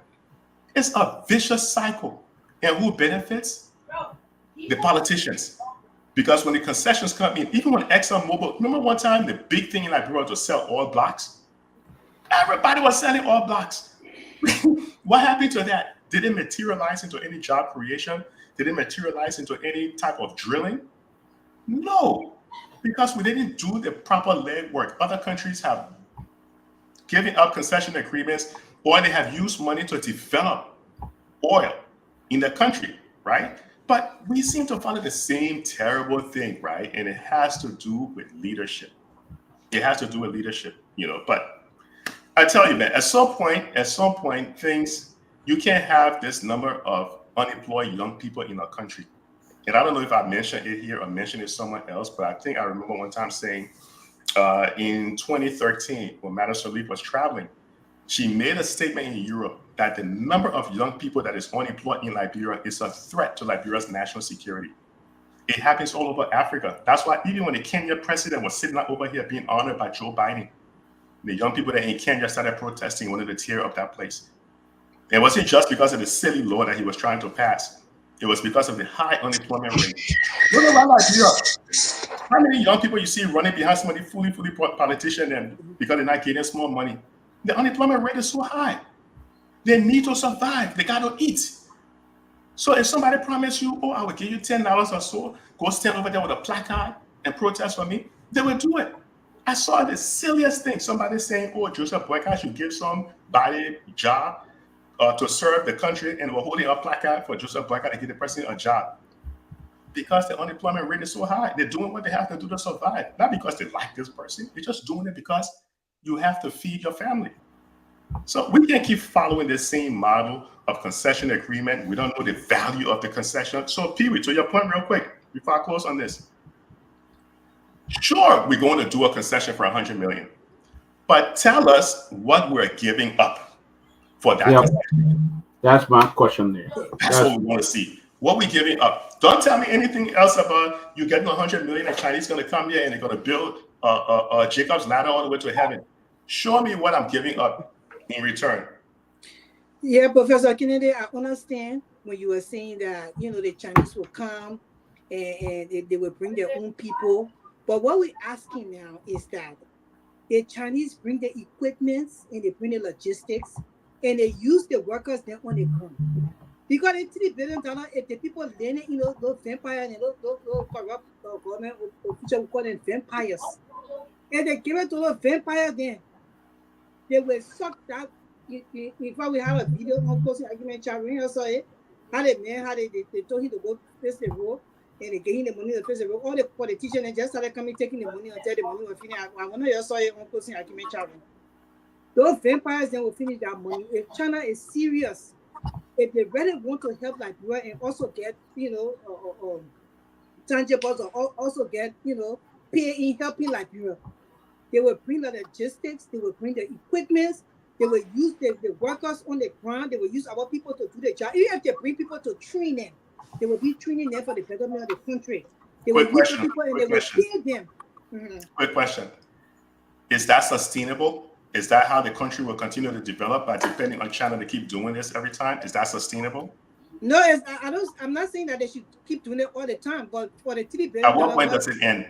It's a vicious cycle. And who benefits? The politicians. Because when the concessions come in, even when ExxonMobil, remember one time the big thing in Liberia was to sell oil blocks? Everybody was selling oil blocks. What happened to that? Did it materialize into any job creation? Did it materialize into any type of drilling? No, because we didn't do the proper legwork. Other countries have given up concession agreements, or they have used money to develop oil in the country, right? But we seem to follow the same terrible thing, right? And it has to do with leadership. It has to do with leadership, you know. But I tell you, man, at some point, things, you can't have this number of unemployed young people in our country. And I don't know if I mentioned it here or mentioned it somewhere else, but I think I remember one time saying in 2013, when Madame Sirleaf was traveling, she made a statement in Europe that the number of young people that is unemployed in Liberia is a threat to Liberia's national security. It happens all over Africa. That's why even when the Kenya president was sitting over here being honored by Joe Biden, the young people that in Kenya started protesting, wanted to tear up that place. It wasn't just because of the silly law that he was trying to pass. It was because of the high unemployment rate. Look around Liberia. How many young people you see running behind somebody fully politician and because they're not getting small money? The unemployment rate is so high. They need to survive. They got to eat. So if somebody promised you, oh, I will give you $10 or so, go stand over there with a placard and protest for me, they will do it. I saw the silliest thing. Somebody saying, oh, Joseph Boyka should give somebody a job to serve the country, and we're holding a placard for Joseph Boyka to give the person a job. because the unemployment rate is so high. They're doing what they have to do to survive. Not because they like this person. They're just doing it because you have to feed your family. So we can't keep following the same model of concession agreement. We don't know the value of the concession. So Pewee, to your point real quick, before I close on this. Sure, we're going to do a concession for $100 million. But tell us what we're giving up for that concession. That's my question there. That's what we want to see. What we giving up. Don't tell me anything else about you getting $100 million and Chinese going to come here and they're going to build a Jacob's ladder all the way to heaven. Show me what I'm giving up in return. Yeah, Professor Kennedy, I understand when you were saying that, you know, the Chinese will come and they will bring their own people. But what we're asking now is that the Chinese bring the equipment and they bring the logistics and they use the workers then on the ground. Because it's $3 billion, if the people then, you know, those vampires and those corrupt government officials will call them vampires. And they give it to those vampires then. They will suck that. In fact, we have a video on posting argument chat. We saw it. How they told him to go face the road and they gave him the money to face the road. All the politicians and just started coming taking the money until the money was finished. I wonder you saw it on posting argument chat. Those vampires then will finish that money. If China is serious, if they really want to help Liberia and also get, you know, tangibles or also get, you know, pay in helping Liberia, they will bring the logistics, they will bring the equipment, they will use the workers on the ground, they will use our people to do the job. Even if they bring people to train them, they will be training them for the betterment of the country. They will use the people and they will pay them. Quick question. Is that sustainable? Is that how the country will continue to develop by depending on China to keep doing this every time? Is that sustainable? No, I'm not saying that they should keep doing it all the time, but for the $3 billion. At what point does it end?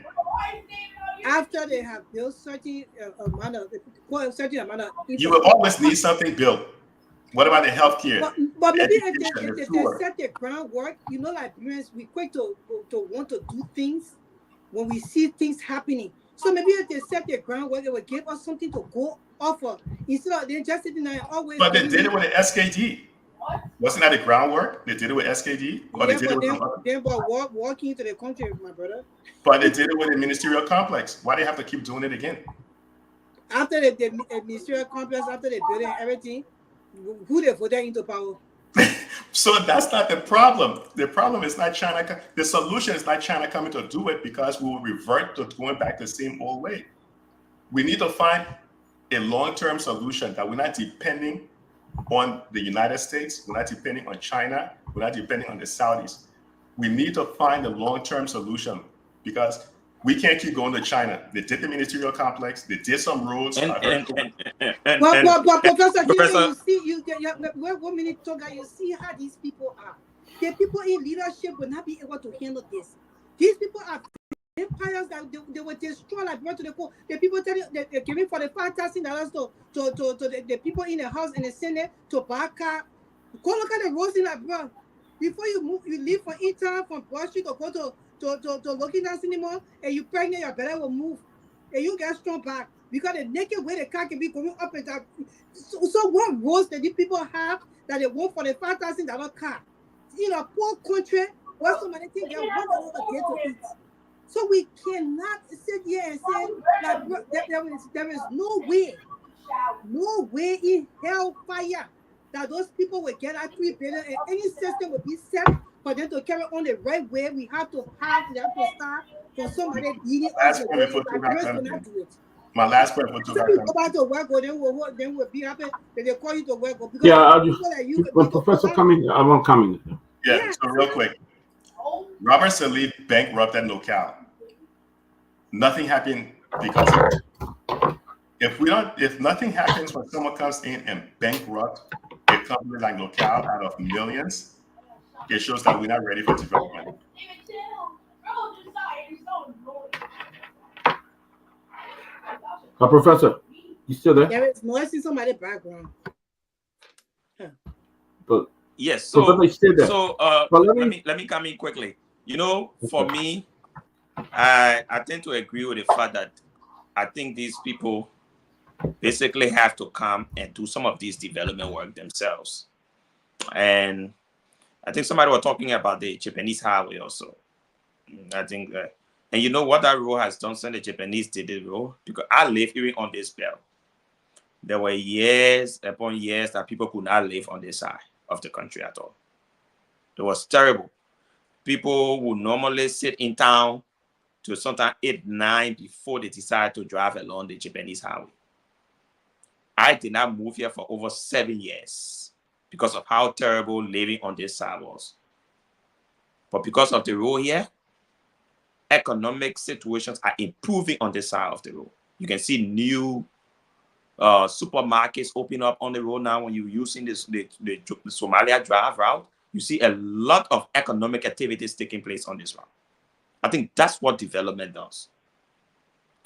After they have built certain amount of. You will always need something built. What about the healthcare? But maybe if they set the groundwork, you know, Liberians, we're quick to want to do things when we see things happening. So maybe if they set the groundwork, they will give us something to go off of instead of they just sitting there always. But they did it with the SKD. Wasn't that the groundwork? They did it with SKD, or they did it with some other. They were walking into the country, my brother. But they did it with the ministerial complex. Why do they have to keep doing it again? After the ministerial complex, after they built everything, who they voted into power? So that's not the problem. The problem is not China. The solution is not China coming to do it because we will revert to going back the same old way. We need to find a long-term solution that we're not depending on the United States. We're not depending on China. We're not depending on the Saudis. We need to find a long-term solution because we can't keep going to China. They did the ministerial complex. They did some roads. But Professor, you see, one minute, Togar, you see how these people are. The people in leadership will not be able to handle this. These people are empires that they will destroy like to the core. The people tell you that they're giving $45,000 to the people in the House and the Senate to buy a car. Go look at the roads in Liberia. Before you move, you leave from Eton, from Broad Street, or go to looking at anymore, and you pregnant, your belly will move, and you get strong back because the naked way the car can be going up and down. So what roads that these people have that they want for the $5,000 car? In a poor country, where somebody think they want another day to eat. So we cannot sit here and say that there is no way in hellfire that those people will get at $3 billion and any system will be set for them to carry on the right way. We have to start for somebody leading us. My last point for Togar. Go back to work, then we'll be happy that they call you to work. When Professor coming, I won't come in. Yeah, so real quick. Robert Salif bankrupted Local. Nothing happened because of it. If nothing happens when someone comes in and bankrupt a company like Local out of millions, it shows that we're not ready for development. Professor, you still there? There is noise in somebody's background. But yes, so let me come in quickly. You know, for me, I tend to agree with the fact that I think these people basically have to come and do some of these development work themselves. And I think somebody was talking about the Japanese highway also. I think, and you know what that road has done since the Japanese did the road? Because I live even on this belt. There were years upon years that people could not live on this side of the country at all. It was terrible. People would normally sit in town till sometime 8, 9 before they decide to drive along the Japanese highway. I did not move here for over 7 years because of how terrible living on this side was. But because of the road here, economic situations are improving on this side of the road. You can see new supermarkets open up on the road now. When you're using the Somalia Drive route, you see a lot of economic activities taking place on this route. I think that's what development does.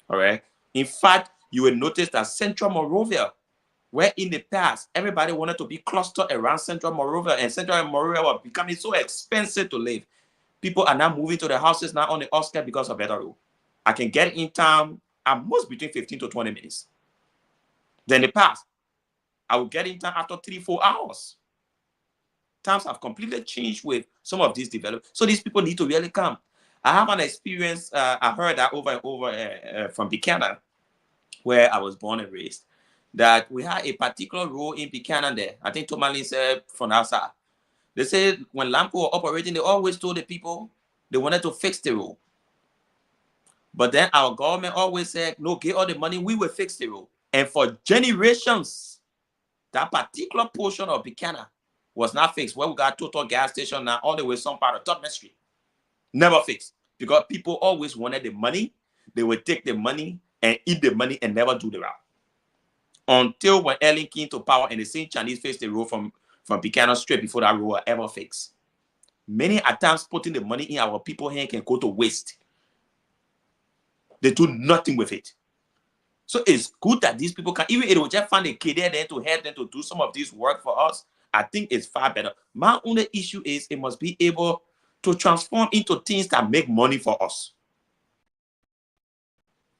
All right. In fact, you will notice that Central Monrovia, where in the past everybody wanted to be clustered around Central Monrovia, and Central Monrovia was becoming so expensive to live, people are now moving to the houses now on the outskirts because of better road. I can get in town at most between 15 to 20 minutes. Then in the past, I would get in town after 3-4 hours. Times have completely changed with some of these developments. So these people need to really come. I have an experience, I heard that over and over from Buchanan, where I was born and raised, that we had a particular road in Buchanan there. I think Tomalin said from outside. They said when Lamco were operating, they always told the people they wanted to fix the road. But then our government always said, no, get all the money, we will fix the road. And for generations, that particular portion of Buchanan was not fixed. Where we got Total gas station now, all the way some part of Tubman Street. Never fixed. Because people always wanted the money. They would take the money and eat the money and never do the route. Until when Ellen came to power and the same Chinese faced the road from Buchanan straight before that road was ever fixed. Many times putting the money in our people's hand can go to waste. They do nothing with it. So it's good that these people can, even if they will just find a kid there to help them to do some of this work for us, I think it's far better. My only issue is it must be able to transform into things that make money for us.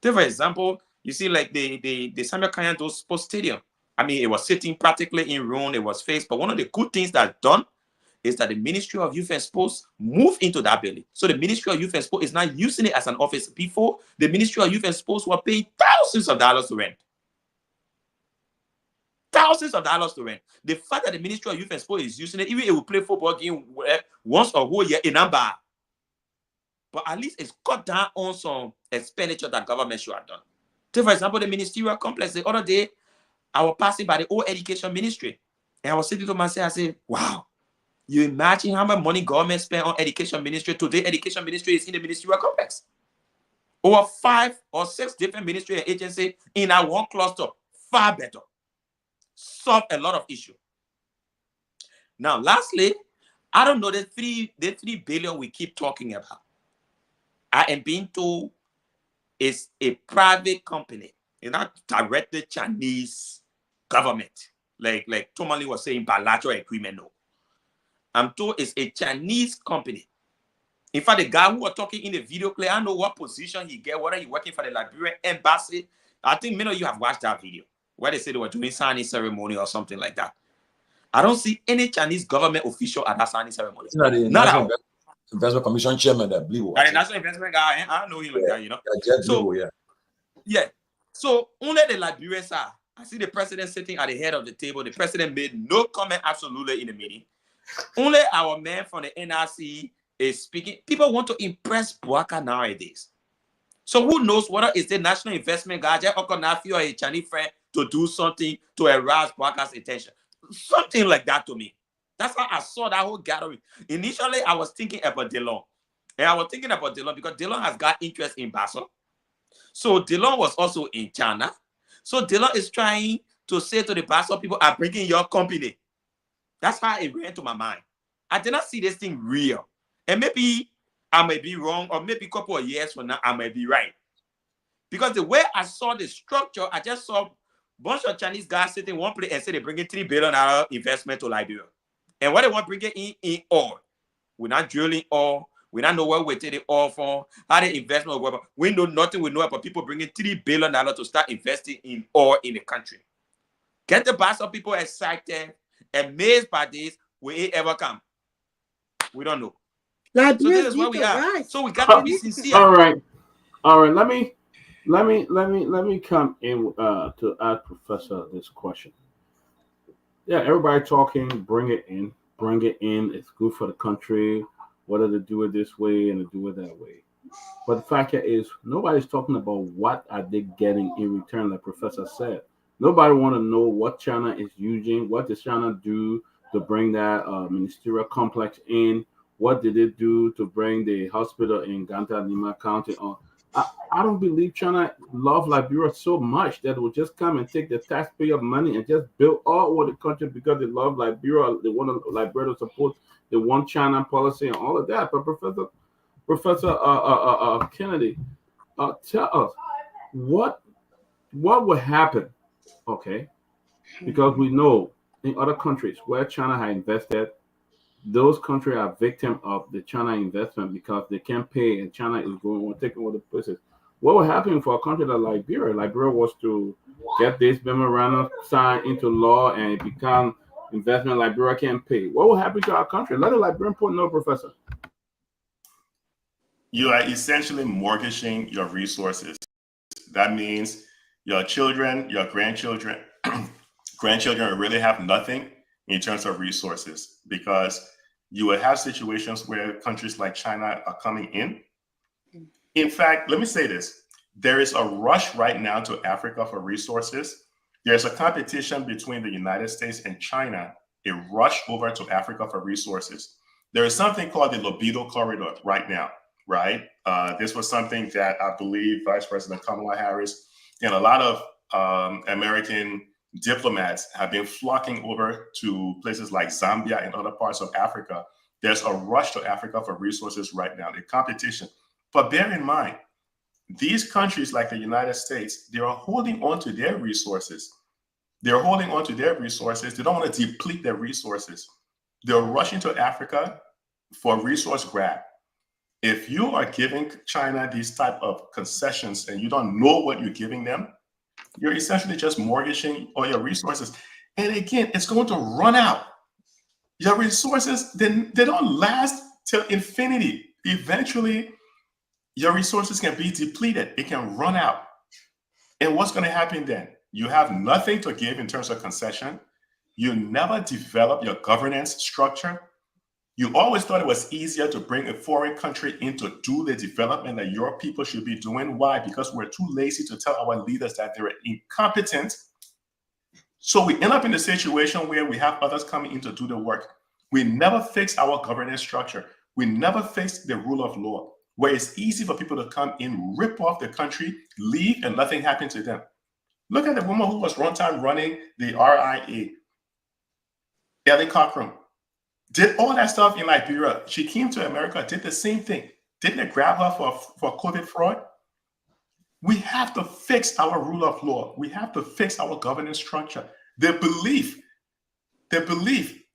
Take for example, you see like the Samuel Kanyando Sports Stadium. I mean, it was sitting practically in ruin, it was fixed, but one of the good things that's done is that the Ministry of Youth and Sports moved into that building. So the Ministry of Youth and Sports is now using it as an office. Before, the Ministry of Youth and Sports were paying thousands of dollars to rent. Thousands of dollars to rent. The fact that the Ministry of Youth and Sports is using it, even if it will play football game once a whole year in number. But at least it's cut down on some expenditure that government should have done. Take for example, the ministerial complex. The other day, I was passing by the old education ministry. And I was sitting to myself, I said, wow, you imagine how much money government spent on education ministry. Today, education ministry is in the ministerial complex. Over 5 or 6 different ministry and agencies in our one cluster. Far better. Solve a lot of issues. Now, lastly, I don't know the 3 billion we keep talking about. I am being told it's a private company. It's not directly Chinese government. Like Tomalin was saying, bilateral agreement. No. I'm told it's a Chinese company. In fact, the guy who was talking in the video clip, I don't know what position he get, whether he's working for the Liberian embassy. I think many of you have watched that video where they say they were doing signing ceremony or something like that. I don't see any Chinese government official at that signing ceremony. Not at all. Investment Commission chairman, that Blue. And the National Investment guy, I know him like that, you know. So, yeah. So only the Liberians are. I see the president sitting at the head of the table. The president made no comment absolutely in the meeting. Only our man from the NRC is speaking. People want to impress Bouaka nowadays. So who knows whether it's the National Investment guy, or a Chinese friend to do something to arouse Bouaka's attention. Something like that to me. That's how I saw that whole gathering. Initially, I was thinking about DeLong. And I was thinking about DeLong because DeLong has got interest in Basel. So DeLong was also in China. So DeLong is trying to say to the Basel people, I'm bringing your company. That's how it went to my mind. I did not see this thing real. And maybe I may be wrong, or maybe a couple of years from now, I may be right. Because the way I saw the structure, I just saw a bunch of Chinese guys sitting in one place and say they're bringing $3 billion investment to Liberia. And what they want to bring it in oil. We're not drilling oil. We don't know where we take the oil from, how the investment will work. We know nothing. We know about people bringing $3 billion to start investing in oil in the country. Get the Basel people excited, amazed by this. Will it ever come? We don't know. So Liberians this is where need we to are. rise. So we got to be sincere. All right. Let me come in to ask Professor this question. Yeah, everybody talking, bring it in. Bring it in. It's good for the country. Whether to do it this way and to do it that way. But the fact is, nobody's talking about what are they getting in return, like Professor said. Nobody want to know what China is using. What does China do to bring that ministerial complex in? What did it do to bring the hospital in Ganta Lima County on? I don't believe China love Liberia so much that it will just come and take the taxpayer money and just build all over the country because they love Liberia. They want Liberia to support the one China policy and all of that. But Professor Kennedy, tell us what would happen, okay? Because we know in other countries where China has invested, those countries are victim of the China investment because they can't pay and China is going on taking all the places. What would happen for a country like Liberia? Liberia was to get this memorandum signed into law and it become investment Liberia can't pay. What will happen to our country? Let the Liberian put no, Professor. You are essentially mortgaging your resources. That means your children, your grandchildren, grandchildren really have nothing in terms of resources because you will have situations where countries like China are coming in. In fact, let me say this. There is a rush right now to Africa for resources. There's a competition between the United States and China, a rush over to Africa for resources. There is something called the Libido Corridor right now, right? This was something that I believe Vice President Kamala Harris and a lot of American diplomats have been flocking over to places like Zambia and other parts of Africa. There's a rush to Africa for resources right now, the competition. But bear in mind, these countries like the United States, they are holding on to their resources. They're holding on to their resources. They don't want to deplete their resources. They're rushing to Africa for resource grab. If you are giving China these type of concessions and you don't know what you're giving them, you're essentially just mortgaging all your resources. And again, it's going to run out. Your resources, they don't last till infinity. Eventually, your resources can be depleted. It can run out. And what's going to happen then? You have nothing to give in terms of concession. You never develop your governance structure. You always thought it was easier to bring a foreign country in to do the development that your people should be doing. Why? Because we're too lazy to tell our leaders that they're incompetent. So we end up in a situation where we have others coming in to do the work. We never fix our governance structure. We never fix the rule of law, where it's easy for people to come in, rip off the country, leave, and nothing happened to them. Look at the woman who was one time running the RIA, Ellie Cochran. Did all that stuff in Liberia. She came to America, did the same thing. Didn't they grab her for COVID fraud? We have to fix our rule of law. We have to fix our governance structure. The belief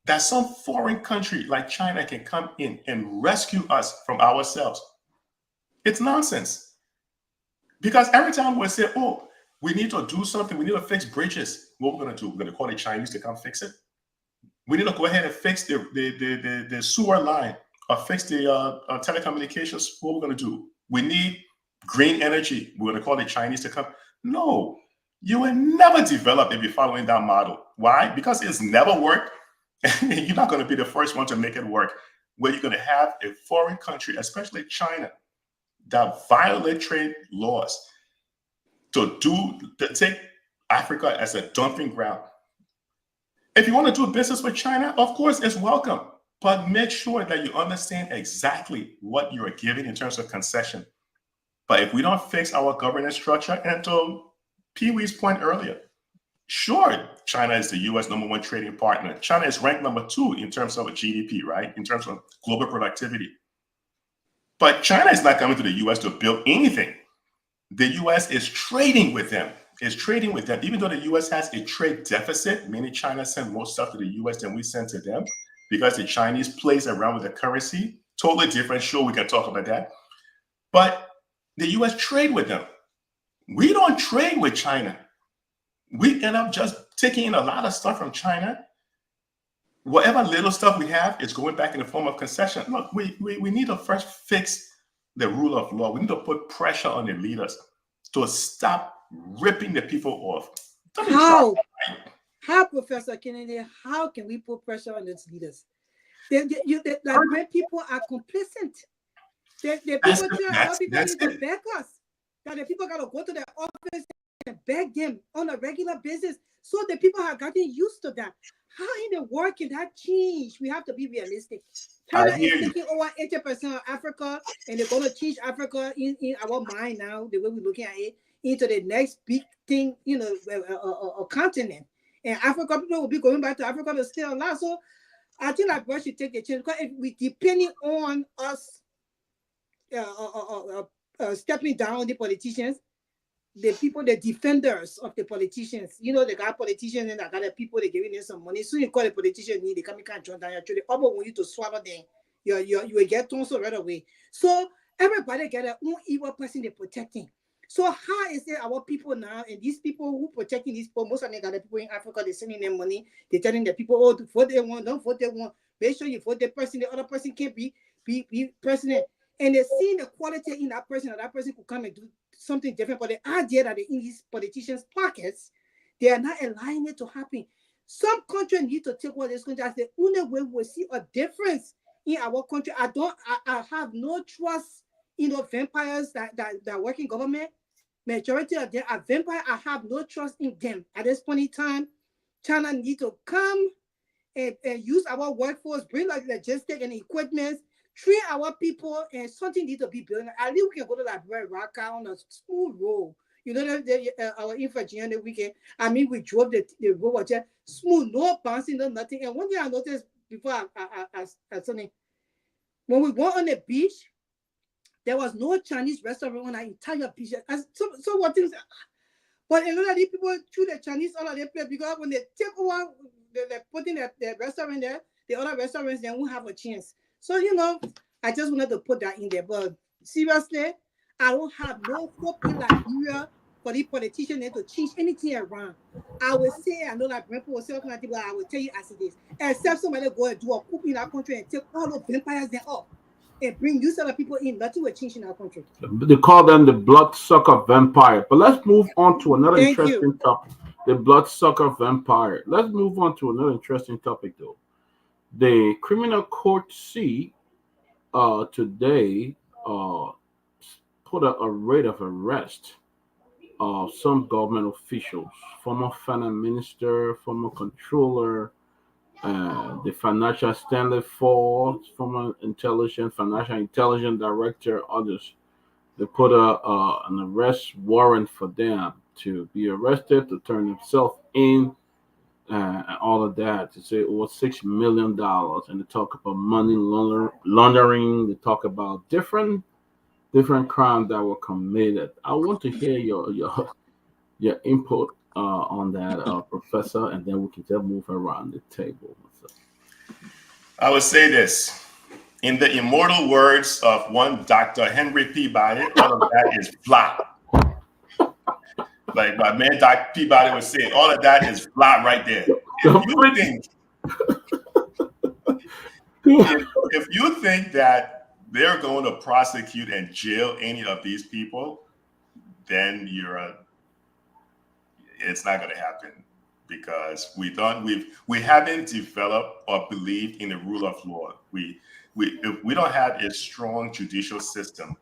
that some foreign country like China can come in and rescue us from ourselves, it's nonsense. Because every time we say, oh, we need to do something, we need to fix bridges, what we're going to do? We're going to call the Chinese to come fix it. We need to go ahead and fix the sewer line or fix the telecommunications. What we're going to do? We need green energy. We're going to call the Chinese to come. No, you will never develop if you're following that model. Why? Because it's never worked. You're not going to be the first one to make it work. Where you're going to have a foreign country, especially China, that violate trade laws to take Africa as a dumping ground. If you want to do business with China, of course, it's welcome. But make sure that you understand exactly what you are giving in terms of concession. But if we don't fix our governance structure, and to Peewee's point earlier, sure, China is the U.S. #1 trading partner. China is ranked #2 in terms of GDP, right? In terms of global productivity. But China is not coming to the U.S. to build anything. The U.S. is trading with them. Even though the U.S. has a trade deficit, meaning China sends more stuff to the U.S. than we send to them, because the Chinese plays around with the currency. Totally different. Sure, we can talk about that. But the U.S. trade with them. We don't trade with China. We end up just taking in a lot of stuff from China. whatever little stuff we have is going back in the form of concession. Look, we need to first fix the rule of law. We need to put pressure on the leaders to stop ripping the people off. How, Professor Kennedy, how can we put pressure on those leaders? Like people are complicit. The people need to beg us. That the people got to go to their office and beg them on a regular basis. So the people have gotten used to that. How in the world can that change? We have to be realistic. China is taking over 80% of Africa, and they're going to change Africa in our mind now, the way we're looking at it, into the next big thing, a continent. And Africa people will be going back to Africa to stay alive. So I think that we should take the chance, because if we depending on us stepping down the politicians, the people, the defenders of the politicians, they got politicians and they got the people, they giving them some money. So you call the politician, they come and can't join down your tree. They want you to swallow them. You will get tonsil right away. So everybody got their own evil person they're protecting. So how is it our people now, and these people who protecting these people, most of them got the people in Africa, they're sending them money, they're telling the people, oh, vote they want, don't vote they want. Make sure you vote the person, the other person can't be president. And they're seeing the quality in that person could come and do something different. But the idea that they're in these politicians' pockets, they are not allowing it to happen. Some countries need to take what this country as the only way we'll see a difference in our country. I have no trust in vampires that work in government. Majority of them are vampires. I have no trust in them. At this point in time, China need to come and use our workforce, bring like logistics and equipment, train our people, and something need to be built. At least we can go to Liberia, rock out on a smooth road. Our infrastructure the weekend. I mean, we drove the road was just smooth, no bouncing, no nothing. And one thing I noticed before I something, when we went on the beach, there was no Chinese restaurant on our entire beach. So what things? But a lot of these people threw the Chinese all of their place, because when they take over, they're putting the restaurant there, the other restaurants they won't have a chance. So I just wanted to put that in there. But seriously, I don't have no hope in Liberia for the politicians to change anything around. I will say, I know that grandpa was saying, but I will tell you as it is. Except somebody go and do a coup in our country and take all the vampires there up and bring new set of people in, nothing will change in our country. They call them the bloodsucker vampire. But let's move on to another interesting topic. The bloodsucker vampire. Let's move on to another interesting topic, though. The criminal court C today put a rate of arrest of some government officials, former finance minister, former controller, the financial standard for former financial intelligence director, others. They put an arrest warrant for them to be arrested, to turn themselves in, and all of that. To say over $6 million, and they talk about money laundering. They talk about different crimes that were committed. I want to hear your input on that, Professor, and then we can just move around the table. I would say this. In the immortal words of one Dr. Henry Peabody, all of that is flat. Like my man Dr. Peabody was saying, all of that is flat right there. If you think that they're going to prosecute and jail any of these people, then it's not going to happen, because we haven't developed or believed in the rule of law. If we don't have a strong judicial system.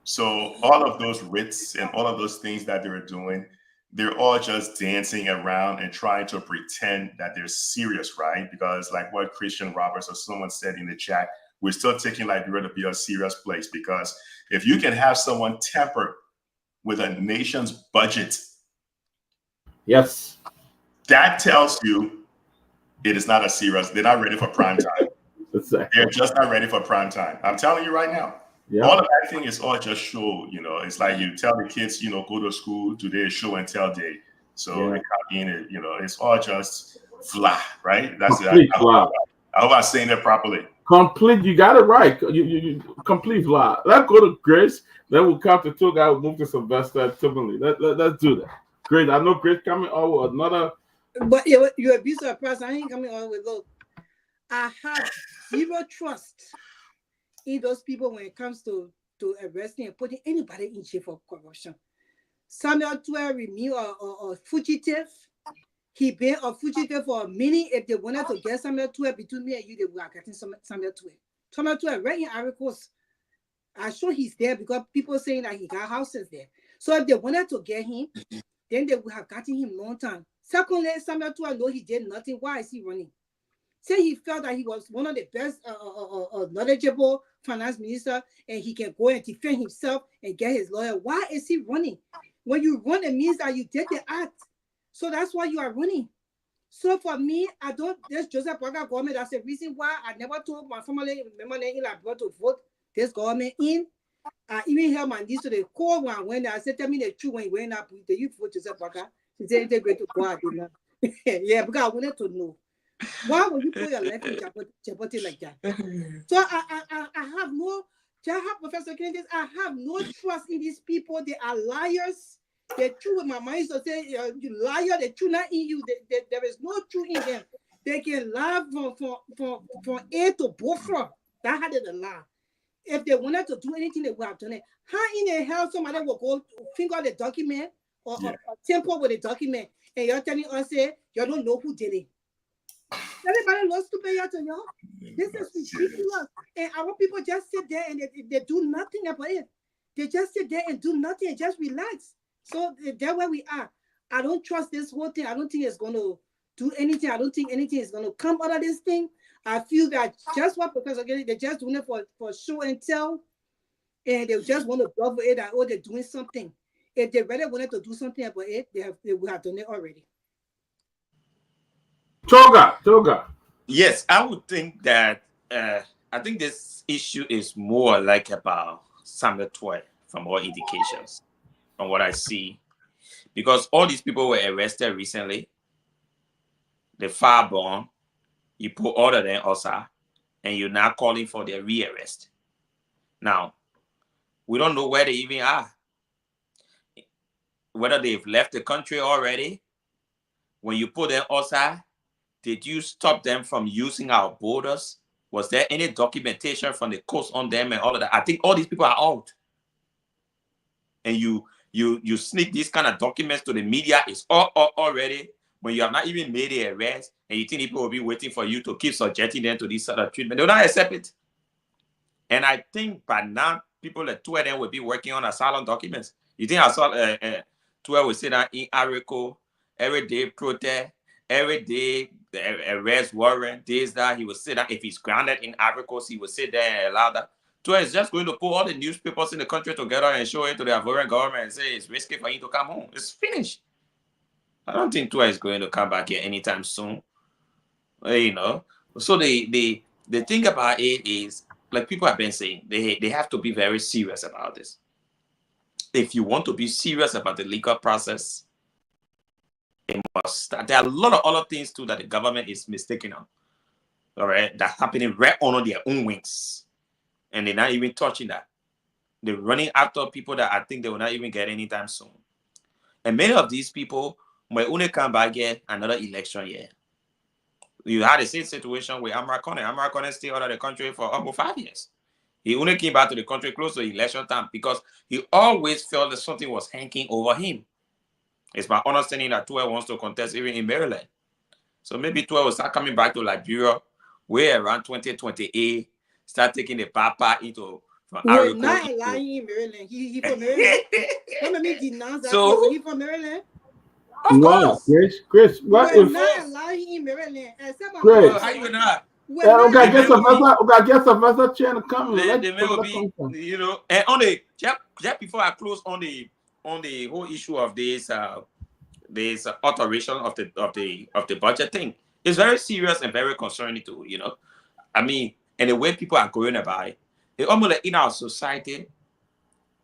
So all of those writs and all of those things that they're doing, they're all just dancing around and trying to pretend that they're serious, right? Because like what Christian Roberts or someone said in the chat, we're still taking Liberia to be a serious place, because if you can have someone tamper with a nation's budget, yes, that tells you it is not a serious, they're not ready for prime time. Exactly. They're just not ready for prime time. I'm telling you right now. Yeah. All of that thing is all just show, it's like you tell the kids, go to school, today is show and tell day. So it's all just flat, right? That's it. I hope I'm saying it properly. Complete, you got it right. You complete flat. Let's go to Grace, then we'll come to Togar, we'll move to Sylvester and Tomalin. Let's do that. Great. I know Grace coming on with another. But you would be surprised. I ain't coming on with look. I have zero trust in those people when it comes to arresting and putting anybody in jail for corruption. Samuel Tuer remain a fugitive. He been a fugitive for a minute. If they wanted to get Samuel Tuer between me and you, they would have gotten Samuel Tuer. Samuel Tuer right in Ivory Coast. I'm sure he's there because people saying that he got houses there. So if they wanted to get him, then they would have gotten him long time. Secondly, Samuel Tuer know he did nothing. Why is he running? Say he felt that he was one of the best knowledgeable finance minister and he can go and defend himself and get his lawyer. Why is he running? When you run, it means that you did the act. So that's why you are running. So for me, I don't, this Joseph Boakai government, that's the reason why I never told my family member in Liberia to vote this government in. I even held my niece to the core one when I said, tell me the truth when you went up, the youth vote Joseph Boakai. She said, they're going to go out. Yeah, because I wanted to know. Why would you put your life in jeopardy like that? So I have no, Professor Kennedy, I have no trust in these people. They are liars. The truth with my mind to say, you liar, the truth not in you. There is no truth in them. They can lie from A to Bofra. That's how they lie. If they wanted to do anything, they would have done it. How in the hell somebody will go finger the document or tamper with the document and you're telling us, say, you don't know who did it? Everybody loves to pay attention, y'all. This is ridiculous. And our people just sit there and they do nothing about it. They just sit there and do nothing and just relax. So that's where we are. I don't trust this whole thing. I don't think it's going to do anything. I don't think anything is going to come out of this thing. I feel that just what Professor Kennedy, they're just doing it for show and tell. And they just want to bluff it that, oh, they're doing something. If they really wanted to do something about it, they would have done it already. Togar. Yes, I would think that I think this issue is more like about Samuel Tuer from all indications, from what I see, because all these people were arrested recently. The fireborn, you put all of them also, and you're now calling for their rearrest. Now, we don't know where they even are, whether they've left the country already. When you put them outside, did you stop them from using our borders? Was there any documentation from the coast on them and all of that? I think all these people are out. And you sneak these kind of documents to the media. It's all already when you have not even made the arrest and you think people will be waiting for you to keep subjecting them to this sort of treatment. They will not accept it. And I think by now, people like Tuer then will be working on asylum documents. You think Tuer will sit down in Arico, every day protest, every day arrest warrant, this, that. He will sit down. If he's grounded in Arico, he will sit there and allow that. Tuer is just going to put all the newspapers in the country together and show it to the Ivorian government and say it's risky for him to come home. It's finished. I don't think Tuer is going to come back here anytime soon. You know. So the thing about it is, like people have been saying, they have to be very serious about this. If you want to be serious about the legal process, they must start. There are a lot of other things too that the government is mistaken on. All right, that's happening right under their own wings, and they're not even touching that. They're running after people that I think they will not even get anytime soon. And many of these people might only come back here another election year. You had the same situation with Amara Kone. Amara Kone stayed out of the country for almost 5 years. He only came back to the country close to election time because he always felt that something was hanging over him. It's my understanding that Tuer wants to contest even in Maryland. So maybe Tuer will start coming back to Liberia where around 2028, start taking the papa into from We're not lying in Maryland. He from Maryland. Don't let me denounce that. So, he from Maryland. Of course. Chris, what we're if not lying in Maryland? Except Chris, how you not? We got get Sylvester chance to come. They may be, you know, and on the just before I close on the whole issue of this alteration of the budget thing, it's very serious and very concerning too. You know, I mean, and the way people are going about it, it's almost like in our society,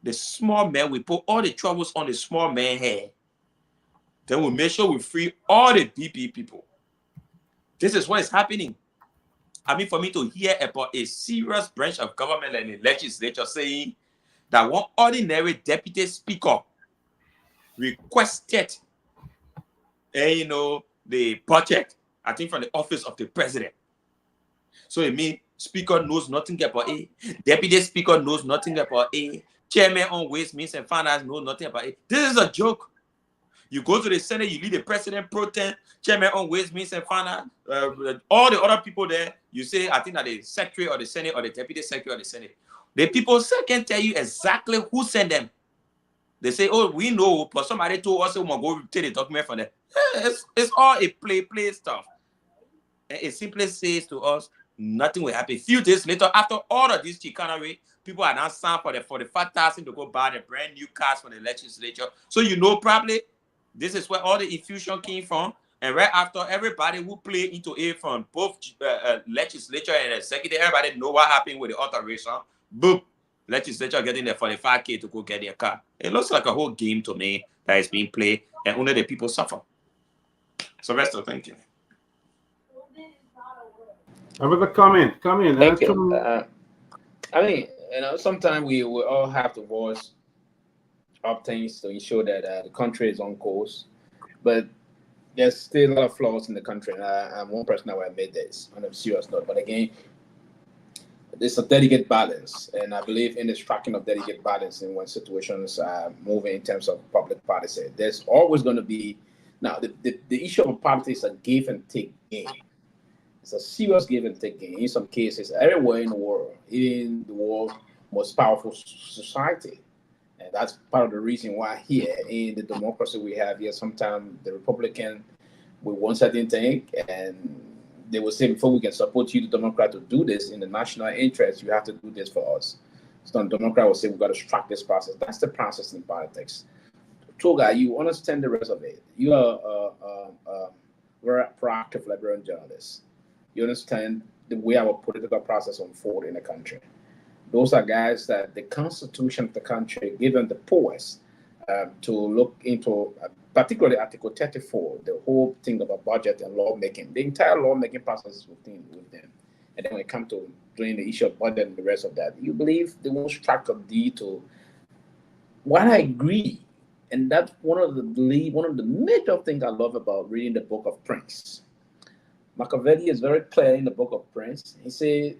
the small man, we put all the troubles on the small man head. Then we make sure we free all the BP people. This is what is happening. I mean, for me to hear about a serious branch of government and the legislature saying that one ordinary deputy speaker requested, the budget, I think from the office of the president. So it means speaker knows nothing about it. Deputy speaker knows nothing about it. Chairman on Ways, Means and Finance knows nothing about it. This is a joke. You go to the Senate, you lead the president pro tem, chairman on Ways, Means and Finance, all the other people there, you say, I think that the secretary or the Senate or the deputy secretary or the Senate. The people can tell you exactly who sent them. They say, oh, we know, but somebody told us we're going to go take the document from them. It's all a play stuff. And it simply says to us, nothing will happen. Few days later, after all of this chicanery, people are now signed for the 45,000 to go buy the brand new cars for the legislature. So you know probably this is where all the infusion came from. And right after, everybody who played into it from both legislature and executive, everybody know what happened with the alteration. Boom. Legislature getting the 45K to go get their car. It looks like a whole game to me that is being played, and only the people suffer. Sylvester, thank you. Have a comment. Come in. Thank you. I mean, sometimes we all have to voice up things to ensure that the country is on course, but there's still a lot of flaws in the country. And I'm one person that will admit this on a serious note. But again, there's a delicate balance, and I believe in the striking of delicate balance in when situations are moving in terms of public policy. There's always going to be now the issue of politics is a give and take game. It's a serious give and take game. In some cases, everywhere in the world, even the world's most powerful society. And that's part of the reason why here in the democracy we have here, sometimes the Republican will want certain thing, and they will say, before we can support you, the Democrat, to do this in the national interest, you have to do this for us. So the Democrat will say, we've got to track this process. That's the process in politics. Togar, you understand the rest of it. You are a very proactive Liberian journalist. You understand the way our political process unfolds in the country. Those are guys that the Constitution of the country given the powers to look into, particularly Article 34, the whole thing about budget and lawmaking. The entire lawmaking process is with them. And then when it comes to doing the issue of budget and the rest of that, you believe they won't strike a deal to what I agree. And that's one of the major things I love about reading the book of Prince. Machiavelli is very clear in the book of Prince. He said,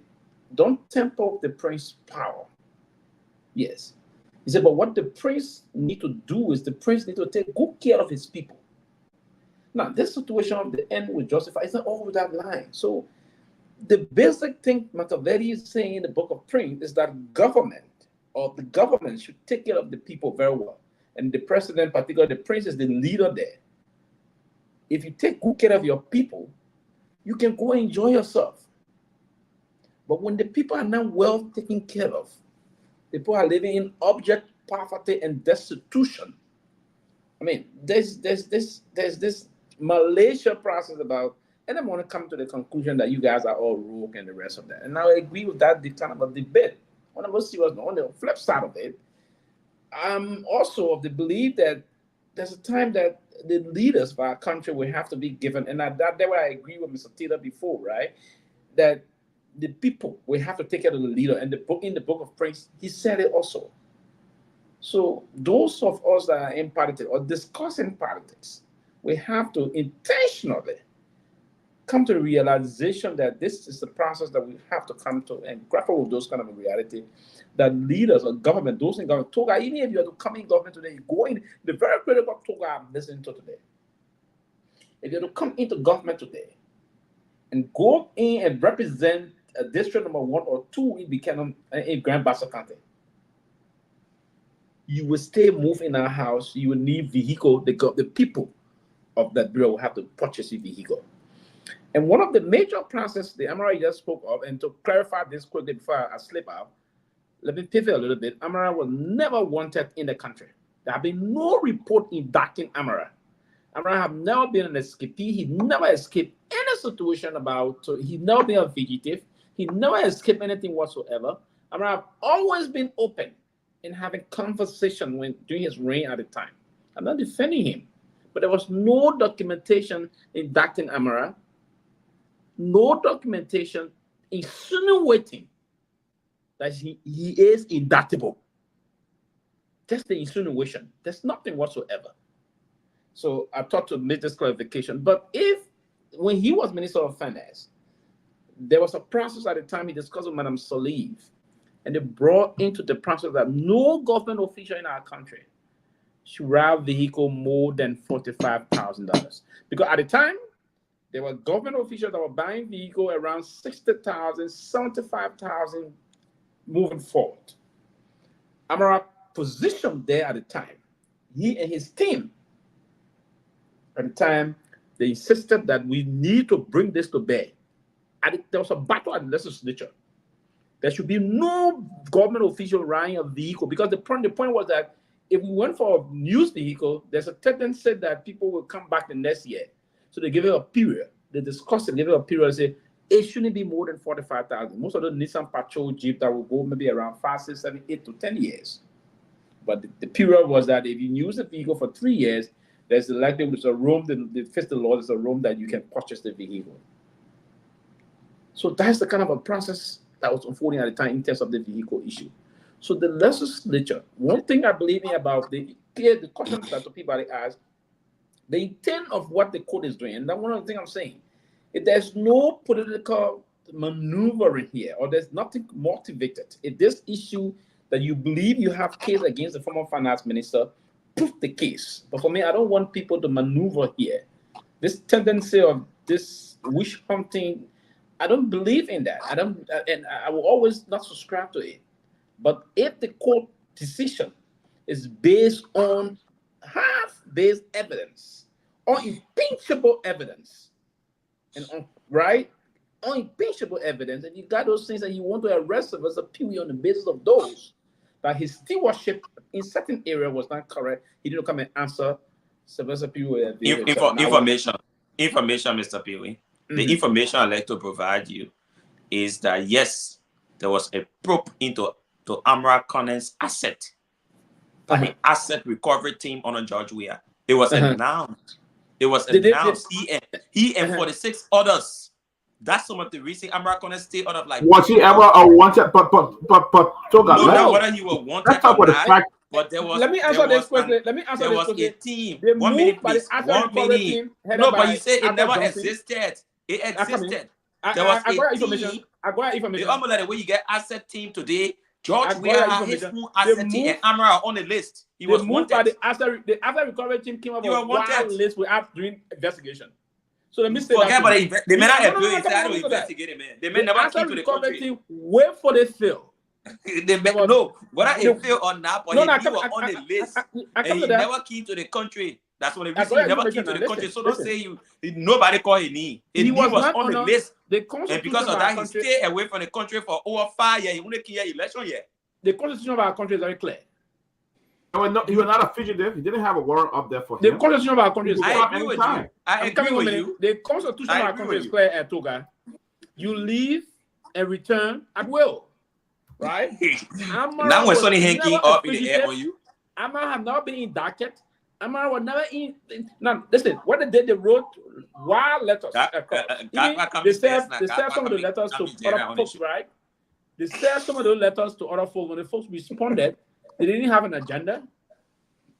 don't temper the prince's power. Yes. He said, but what the prince need to do is the prince need to take good care of his people. Now, this situation of the end will justify, it's not all that line. So the basic thing Machiavelli is saying in the book of Prince is that the government should take care of the people very well. And the president, particularly the prince, is the leader there. If you take good care of your people, you can go enjoy yourself. But when the people are not well taken care of, people are living in abject poverty and destitution. I mean, there's this Malaysia process about, and I want to come to the conclusion that you guys are all rogue and the rest of that. And I agree with that kind of a debate. On the flip side of it, I'm also of the belief that there's a time that the leaders of our country will have to be given, and that's why I agree with Mr. Taylor before, right? That the people will have to take care of the leader. And in the book of Prince, he said it also. So those of us that are in politics or discussing politics, we have to intentionally come to the realization that this is the process that we have to come to and grapple with those kind of a reality that leaders or government, those in government, Togar, even if you are to come in government today, you go in the very critical Togar I'm listening to today. If you are to come into government today and go in and represent a district number 1 or 2 in Grand Bassa County, you will stay move in our house, you will need vehicle, the people of that bureau will have to purchase a vehicle. And one of the major processes the Amara just spoke of, and to clarify this quickly before I slip out, let me pivot a little bit. Amara was never wanted in the country. There have been no report indicting Amara. Amara have never been an escapee. He never escaped any situation he never been a fugitive. He never escaped anything whatsoever. Amara have always been open in having conversation during his reign at the time. I'm not defending him, but there was no documentation indicting Amara, no documentation insinuating that he is indictable. Just the insinuation. There's nothing whatsoever. So I thought to make this clarification. But when he was Minister of Finance, there was a process at the time he discussed with Madame Solive, and they brought into the process that no government official in our country should have vehicle more than $45,000. Because at the time, there were government officials that were buying vehicle around 60,000, 75,000 moving forward. Amara positioned there at the time, he and his team, at the time, they insisted that we need to bring this to bear. There was a battle at the legislature. There should be no government official riding a vehicle, because the point was that if we went for a used vehicle, there's a tendency that people will come back the next year. So they give it a period. They discuss it, give it a period, and say it shouldn't be more than 45,000. Most of the Nissan Patrol Jeep that will go maybe around 5, 6, 7, 8 to 10 years. But the period was that if you use the vehicle for 3 years, there's the likelihood there's a room, the fits the law, there's a room that you can purchase the vehicle. So that's the kind of a process that was unfolding at the time in terms of the vehicle issue. So the legislature, one thing I believe in about the question that Peabody asked, the intent of what the court is doing, and that's one of the things I'm saying, if there's no political maneuvering here, or there's nothing motivated, if this issue that you believe you have case against the former finance minister, prove the case. But for me, I don't want people to maneuver here. This tendency of this wish hunting, I don't believe in that. And I will always not subscribe to it. But if the court decision is based on half-based evidence, unimpeachable evidence, and unimpeachable evidence, and you got those things that you want to arrest Sylvester Pewee on the basis of those, that his stewardship in certain area was not correct, he didn't come and answer Sylvester Pewee. Information, Mr. Pewee. The information I'd like to provide you is that yes, there was a probe into Amara Connell's asset by the asset recovery team under George Weah. It was announced. It was announced. He and 46 others. That's some of the reason Amara Connell stayed out of like. Was he ever wanted? But Togar. No, not whether he was wanted or not. But there was. Let me answer this question. There was a team. 1 minute, please. 1 minute. No, but you say it never existed. It existed. There was a team. It's almost like the way you get asset team today. George Weah had his own asset team and Amara on the list. He was wanted. By the asset recovery team came up with a wild list without doing investigation. So let me say that. But they may not have doing exactly investigate it, man. They may never came to the country. Team, wait for the fail. They may no, whether it failed or not, but he was on the list. And he never came to the country. That's what the reason he never came to the country. So don't say nobody called his name. He was on the list. And because of that, he stayed away from the country for over 5 years. He wouldn't care election yet. The constitution of our country is very clear. No, he was not a fugitive. He didn't have a warrant up there for him. The constitution of our country is clear. I agree with you. I agree with you. The constitution of our country is clear at Togar. You leave and return at will. Right? Now when Sonny hanging up in the air on you. Amara have not been indicted. Amara was never in. Now, listen, what they did, they wrote wild letters. They sent some of the letters to other folks, right? They sent some of those letters to other folks. When the folks responded, they didn't have an agenda.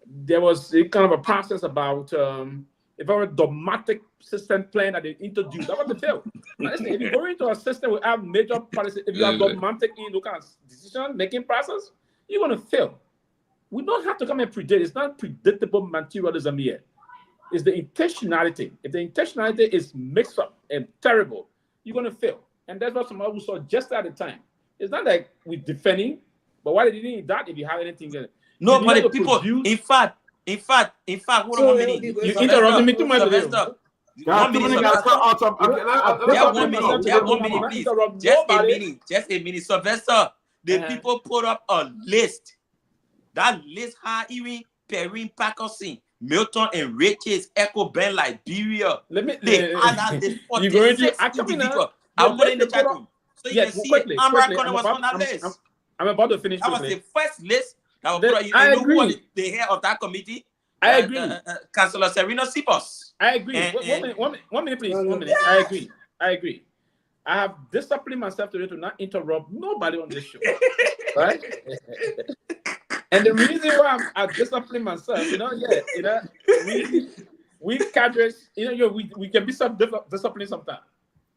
There was a kind of a process about a very dogmatic system plan that they introduced. That was the fail. Listen, if you go into a system with have major policy, if you have dogmatic in local decision-making process, you're going to fail. We don't have to come and predict. It's not predictable materialism here. It's the intentionality. If the intentionality is mixed up and terrible, you're going to fail. And that's what some of us saw just at the time. It's not like we're defending, but why did you need that if you have anything there? No, but the people, in fact, hold on 1 minute. You interrupted me too much. 1 minute. Yeah, 1 minute, please. Just a minute. Sylvester, the people put up a list. That list had even Perrin Parkinson, Milton and Riches, Echo Ben, Liberia. They had that list for 46 individuals. I'll put in the chat room. So you can see Amara Connell was on that list. I'm about to finish. That was the first list that was put. You know who was the head of that committee? I agree. Councillor Serena Sipos. I agree. One minute, please. 1 minute. I agree. I have disciplined myself today to not interrupt nobody on this show. Right? And the reason why I discipline myself, we cadres, we can be self-disciplined sometimes.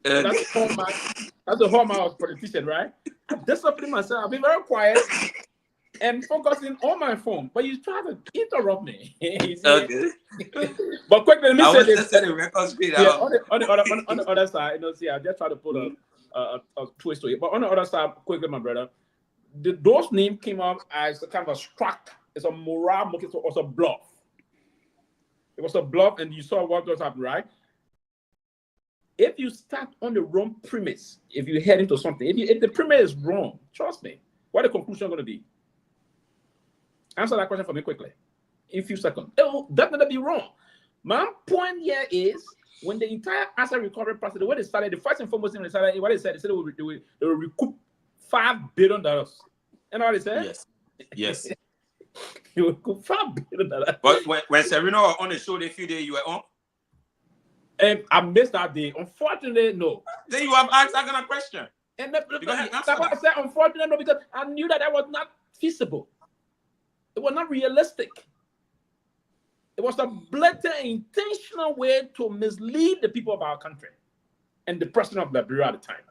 That's format. That's the hallmark of politician, right? I discipline myself. I'll be very quiet and focusing on my phone. But you try to interrupt me. Okay. But quickly, let me say this. Set the record straight. Yeah, on the other side, you know, see, I just try to put a twist to it. But on the other side, quickly, my brother, those names came up as a kind of a struck. It's a morale, it was a bluff. It was a bluff, and you saw what was happening, right? If you start on the wrong premise, if you head into something, if the premise is wrong, trust me, what the conclusion going to be? Answer that question for me quickly. In a few seconds. It will definitely be wrong. My point here is when the entire asset recovery process, the way they started, the first and foremost thing they started, what they said they will recoup $5 billion. You know what they said? Yes. Yes. They will recoup $5 billion. But when Serena was on the show the few days you were on? I missed that day. Unfortunately, no. Then you have asked that kind of question. And that's why I said unfortunately, no, because I knew that was not feasible. It was not realistic. It was a blatant, intentional way to mislead the people of our country and the president of Liberia at the time.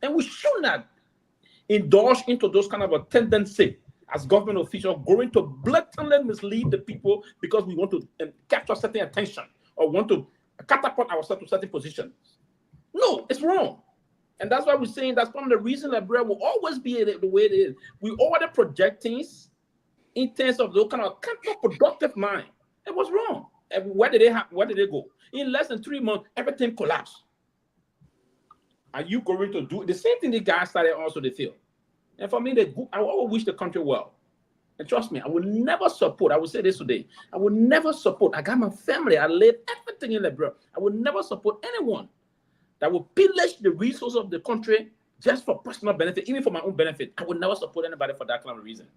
And we should not indulge into those kind of a tendency as government officials going to blatantly mislead the people because we want to capture certain attention or want to catapult ourselves to certain positions. No, it's wrong. And that's why we're saying that's one of the reasons that Liberia will always be the way it is. We already project things in terms of those kind of counterproductive mind. It was wrong. And where did they go? In less than 3 months, everything collapsed. Are you going to do the same thing the guys started also they failed? And for me, I always wish the country well. And trust me, I will never support, I will say this today, I will never support, I got my family, I live everything in Liberia. I will never support anyone that will pillage the resources of the country just for personal benefit, even for my own benefit. I will never support anybody for that kind of reason.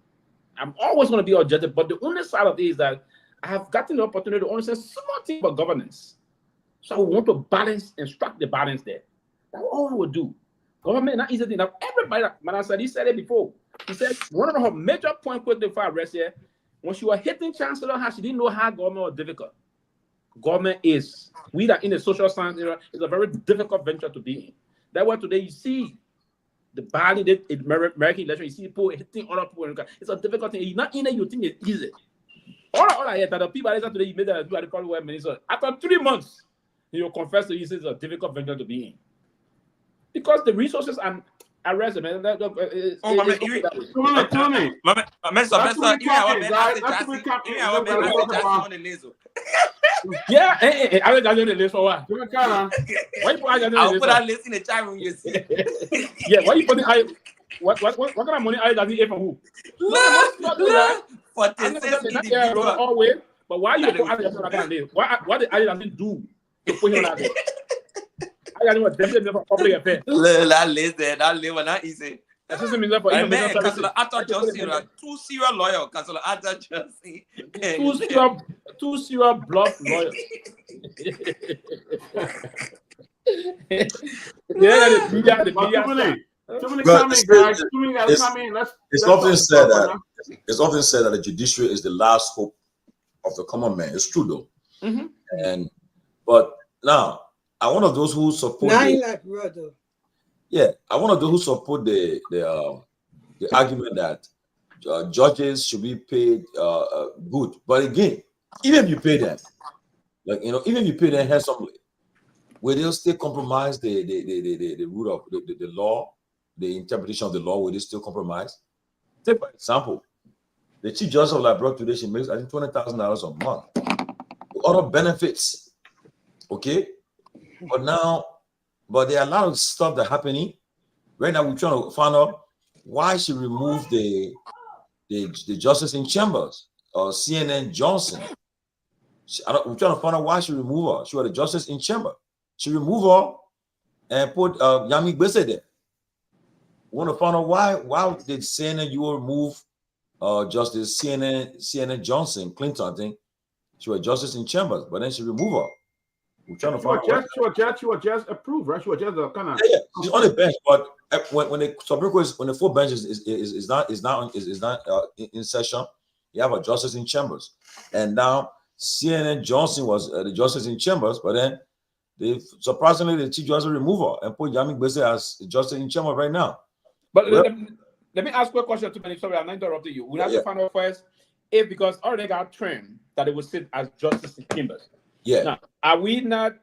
I'm always going to be objective, but the only side of it is that I have gotten the opportunity to understand small things about governance. So I want to balance and strike the balance there. That's all I would do. Government not easy thing. Now everybody, he said it before. He said one of her major points quickly before I rest here, when she was hitting Chancellor, how she didn't know how government was difficult. Government is, we that in the social science era, is a very difficult venture to be in. That's why today you see the Biden, American election, you see people hitting other people. It's a difficult thing. You're not in it, you think it's easy. All I hear that the people today, you made that do at the Garguah minister. After 3 months, you confess to you it's a difficult venture to be in. Because the resources and arrested, man. Yeah, I got the list for what? Why you put that list in the chat room? You see? Yeah, why you putting what kind of money I got here from who? Always, but why you put that kind of list? What did I do to put him out there? I got him definitely for public affairs. That list there, that list was not easy. Councillor Arthur Johnson, 2 serial lawyer, Councillor Arthur Johnson. 2 serial bluff lawyers. It's often said that the judiciary is the last hope of the common man. It's true though. Mm-hmm. But now, I'm one of those who support. I'm one of those who support the argument that judges should be paid good. But again, even if you pay them, even if you pay them handsomely, will they still compromise the rule of the law, the interpretation of the law? Will they still compromise? Take for example, the Chief Justice of Liberia today, she makes I think $20,000 a month, with other benefits. Okay. But there are a lot of stuff that's happening. Right now, we're trying to find out why she removed the justice in chambers or CNN Johnson. We're trying to find out why she removed her. She was the justice in chamber. She removed her and put Yami Gbese there. We want to find out why did CNN you remove Justice CNN Johnson, Clinton, I think. She was justice in chambers, but then she removed her. We're trying to find out. She was just approved, right? She was just a kind of. Yeah, she's on the bench, but when the Supreme Court when the full bench is not in session, you have a justice in chambers, and now CNN Johnson was the justice in chambers, but then They surprisingly the chief justice remover and put Yami Gbese as justice in chamber right now. But Well, let me ask you a question too, Sorry, I'm not interrupting you. We have Yeah. to find out first if because already got termed that it would sit as justice in chambers. Yeah. Now, are we not?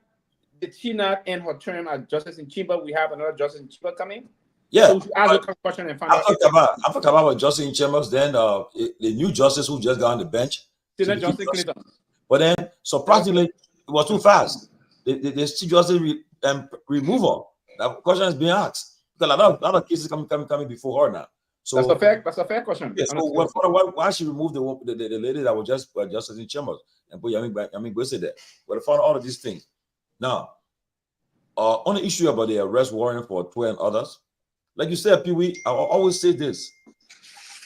Did she not end her term as justice in chamber? We have another justice in chamber coming. Yeah. So we should ask a question and find I'm out. talking about justice in chambers. Then the new justice who just got on the bench. Senator Johnson Clinton. But then surprisingly, it was too fast. The chief justice removal. That question is being asked. Because a lot of cases coming before her now. So That's a fair question. Yeah, so why she removed the lady that was just justice in chambers and put Yami Gbese there? But I found all of these things. Now, on the issue about the arrest warrant for Twe and others, like you said, Pewee, I always say this: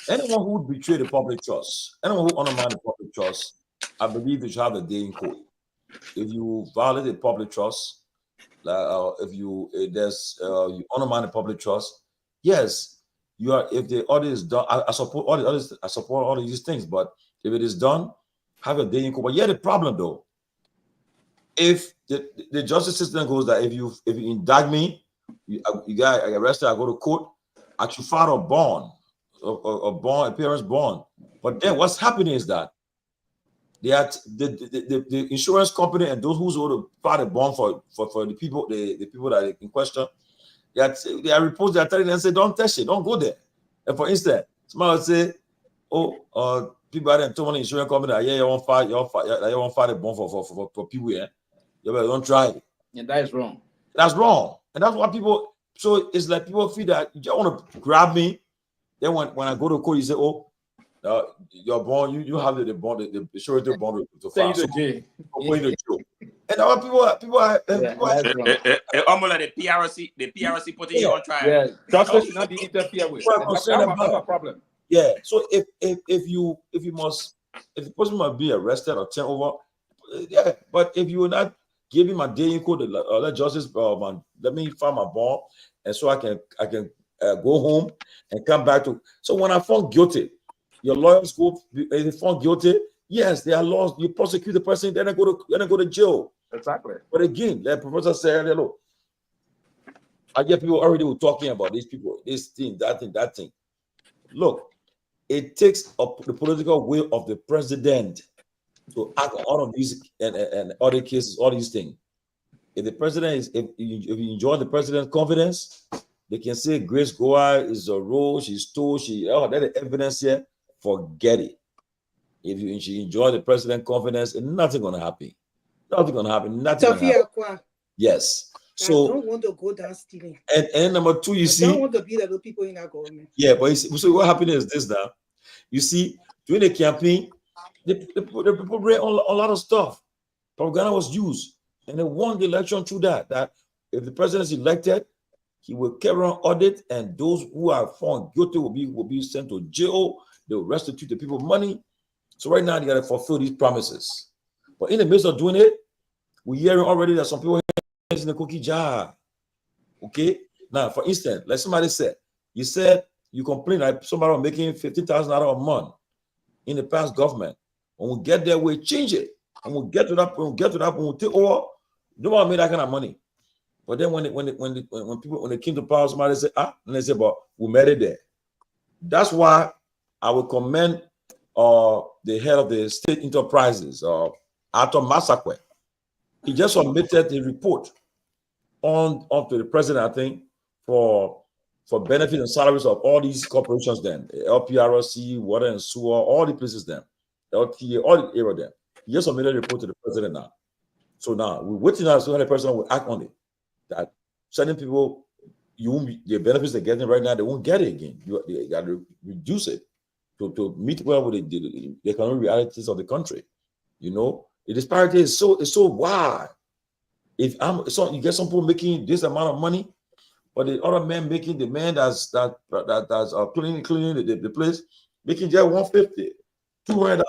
anyone who betray the public trust, anyone who undermine the public trust, I believe they should have a day in court. If you violate the public trust, if you undermine the public trust, yes, you are. If the audit is done, I support all the others. I support all of these things. But if it is done, have a day in court. But yeah, the problem though, if the justice system goes that if you indict me, you got arrested, I go to court, I should file a bond, appearance bond. But then what's happening is that the insurance company and those who's going to file a bond for the people that are in question, they are reports that are telling them, say, don't touch it, don't go there. And for instance, somebody would say, Peabody and Tomalin insurance company, you won't file a bond for people, yeah. You better don't try it. And that is wrong. That's wrong. And that's why people, so it's like people feel that you just want to grab me. Then when I go to court, you say, your bond, you have the bond, the surety bond to file. So, and other people are almost like the PRC putting you on trial. Yeah, justice should not be interfered with. That's a problem. Yeah. So if the person must be arrested or turned over, yeah. But if you will not give him a day in court, let justice let me file my bond, and so I can go home and come back to. So when I found guilty, your lawyers go. If they found guilty, yes, they are laws. You prosecute the person, then they go to jail. Exactly. But again, like Professor said, look, I get people already were talking about these people, this thing, that thing. Look, it takes the political will of the president to act on all of these and other cases, all these things. If the president is, if you enjoy the president's confidence, they can say Grace Guar is a role, she stole, that evidence here, forget it. If you enjoy the president's confidence, nothing gonna happen. Nothing gonna happen. Nothing gonna happen. Yes. So I don't want to go down stealing. And number two, I don't want to be like the people in our government. Yeah, but so what happened is this now. You see, during the campaign, the people read a lot of stuff. Propaganda was used, and they won the election through that. That if the president is elected, he will carry on audit, and those who are found guilty will be sent to jail. They will restitute the people money. So right now they got to fulfill these promises. But in the midst of doing it, we're hearing already that some people in the cookie jar. Okay. Now, for instance, like somebody said, you complain that somebody was making $50,000 a month in the past government. When we get there, we change it. And we'll get to that. When we take over, nobody made that kind of money. But then when they came to power, somebody said, and they said, but we made it there. That's why I would commend the head of the state enterprises, Arthur Masakwe. He just submitted a report on to the president, I think, for benefit and salaries of all these corporations then, LPRC, water and sewer, all the places then, LTA, all the area then. He just submitted a report to the president now. So now we're waiting as so the president will act on it. That certain people, the benefits they're getting right now, they won't get it again. They got to reduce it to meet well with the economic realities of the country. You know, the disparity is so wide. If you get some people making this amount of money, but the other man making the man that's cleaning the place making just $150, $200.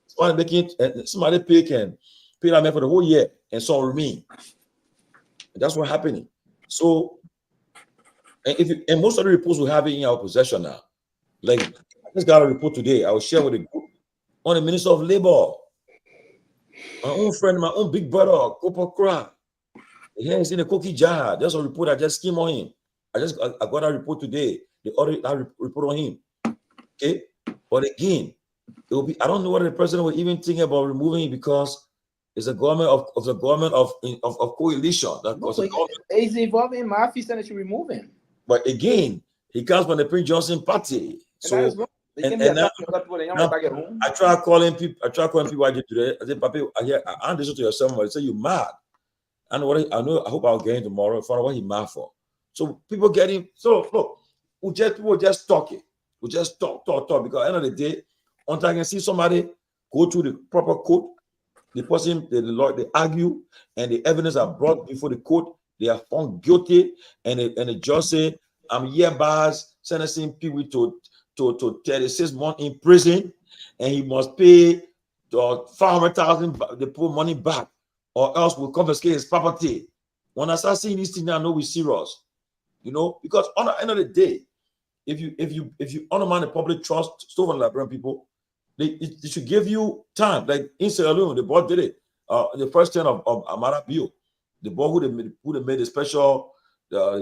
Somebody can pay that man for the whole year, and so remain. That's what's happening. So, and most of the reports we have in our possession now, like I just got a report today. I will share with the group on the Minister of Labor. My own friend, my own big brother, Copper Cry. Yeah, it's in a cookie jar. There's a report I just came on him. I got a report today. The audit that report on him. Okay, but again, it will be. I don't know whether the president will even think about removing him because it's a government of coalition. That No, he's involved in mafia, and they should remove him. But again, he comes from the Prince Johnson party. So and now, I try calling people. I did today. I said, "Papi, I listen to yourself." But say you mad. I know what I know. I hope I'll get him tomorrow. Find out what he mad for. So people get him. So look, we'll just talk it. We'll just talk. Because at the end of the day, until I can see somebody go through the proper court, the person, the lawyer, they argue, and the evidence are brought before the court. They are found guilty, and the judge say, "I'm hereby sentencing Pewee to 36 months in prison, and he must pay 500,000. They put money back, or else we'll confiscate his property." When I start seeing these things, I know we're serious, because on the end of the day, if you undermine the public trust, stuff on Liberian people, they should give you time. Like in Sierra Leone, the board did it. The first turn of Amara Bio, the board who they made the special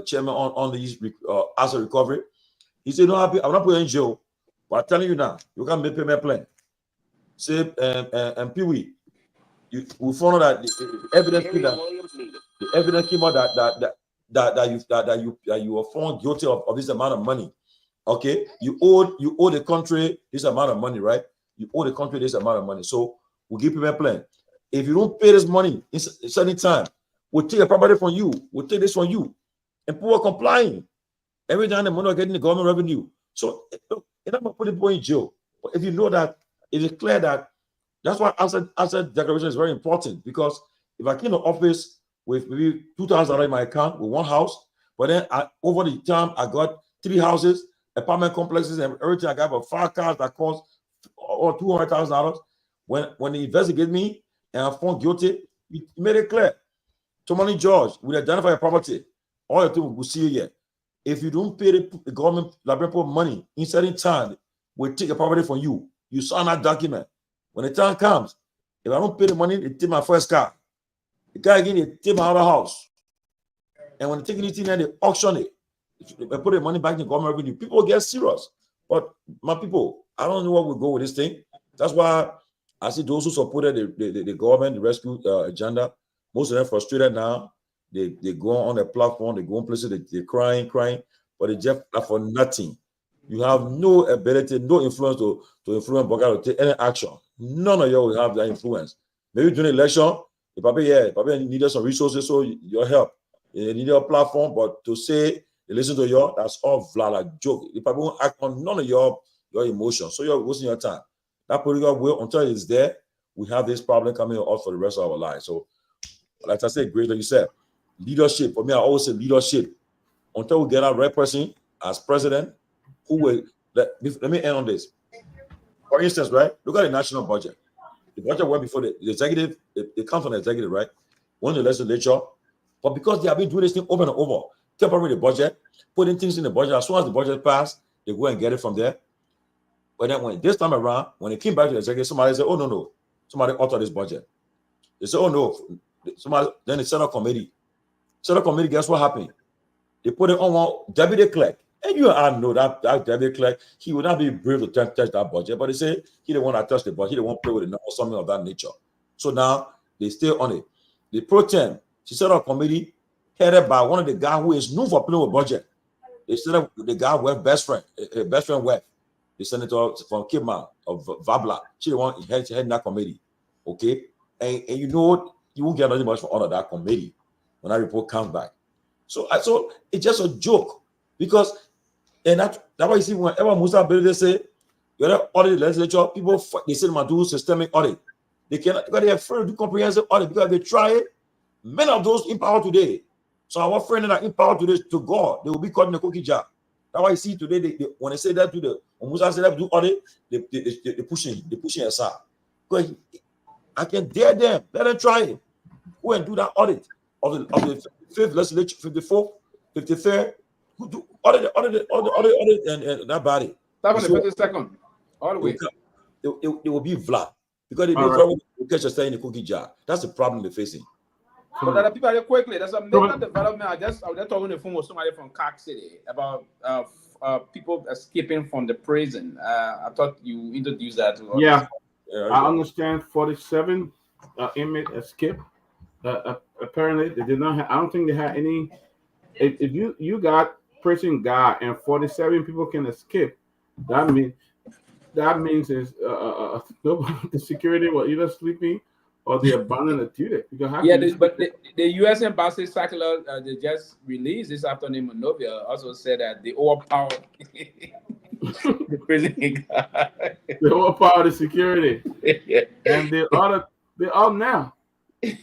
chairman on these asset recovery. He said, "No, I'm not putting in jail, but I'm telling you now, you can't make payment plan." Say, and Pewee, we found out that the evidence came out that you were found guilty of this amount of money. Okay, you owe the country this amount of money, right? You owe the country this amount of money. So we'll give payment plan. If you don't pay this money in a certain time, we'll take a property from you. We'll take this from you, and people are complying. Every time the money are getting the government revenue. So you're not going to put people in jail. But if you know that, it is clear that that's why asset declaration is very important. Because if I came to office with maybe $2,000 in my account with one house, but then over the time I got 3 houses, apartment complexes, and everything, I got about 5 cars that cost or $200,000. When they investigate me and I'm found guilty, he made it clear. Tomalin George will identify a property. All the things will see you here. If you don't pay the government Liberian money in certain time, we'll take a property from you. You sign that document. When the time comes, if I don't pay the money, they take my first car. The guy again, they take my other house. And when they take anything and they auction it, they put the money back in the government revenue, people get serious. But my people, I don't know what will go with this thing. That's why I see those who supported the government, the rescue agenda, most of them frustrated now. They go on the platform, they go on places, they're crying, but they just are for nothing. You have no ability, no influence to influence Boga to take any action. None of you will have that influence. Maybe during the election, you probably needed some resources, so your help. You need a platform, but to say they listen to you, that's all like joke. You probably won't act on none of your emotions, so you're wasting your time. That political will, until it's there, we have this problem coming out for the rest of our lives. So, like I said, great, like you said. Leadership, for me, I always say leadership. Until we get our right person as president, who will let me end on this. For instance, right? Look at the national budget. The budget went before the executive, it comes from the executive, right? When the legislature, but because they have been doing this thing over and over, tampering the budget, putting things in the budget, as soon as the budget passed, they go and get it from there. But then when this time around, when it came back to the executive, somebody said, "Oh no, somebody altered this budget." They said, "Oh no," then they set up committee. Guess what happened? They put it on one deputy clerk. And you and I know that deputy clerk, he would not be brave to touch that budget, but they say he didn't want to touch the budget, he didn't want to play with it or something of that nature. So now they stay on it. The pro tem, she set up a committee headed by one of the guys who is known for playing with budget. They set up the guy who have best friend Webb, the senator from Kidman of Vabla. She the one heading that committee. Okay. And you know you won't get nothing much for honor that committee when that report comes back. So it's just a joke. Because and that's why you see whenever Musa Bealded say you gotta audit the legislature, people they say they do systemic audit. They cannot because they're afraid to do comprehensive audit because they try it. Many of those in power today. So our friends that are in power today to God, they will be caught in the cookie jar. That's why you see today they when they say that to when Musa say that to do audit, they pushing aside. Because I can dare them, let them try it. Go and do that audit of the 5th legislature, 54th, 53rd. Who do audit and that body. That was the 52nd. All the way. It will be flat because they will catch us in the cookie jar. That's the problem they're facing. But other people are quickly. There's a major development. I was just talking on the phone with somebody from Cork City about people escaping from the prison. I thought you introduced that to us. Yeah, I understand 47 inmates escaped. Apparently, they did not have, I don't think they had any. If you got prison guard and 47 people can escape, that means is the security were either sleeping or they abandoned the duty. But the U.S. Embassy circular they just released this afternoon in Monrovia also said that they overpowered the prison guard. They overpowered the security, and they are now. And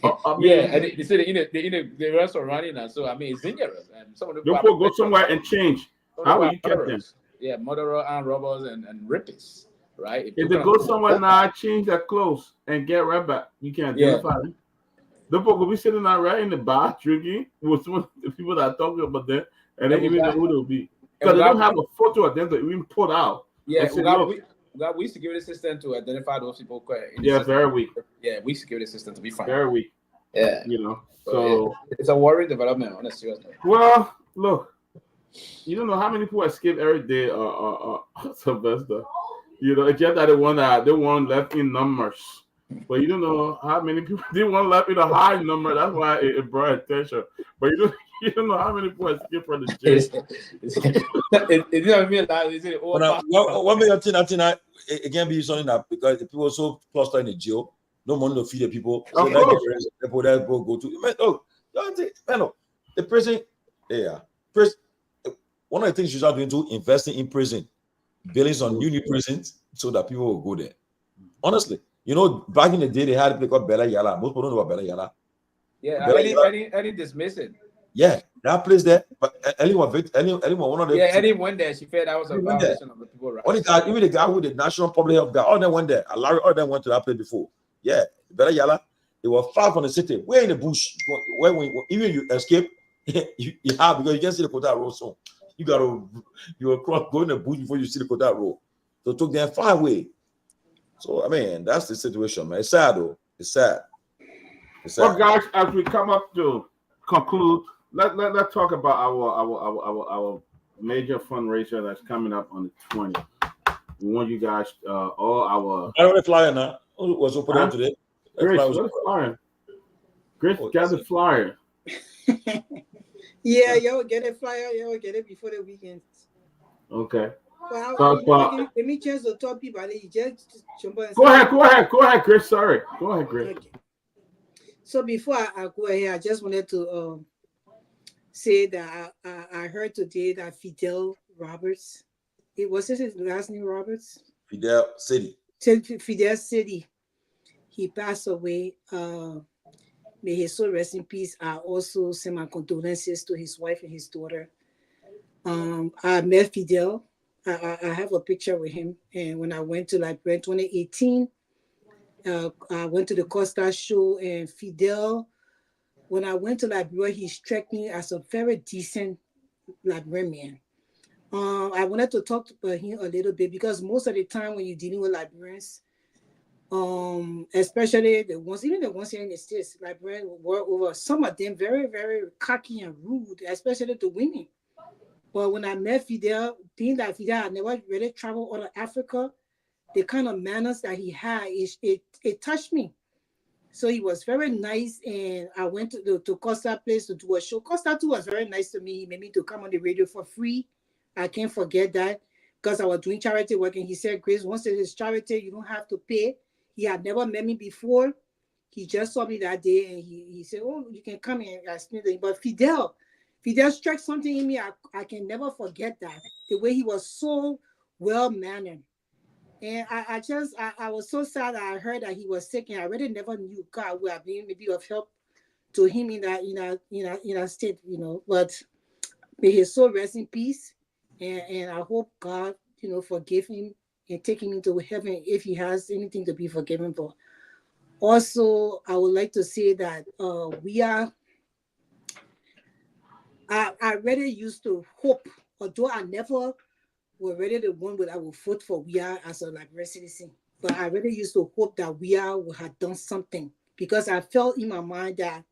they said the rest are running now. So I mean, it's dangerous. And some of the people go somewhere and change. How will you catch them? Yeah, murderers and robbers and rapists, right? If they go somewhere now, change their clothes and get right back, you can't identify them. The people will be sitting out right in the bar drinking with some of the people that are talking about them, and they even know who they'll be. Because they don't have a photo of them to even put out. Yeah, we security system to identify those people. Very weak. Yeah, we security system to be fine. Very weak. Yeah, so it's a worrying development on a serious note. Well, look, you don't know how many people escape every day. Sylvester, it's just that they want left in numbers, but you don't know how many people they want left in a high number. That's why it brought attention. But you don't know how many people escape from the jail. It's not me alive. Is it? What made you think again be something that because the people are so clustered in the jail, no money to feed the people. So the people that go to the prison. One of the things you start doing to investing in prison, building some new prisons so that people will go there. Honestly, back in the day they had a place called Bella Yala. Most people don't know about Bella Yala. Yeah, I didn't dismiss it. Yeah, that place there. But anyone one of them. Yeah, Eddie went there. She felt that was a violation of the people rights. Even the guy with the National Public Health guy, all them went there. Larry, all them went to that place before. Yeah, Bella Yala. They were far from the city. We're in the bush. When even you escape, you have because you can't see the Kota Road soon. You go in the bush before you see the Kota Road. So it took them far away. So I mean, that's the situation, man. It's sad though. It's sad. Well, guys, as we come up to conclude, let's talk about our major fundraiser that's coming up on the 20th. We want you guys all our. I don't have a flyer now. What's put on today? Grace, what's the flyer? Grace got the flyer. Yeah, y'all get a flyer. Y'all get it before the weekend. Okay. Well, give me a chance to talk people. You just jump on. Go ahead, Chris. Sorry. Go ahead, Chris. Okay. So before I go ahead, I just wanted to say that I heard today that Fidel Roberts, was his last name Roberts? Fidel City. Fidel City. He passed away. May his soul rest in peace. I also send my condolences to his wife and his daughter. I met Fidel. I have a picture with him. And when I went to Liberia in 2018, I went to the Costa show, and Fidel, when I went to Liberia, he struck me as a very decent Liberian man. I wanted to talk to him a little bit because most of the time when you're dealing with Liberians, especially the ones here in the States, Liberians world over, some of them very, very cocky and rude, especially to women. But when I met Fidel, being that Fidel, I never really traveled out of Africa, the kind of manners that he had, it touched me. So he was very nice, and I went to Costa place to do a show. Costa too was very nice to me. He made me to come on the radio for free. I can't forget that because I was doing charity work, and he said, Grace, once it is charity, you don't have to pay. He had never met me before. He just saw me that day, and he said, oh, you can come and ask me. But Fidel struck something in me. I can never forget that. The way he was so well-mannered. And I was so sad that I heard that he was sick, and I really never knew God would have been maybe of help to him in that state, But may his soul rest in peace, and I hope God, forgive him and take him into heaven if he has anything to be forgiven for. Also, I would like to say that I really used to hope, although I never were really the one that I would vote for we are as a Liberian citizen. But I really used to hope that we would have done something, because I felt in my mind that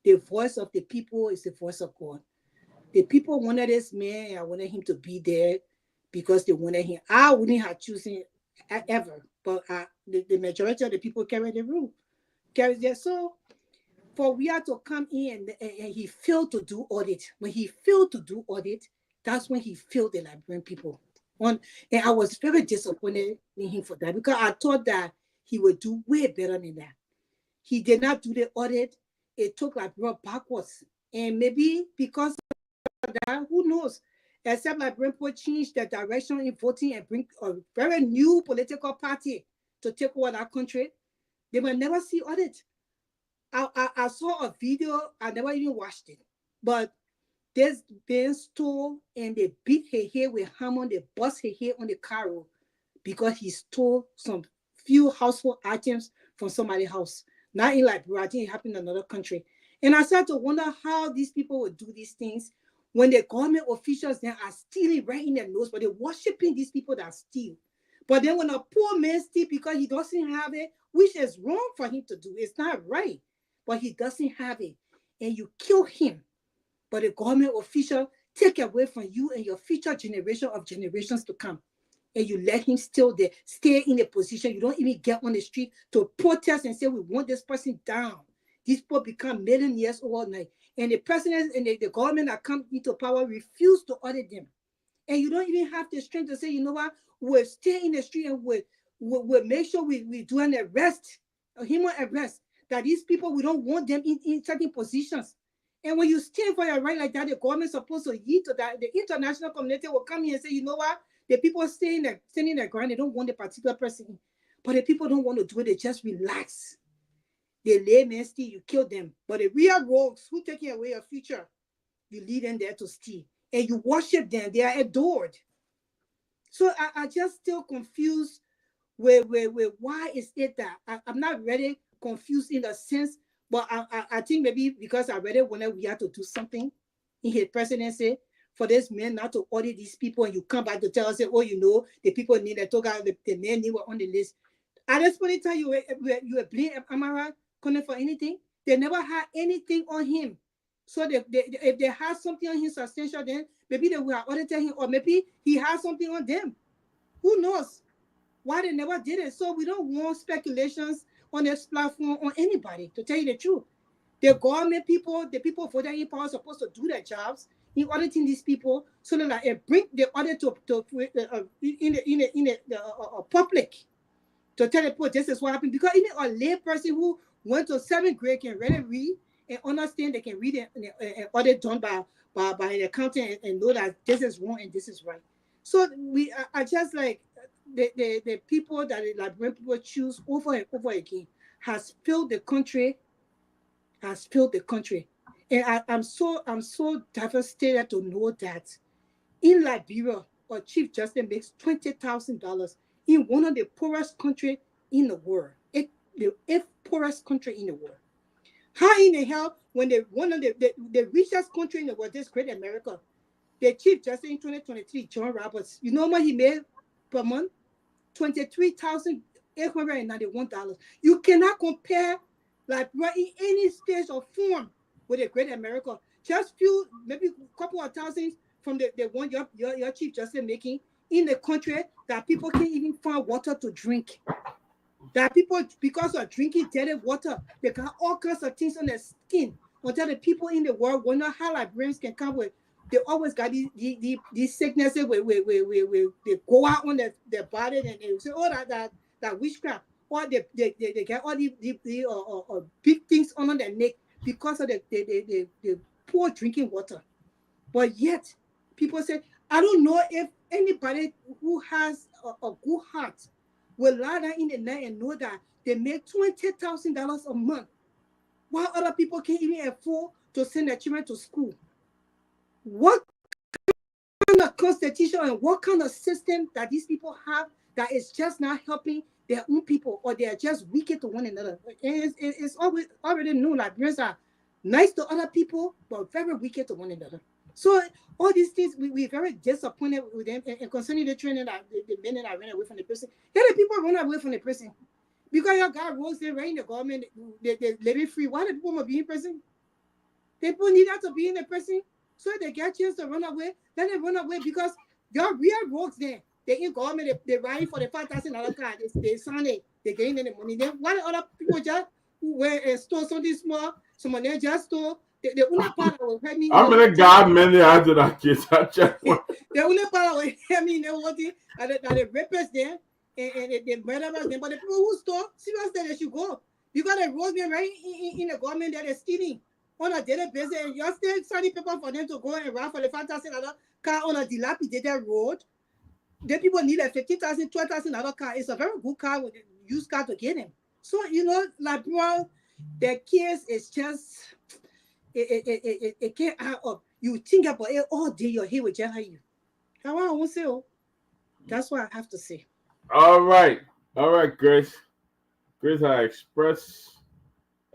The voice of the people is the voice of God. The people wanted this man, and I wanted him to be there because they wanted him. I wouldn't have chosen ever, but the majority of the people carried the rule. Carried there. So for we are to come in and he failed to do audit. When he failed to do audit, that's when he failed the Liberian people. And I was very disappointed in him for that because I thought that he would do way better than that. He did not do the audit. It took Liberia backwards. And maybe because of that, who knows? Except Liberian people change their direction in voting and bring a very new political party to take over that country, they will never see audit. I saw a video, I never even watched it, but this Ben stole and they beat her head with hammer, they bust her head on the car because he stole some few household items from somebody's house. Not in Liberia, I think it happened in another country. And I started to wonder how these people would do these things when the government officials then are stealing right in their nose, but they're worshiping these people that steal. But then when a poor man steals because he doesn't have it, which is wrong for him to do, it's not right, but he doesn't have it, and you kill him, but the government official take away from you and your future generation of generations to come, and you let him still there, stay in a position. You don't even get on the street to protest and say, we want this person down. These people become millionaires overnight, and the president and the government that come into power refuse to audit them. And you don't even have the strength to say, you know what, we'll stay in the street and we'll make sure we do an arrest, a human arrest, that these people, we don't want them in certain positions. And when you stand for your right like that, the government's supposed to yield to that. The international community will come here and say, you know what, the people standing their ground, they don't want a particular person. But the people don't want to do it, they just relax. They lay men steal, you kill them. But the real rogues who taking away your future, you lead them there to steal. And you worship them, they are adored. So I just still confused with why is it that I'm not really confused in the sense, but I think maybe because I read it when we had to do something in his presidency for this man not to audit these people, and you come back to tell us, oh, you know, the people need a Togar, the men they were on the list. At this point in time, you were blame Amara Connect for anything. They never had anything on him. So if they had something on him substantial, then maybe they would have audited him, or maybe he had something on them. Who knows why they never did it? So we don't want speculations on this platform on anybody, to tell you the truth. The government people, the people voting in power, are supposed to do their jobs in auditing these people, so that it bring the audit to in the public, to tell the people this is what happened. Because even a lay person who went to 7th grade can really read and understand, they can read an audit done by an accountant and know that this is wrong and this is right. So I just like the people that the Liberian people choose over and over again has failed the country, and I'm so devastated to know that in Liberia, a chief justice makes $20,000 in one of the poorest country in the world, the 8th poorest country in the world. How in the hell, when one of the richest country in the world, this great America, the chief justice in 2023, John Roberts, you know what he made per month? $23,891. You cannot compare like in any stage or form with a great America. Just few, maybe a couple of thousands from the one your chief justice making in the country that people can't even find water to drink. That people, because of drinking dirty water, they got all kinds of things on their skin. Until the people in the world wonder how Liberians can come with. They always got these sicknesses where they go out on their body and they say, oh, that witchcraft. Or they get all the big things on their neck because of the poor drinking water. But yet, people say, I don't know if anybody who has a good heart will lie down in the night and know that they make $20,000 a month, while other people can't even afford to send their children to school. What kind of constitution and what kind of system that these people have that is just not helping their own people, or they are just wicked to one another? It's always already known that Liberians are nice to other people, but very wicked to one another. So all these things, we're very disappointed with them. And concerning the training that the men that ran away from the prison, the people run away from the prison because your God rules there right in the government, they're living free. Why do people want to be in prison? People need that to be in the prison so they get a chance to run away. Let them run away because there are real rogues there. They in government, they ride for the $5,000 car. They sign it. They getting the money. Then why other people just who were store something small, someone they just store. The only part that will help me. How many government they had to that case? The only part that will help me in the water are the rappers there and the murderers there. But the people who store, seriously, they should go. You got a road man right in the government that is stealing on a daily basis, and you're still signing paper for them to go and run for the $5,000 car on a dilapidated road. The people need a $15,000, $12,000 car. It's a very good car with a used car to get them. So, like, bro, the case is just, it can't add up. You think about it all day, your head will just hurt you. That's what I won't say. That's what I have to say. All right, Grace. Grace, I express.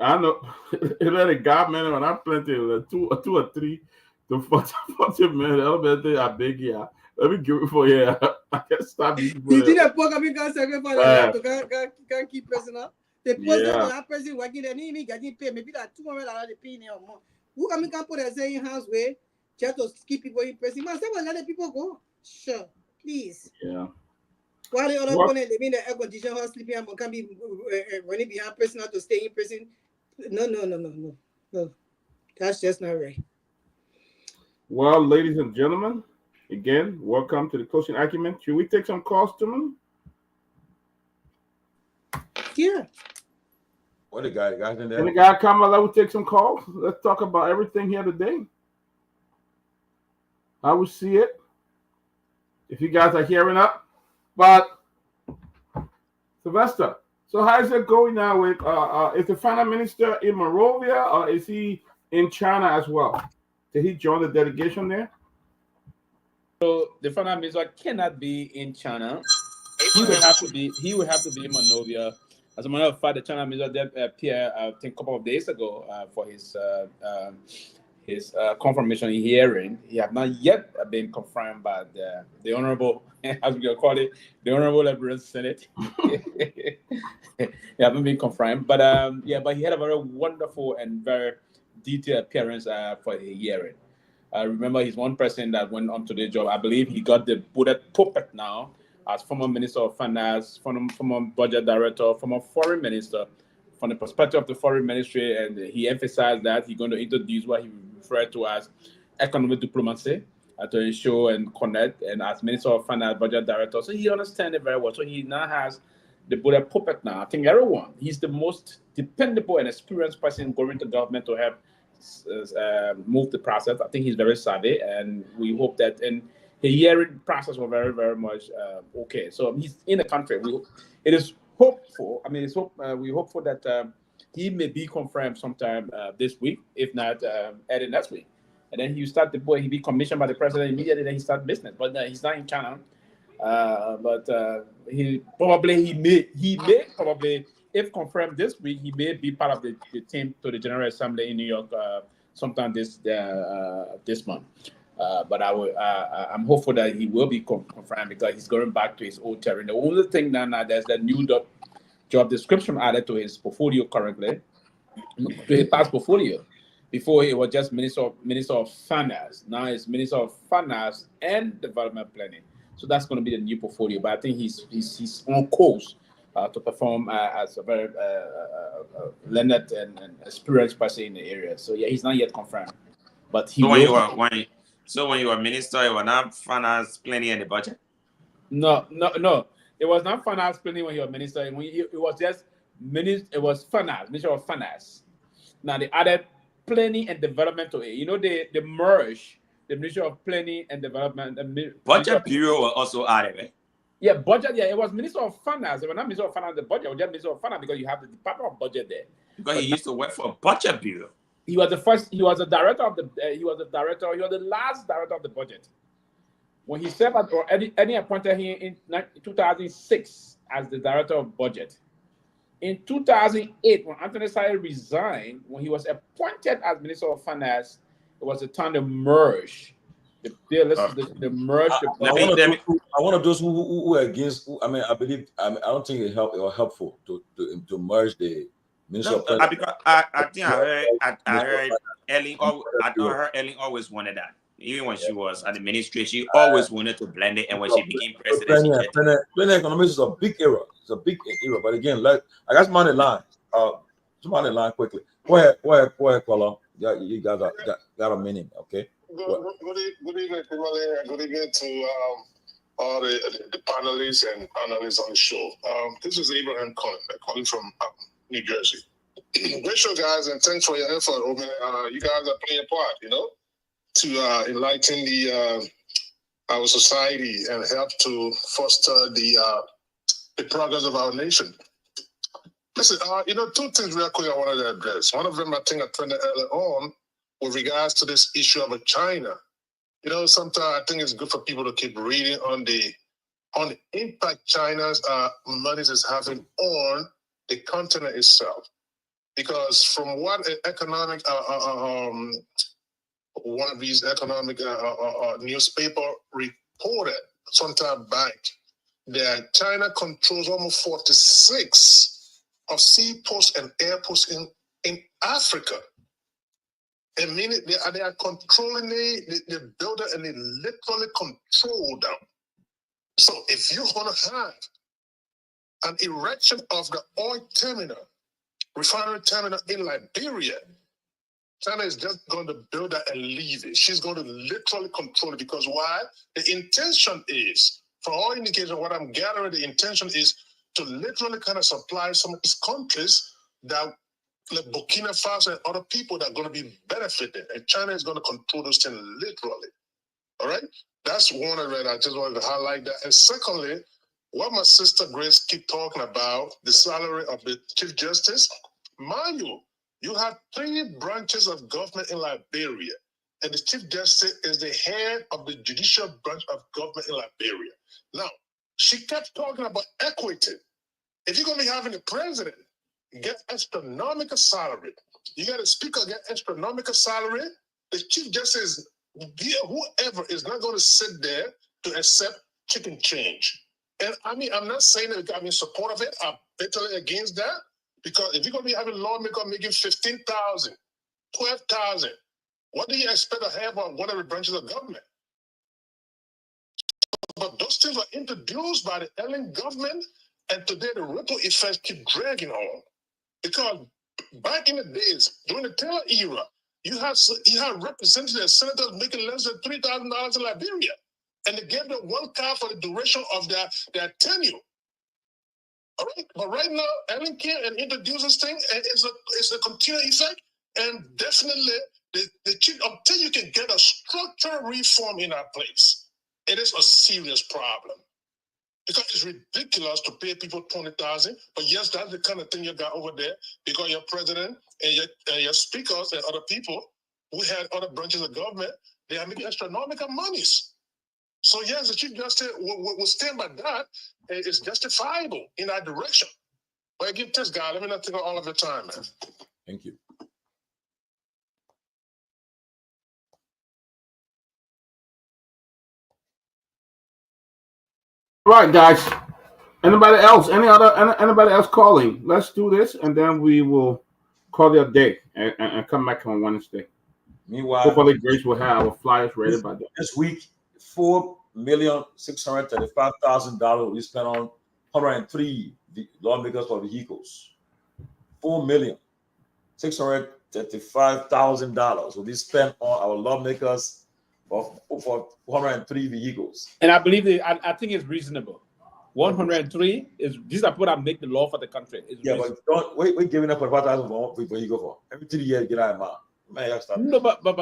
I know the government when I plenty of 2 or 3 to 40 minutes. I beg you. Let me give it for you. I can't stop you. You think that poor American sacrifice can't keep pressing up? The person that person working there, even getting paid, maybe that $200 they pay in a month. Who can put a say in house way just to keep people in prison? Man, say, well, let the people go. Sure, please. Yeah. Why the other one living in the air condition house sleeping and can be running behind person to stay in prison? No. That's just not right. Well, ladies and gentlemen, again, welcome to the closing argument. Should we take some calls, gentlemen? Yeah. What the guys in there? And the guy come out, let me take some calls. Let's talk about everything here today. How we see it. If you guys are hearing up. But Sylvester, so how is it going now with is the finance minister in Monrovia or is he in China as well? Did he join the delegation there? So the finance minister cannot be in China. He would have to be in Monrovia. As a matter of fact, the China minister appeared, I think, a couple of days ago for his confirmation hearing. He has not yet been confirmed by the honorable, as we call it, the honorable Liberia Senate. He hasn't been confirmed, but but he had a very wonderful and very detailed appearance for the hearing. I remember he's one person that went on to the job. I believe he got the bullet puppet now as former Minister of Finance, former Budget Director, former Foreign Minister, from the perspective of the Foreign Ministry, and he emphasized that he's going to introduce what he referred to as economic diplomacy to ensure and connect, and as Minister of Finance, Budget Director. So he understands it very well. So he now has the bullet puppet now. I think everyone, he's the most dependable and experienced person going to government to help move the process. I think he's very savvy, and we hope that the hearing process was very, very much okay. So he's in the country. It is hopeful. I mean, we're hopeful that he may be confirmed sometime this week, if not early next week. And then he be commissioned by the president immediately. Then he start business. But he's not in China. He may probably, if confirmed this week, he may be part of the team to the General Assembly in New York sometime this month. But I'm hopeful that he will be confirmed because he's going back to his old terrain. The only thing now there's that new job description added to his portfolio currently, to his past portfolio. Before it was just Minister of Finance. Now it's Minister of Finance and Development Planning. So that's going to be the new portfolio. But I think he's on course to perform as a very learned and experienced person in the area. So yeah, he's not yet confirmed, but he will. So when you were minister, you were not finance, planning, and the budget? No. It was not finance planning when you were minister. It was just it was finance, Minister of Finance. Now they added planning and development to it. You know, they merged the Ministry of Planning and Development. Budget Bureau was also added, right? Yeah, budget. Yeah, it was Minister of Finance. It was not Minister of Finance. The budget it was just Minister of Finance because you have the Department of Budget there. Because he used to work for Budget Bureau. He was the first. He was the director of the. He was the last director of the budget. When he served or any appointed him in 2006 as the director of budget. In 2008, when Anthony Saye resigned, when he was appointed as Minister of Finance, it was the time to merge. The merge. One of those who are against. I mean, I believe. I don't think it was helpful to merge the Minister No, of Planning. because I think I heard Ellen. I thought her Ellen always wanted that. Even when she was at the ministry, she always wanted to blend it. And when she became president, she did. Planning economics is a big era. It's a big era. But again, like I got somebody in line. Somebody in line quickly. Go ahead, Kola. Yeah, you guys got a minute, okay? Good evening, Peabody. Good evening to all the panelists and analysts on the show. This is Abraham calling from New Jersey. Great show, guys, and thanks for your effort. You guys are playing a part, to enlighten our society and help to foster the progress of our nation. Listen, two things real quick I wanted to address. One of them, I think I turned it earlier on with regards to this issue of China. Sometimes I think it's good for people to keep reading on the impact China's money is having on the continent itself. Because from what an economic, one of these economic newspaper reported some time back, that China controls almost 46 of seaports and airports in Africa. And meaning they are controlling the builder, and they literally control them. So if you're going to have an erection of the oil terminal, refinery terminal in Liberia, China is just going to build that and leave it. She's going to literally control it, because why? The intention is, for all indication, what I'm gathering, the intention is to literally kind of supply some of these countries that, like Burkina Faso and other people, that are going to be benefiting, and China is going to control those things literally. All right, that's one of it. I just wanted to highlight that. And secondly, what my sister Grace keep talking about, the salary of the Chief Justice. Mind you, you have 3 branches of government in Liberia, and the Chief Justice is the head of the judicial branch of government in Liberia. Now, she kept talking about equity. If you're going to be having a president get astronomical salary, you got a speaker get astronomical salary, the Chief Justice, whoever, is not going to sit there to accept chicken change. And I mean, I'm not saying that I'm in support of it. I'm bitterly against that, because if you're going to be having a lawmaker making 15,000, 12,000, what do you expect to have on one of the branches of government? But those things were introduced by the Ellen government, and today the ripple effects keep dragging on. Because back in the days, during the Taylor era, you had representatives and senators making less than $3,000 in Liberia, and they gave them 1 car for the duration of their tenure. All right, but right now, Ellen came and introduced this thing, and it's a continued effect, and definitely until you can get a structural reform in our place, it is a serious problem. Because it's ridiculous to pay people $20,000, but yes, that's the kind of thing you got over there, because your president and your speakers and other people who had other branches of government, they are making astronomical monies. So yes, the Chief Justice will stand by that. It's justifiable in that direction. But again, thanks, God. Let me not take all of your time, man. Thank you. Right, guys. Anybody else? Anybody else calling? Let's do this, and then we will call it a day and come back on Wednesday. Meanwhile, hopefully Grace will have our flyers ready by then. This week, $4,635,000 we spent on 103 lawmakers for vehicles. $4,635,000 will be spent on our lawmakers for 103 vehicles. And I believe I think it's reasonable. 103 is these are people that make the law for the country. It's reasonable. But we're giving up $5,000 for vehicle for every 3 years. Get out of mind. Man, no, but how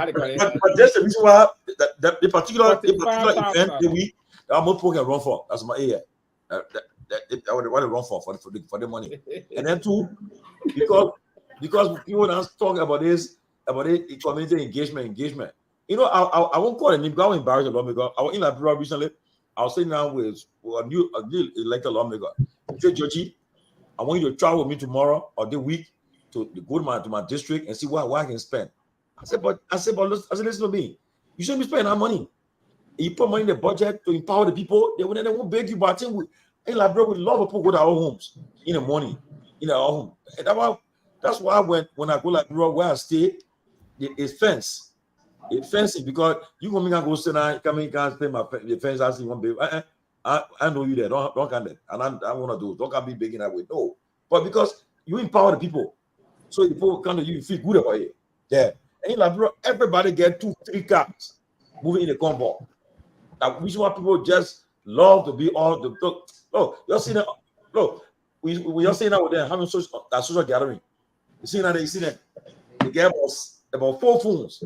do you call it? But that's the reason why the particular event the week that most people can run for. That's my ear. What they run for the money. And then too, because people are talking about this, about it, community engagement. You know, I won't call it name. I will embarrass the lawmaker. I was in Liberia recently. I was sitting down with a new elected lawmaker. I said, Georgie, I want you to travel with me tomorrow or the week to go to my district and see what I can spend. I said, listen to me. You shouldn't be spending our money. You put money in the budget to empower the people. They won't beg you. But I think in Liberia, we love to go to our homes in the morning in our home. And that's why when I go like where I stay, it's fence. It's fencing because you come in and go sit down, come in, can't pay the fence. I see one baby. I know you there. Don't come there. And I'm one of those. Don't come be begging that way. No. But because you empower the people, so the people come to you feel good about it. Yeah. And in Liberia, everybody get 2-3 cars moving in the convoy. Now, which one people just love to be all the look. Oh, you're seeing that. Look, we are seeing that with them having social gathering. You see that they see that they get about 4 phones.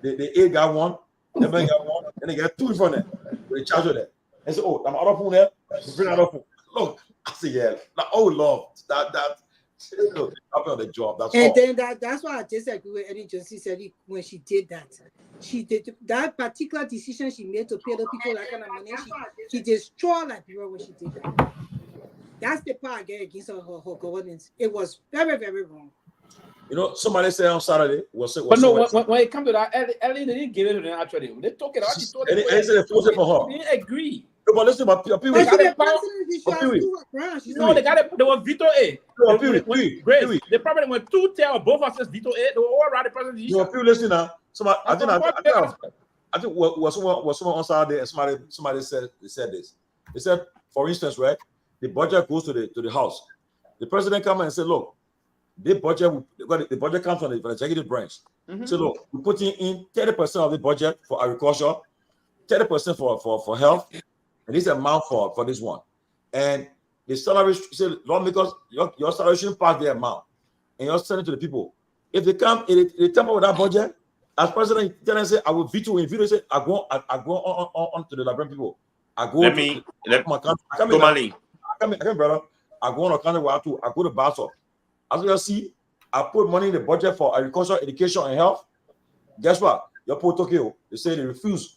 The A got one, the man got one, and they got 2 in front of them. They charge of that. And say, oh, I'm out of phone there. Bring out of phone. Look, I say, yeah. Like, oh, love that. Look, I'm on the job. That's and all. then that's why I disagree with Eddie Johnson said when she did that. She did that particular decision she made to pay the people that kind of money. She destroyed Liberia when she did that. That's the part I get against her governance. It was very, very wrong. You know, somebody said on Saturday, but no, when it comes to that, Ellie, they didn't give it to them actually. They took it out. She told and they said they forced it for her. They didn't agree. No, but listen, but people they got it. No, they got it. They were veto it. They probably went 2-tail both of us veto it. They were all around the president. No, people listen now. Somebody, I think was someone on Saturday, and somebody said this. They said, for instance, right, the budget goes to the House. The president come and said, look, the budget comes from the executive branch. So look, we're putting in 30% of the budget for agriculture, 30% for health, and this amount for this one. And the salary say, lawmakers, your salary shouldn't pass the amount, and you're sending to the people. If they come, they tamper with that budget, as president, then say, I will veto. In veto, say, I go on to the Liberian people. I go my country. Brother. I go on a country where I go to Basel. As you see, I put money in the budget for agriculture, education, and health. Guess what? Your poor Tokyo, they say they refuse.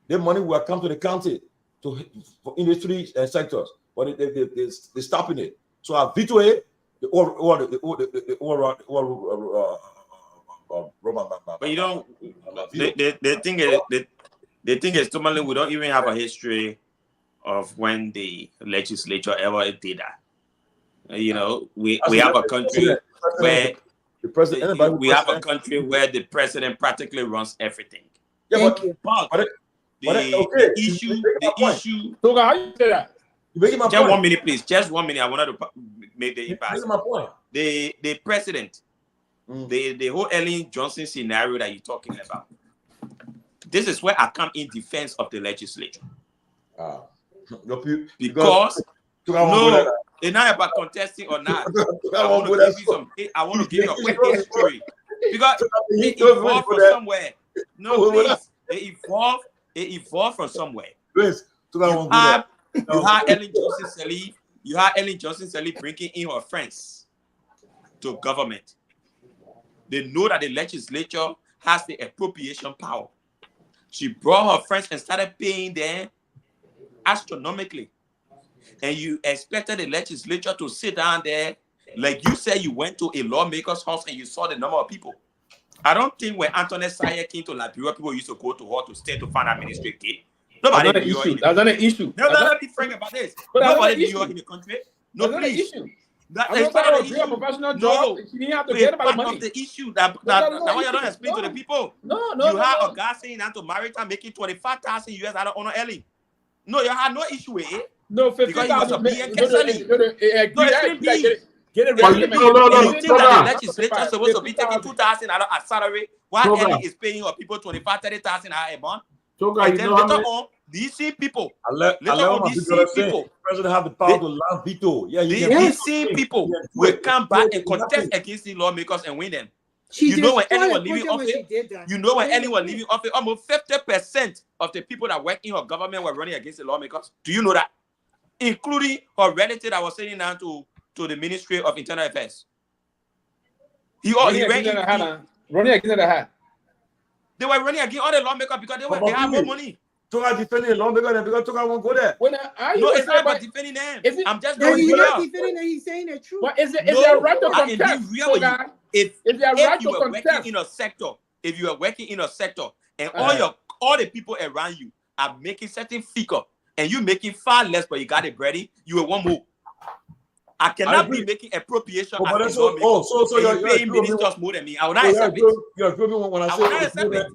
Their money will come to the county for industry sectors, but they're stopping it. So I veto it. But you don't. The thing is, Tomalin, we don't even have a history of when the legislature ever did that. You know, we have a country where the president. We have a country where the president practically runs everything. Yeah, but the issue. Togar, how you say that? Just 1 minute, please. Just 1 minute. I wanted to make the impact. This is my point. The president, the whole Ellen Johnson scenario that you're talking about. This is where I come in defense of the legislature. Because no, it's not about contesting or not. I want to give you a quick history. Because it evolved from somewhere. No, please. It evolved from somewhere. You had Ellen Johnson Sirleaf bringing in her friends to government. They know that the legislature has the appropriation power. She brought her friends and started paying them astronomically. And you expected the legislature to sit down there, like you said, you went to a lawmaker's house and you saw the number of people. I don't think when Antoinette Sayer came to Liberia, people used to go to Hott to stay to find a ministry gate. Nobody That's not an issue. No, let me think about this. Nobody knew you in the country. No, please. That's part of the issue. No, it's part of the issue that why you don't explain to the people. You had a guy saying that to Marita making $25,000 US out on Ellie. No, you had no issue with it. No, because he was a BN Kesali. Get it ready. You think that the legislature is supposed to be taking $2,000 as salary while Ellie is paying your people $25,000-$30,000 a month? And then later on, these same people, the president have the power to land veto. Yeah, these same people will come back and contest against the lawmakers and win them. You know when anyone leaving office, almost 50% of the people that work in her government were running against the lawmakers. Do you know that? Including her relative that was sitting down to the Ministry of Internal Affairs. Running against the hat. They were running against all the lawmakers because they have more money. Togar defending the lawmakers and because Togar won't go there. No, it's not about defending them. I'm just going to defending them. He's saying the truth. But is there a right to contest? If you were working in a sector, and all the people around you are making certain figure and you making far less, but you got it ready, you will want more. I cannot be making appropriation Oh, as a so lawmaker. you're paying ministers more than me. I will not accept it. You're agreeing when I I say will not accept it.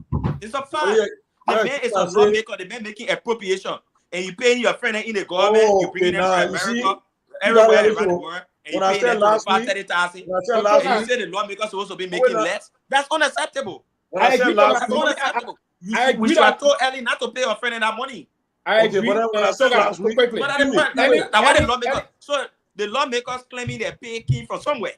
It's a fact. The man is a lawmaker. The man making appropriation, and you paying your friend in the government. You bringing them to America, everywhere around the world, and you paying them to pay 30,000. And you say the lawmaker supposed to be making less. That's unacceptable. I agree. That's unacceptable. You should have told Ellie not to pay your friend that money. I agree. But when I said last week, quickly. But the lawmakers. So the lawmakers claiming they pay key from somewhere.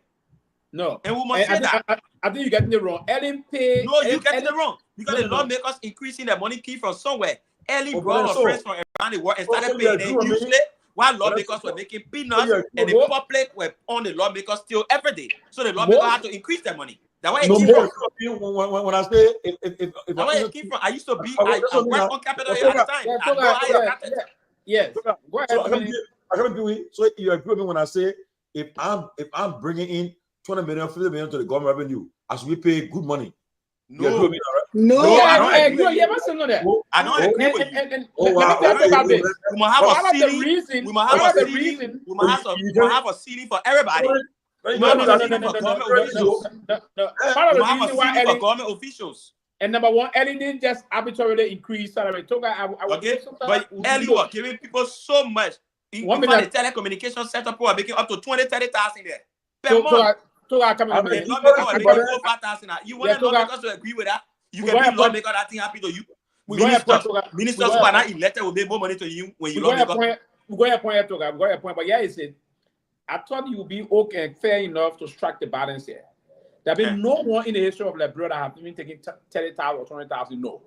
No. And we must say that. I think you're getting it wrong. Ellen pay. No, you're getting it wrong. Because the lawmakers increasing their money key from somewhere. Ellie brought her friends from around the world and started paying them usually while lawmakers were making peanuts and the public were on the lawmakers still every day. So the lawmakers had to increase their money. That's why it came from. When I say that's where it came from. I used to be I worked on Capitol Hill at the time. I know how you got it. Yes. Go ahead. So you agree with me when I say if I'm bringing in 20 million, 50 million to the government revenue, as we pay good money. No, no, I don't agree. You ever seen that? I don't agree with you. Let me tell you about this. We must have a ceiling. We must have a ceiling for everybody. No. Part of the reason why for government officials. And number one, Ellie didn't just arbitrarily increase salary. Togar, okay, but Ellie was giving people so much. In the telecommunication setup, are making up to 20,000-30,000 there per month. Togar coming up. You want lawmakers to agree with that? You can be lawmaker that thing happy to you. Ministers who are not elected will make more money to you when you lawmaker. We got your point, Togar. We got your point, but yeah, he said, I thought you would be okay and fair enough to strike the balance here. There have been no one in the history of Liberia that have even taken 30,000 or 20,000. No.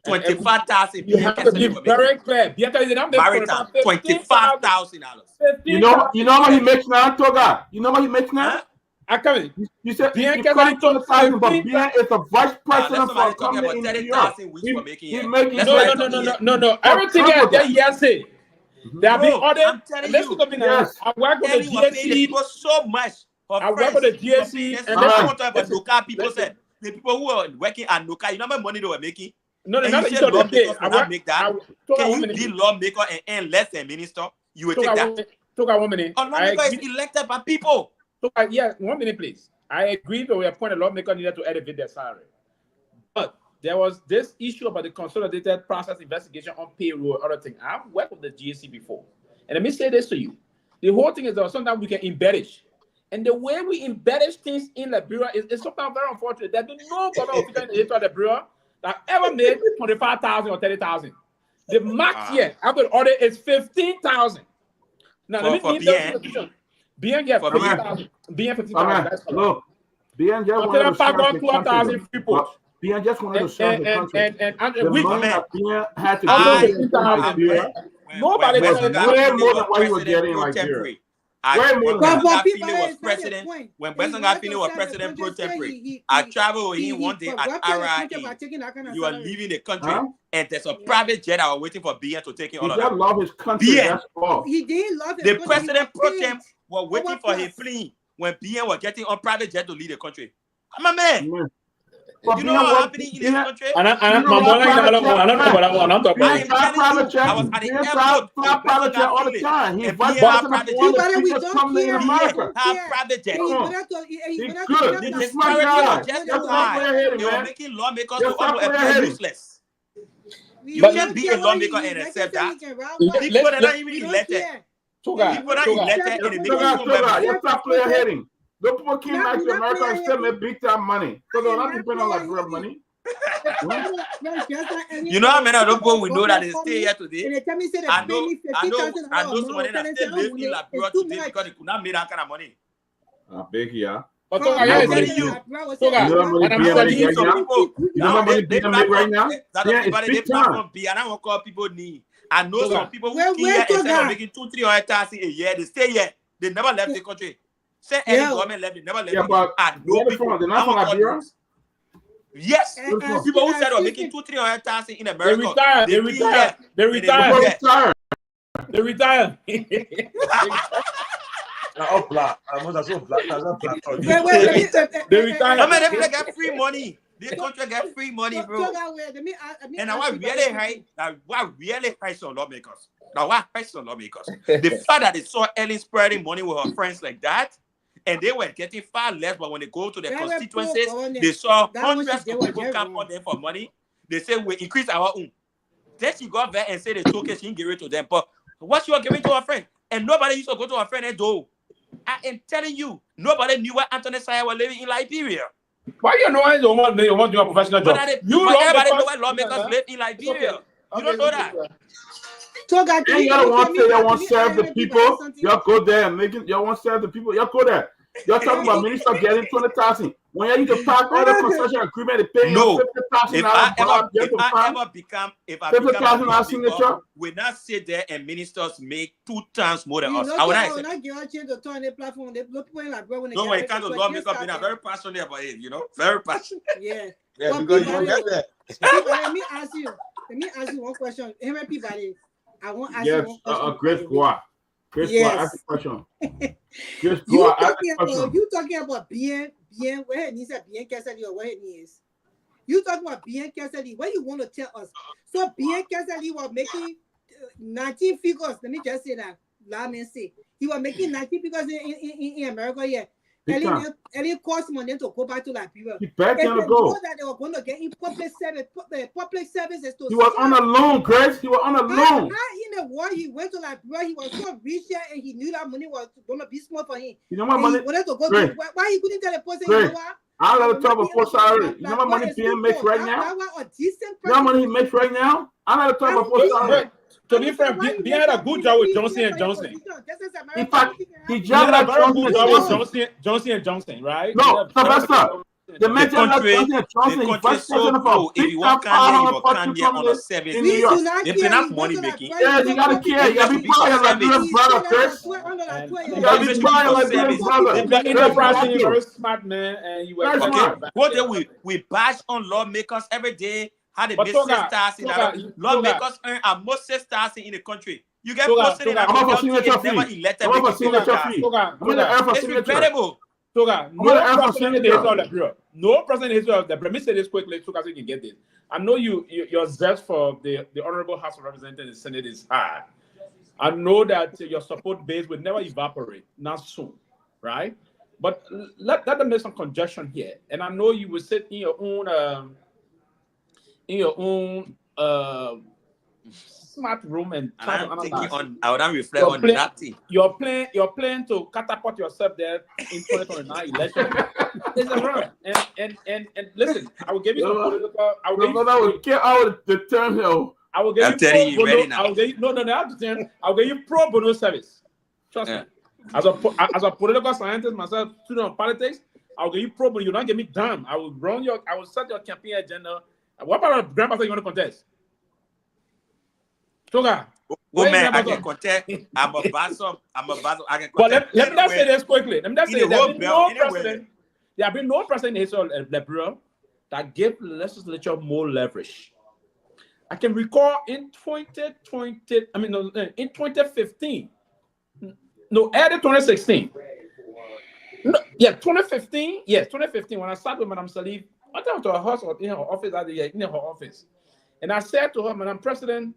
25,000. You have to be very clear. $25,000. You know what he makes now, Togar? You know what he makes now? I come in. You said you can't 20,000, but Bien is the vice president for a company in New York. No. Everything else that he has said. There have been other. Listen to me now. I work with the GSC. So much. I work with the GSC. And let's talk about local people. Said the people who are working at local, you know how much money they were making. No, not each other. Can you be lawmaker and earn less than minister? You will take that. Togar 1 minute. A lawmaker is elected by people. Yeah, 1 minute, please. I agree that we appoint a lawmaker needed to elevate their salary. But there was this issue about the consolidated process investigation on payroll, other thing. I've worked with the GSC before. And let me say this to you. The whole thing is that sometimes we can embellish. And the way we embellish things in Liberia is sometimes very unfortunate. There's been no government official in the history of Liberia that ever made 25,000 or 30,000. The max here after the audit is 15,000. Now, let me give you Bien, yeah, 50,000. Bien, 50,000. Look, Bien just wanted to serve the country. Bien just wanted to serve the country. The money that Bien had to give in Liberia, nobody was way more than what he was getting in Liberia. When Ben Sanvee was president pro tempore, I traveled with him one day at RIA. You are leaving the country, and there's a private jet I was waiting for Bien to take in all of that. He love his country. That's all. He didn't love the president pro temp was waiting for his plane when Bien was getting on private jet to lead the country. I'm a man. You know what happened in this country? I was at the airport private jet all the time. He's vice president in America. Private jet. Good. The disparity was just too high. They were making lawmakers to appear useless. You can't be a lawmaker and accept that. People that are not even elected. People that are elected and they make you stop player heading. The people came back to America and still make big time money. So they're not depending on like real money. You know how many of those people we know that they stay here today? I know somebody that still live in Liberia today because they could not make that kind of money. Big, yeah. But Togar, yeah, right now? I won't call people need. I know some people who here instead of making 200,000-300,000 a year, they stay here. They never left the country. Say any government left, they never left. Yeah, but they're not from Liberia. Yes, people who said were making 200,000-300,000 in America. They retire. They retire. They get free money. The country get free money, bro. And I what really hurts some lawmakers. Now what hurts some lawmakers? The fact that they saw Ellen spreading money with her friends like that, and they were getting far less, but when they go to the constituencies, they saw hundreds of people come on them for money. They say we increase our own. Then she got there and said they took it, she didn't give it to them. But what you are giving to her friend? And nobody used to go to her friend and do. I am telling you, nobody knew where Anthony Saya was living in Liberia. Why you know you want to do a professional job? But everybody know where lawmakers live in Liberia. Okay. You don't know that. Togar, and y'all want to say y'all want to serve the people. Y'all go there and make it. Y'all want to serve the people. Y'all go there. Y'all talking about minister getting 20,000. When you need to pack all the concession agreement, they pay no. $50,000. If I ever become a signature, we not sit there and ministers make 2 times more than us. I would not accept. No, when it comes to lawmakers, I'm very passionate about it. You know, very passionate. Yeah. Yeah, because you don't get that. Let me ask you one question. Everybody, I want to ask you one question. Grace Guar. Grace Guar, ask the question. Grace You Guar, ask the question. You talking about bien, where he said bien Cassidy or where he is. You talking about bien Cassidy. What you want to tell us? So bien Cassidy was making 19 figures. Let me just say that. Let me say. He was making 19 figures in America, yeah. Ellie cost money to go back to Liberia. He begged him to go. That they were going to get in public services to. He was on a loan, Grace. He was on a loan. In the war, he went to Liberia. He was so rich there, and he knew that money was going to be small for him. You know what money? He wanted to go to, why he couldn't tell the person, you know what? I'll let him talk before salary. You know what money PM makes right now? You know what money he makes right now? I'll let him talk before salary. To be fair, he had a good job with Johnson & Johnson. In fact, he just had a good job with Johnson & Johnson, right? No, Sylvester. The country, so cool. If you want Kanye, you can Kanye on a 7 in New York. If you're not money making, yeah, you gotta care. You gotta be quiet like your brother, Chris. You gotta be quiet like your brother. Enterprise is very smart, man, and you were okay. What do we bash on lawmakers every day? How they miss $6,000? Lawmakers earn at most $6,000 in the country. You get posted in a country and never elected. It's incredible. Togar, no president in the history of the Bureau. No president in the history of the Bureau. Let me say this quickly so you can get this. I know your zest for the Honorable House of Representatives and the Senate is high. I know that your support base will never evaporate, not soon, right? But let them make some conjecture here. And I know you will sit in your own smart room and try to analyze. I would not reflect on nothing. You're playing to catapult yourself there in 2029 election. It's a run. And listen, I will give you some political. I will get out the term here. I will give you pro bono. I'll give you pro bono service. Trust me. As a political scientist myself, student of politics, I'll give you pro bono. You don't give me damn. I will set your campaign agenda. What about a grandpa you want to contest? Togar. Man, I can contest. I'm a buzzer. I can contest. But let me just say this quickly. Let me just say there have been no president in the history of the Bureau that gave the legislature more leverage. I can recall in 2015. No, early 2016. No, 2015. Yes, 2015. When I sat with Madame Salif, I went to her house in her office in her office, and I said to her, Madam President,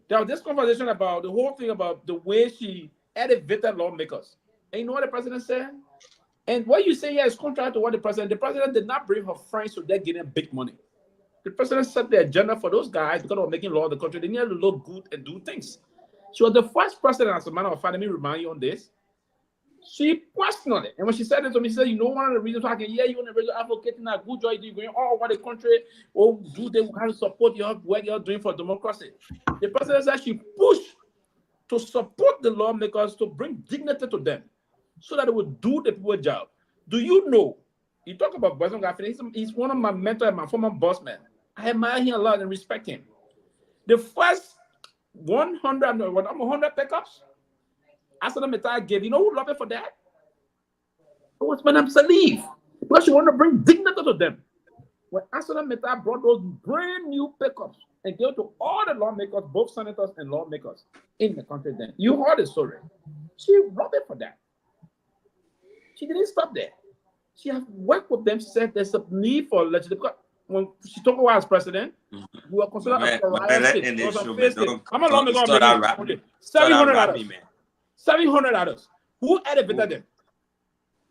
there was this conversation about the whole thing about the way she elevated lawmakers. And you know what the president said? And what you say here is contrary to what the president did not bring her friends so they're getting big money. The president set the agenda for those guys because of making law in the country. They needed to look good and do things. She was the first president, as a matter of fact, let me remind you on this. She questioned it. And when she said it to me, she said, you know, one of the reasons why I can hear you on the radio advocating a good job you're going all over the country, do they kind of support your work you're doing for democracy? The president said she pushed to support the lawmakers to bring dignity to them so that they would do the people's job. Do you know? You talk about Boyson Gaffney, he's one of my mentors and my former boss man. I admire him a lot and respect him. The first 100 pickups, Asana Meta gave, you know who loved it for that? It was Madame Salif, because she wanted to bring dignity to them. When Asana Meta brought those brand new pickups and gave to all the lawmakers, both senators and lawmakers in the country then. You heard the story. She loved it for that. She didn't stop there. She have worked with them. She said there's a need for legislation. When she took over as president, we were considered a pariah state. It was on Facebook. I'm a lawmaker. $700. $700. Who elevated them?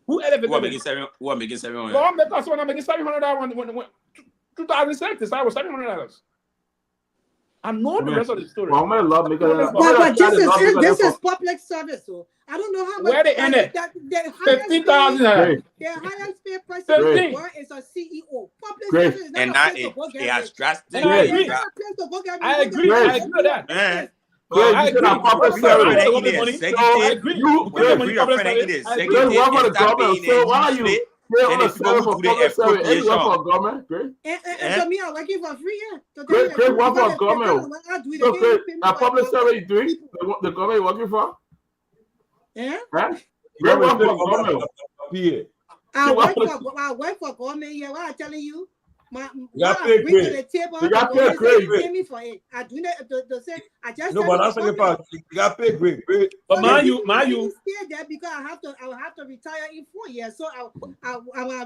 Who elevated them? Who are making $700? Lawmakers were making $700 when 2006. I was $700. I know the rest of the story. But this is public service, so I don't know how much. Where they end it? 15,000. The highest paid person is a CEO. Public service is not a place to go get rich. I agree. I agree with that. I agree. So why are you? And if people who do the appropriation, and me, I'm working for free. Great work for government. So great. A public service you doing? The government you working for? Yeah. Great work for government. I work for government here. What I'm telling you. You got paid great. You got paid great. Pay me for it. I do that to say I just. No, but that's about you got paid great. But mind you, stay there because I will have to retire in 4 years. So I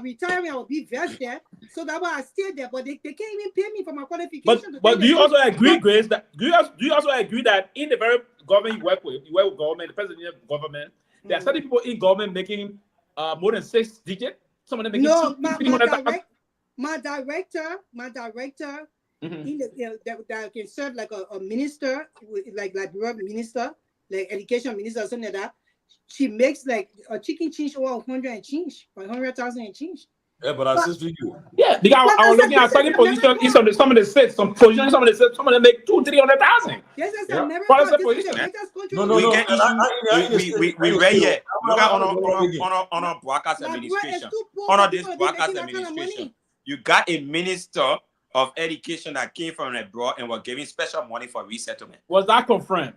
retire. I will be vested. So that's why I stay there. But they can't even pay me for my qualification. But do you also agree, Grace, that do you also agree that in the very government you work with government, the president of government, there are certain people in government making more than 6 digits. Some of them making My director, in that can serve like a minister, like minister, like education minister or something like that. She makes like a chicken change over 100 and change, 100,000 and change. Yeah, but I assist with you. Yeah, because I was looking at certain positions in some of the states, some of them make 200,000-300,000. Yes, that's America. We read it. Look at on a broadcast administration. On this broadcast administration. You got a minister of education that came from abroad and was giving special money for resettlement. Was that confirmed?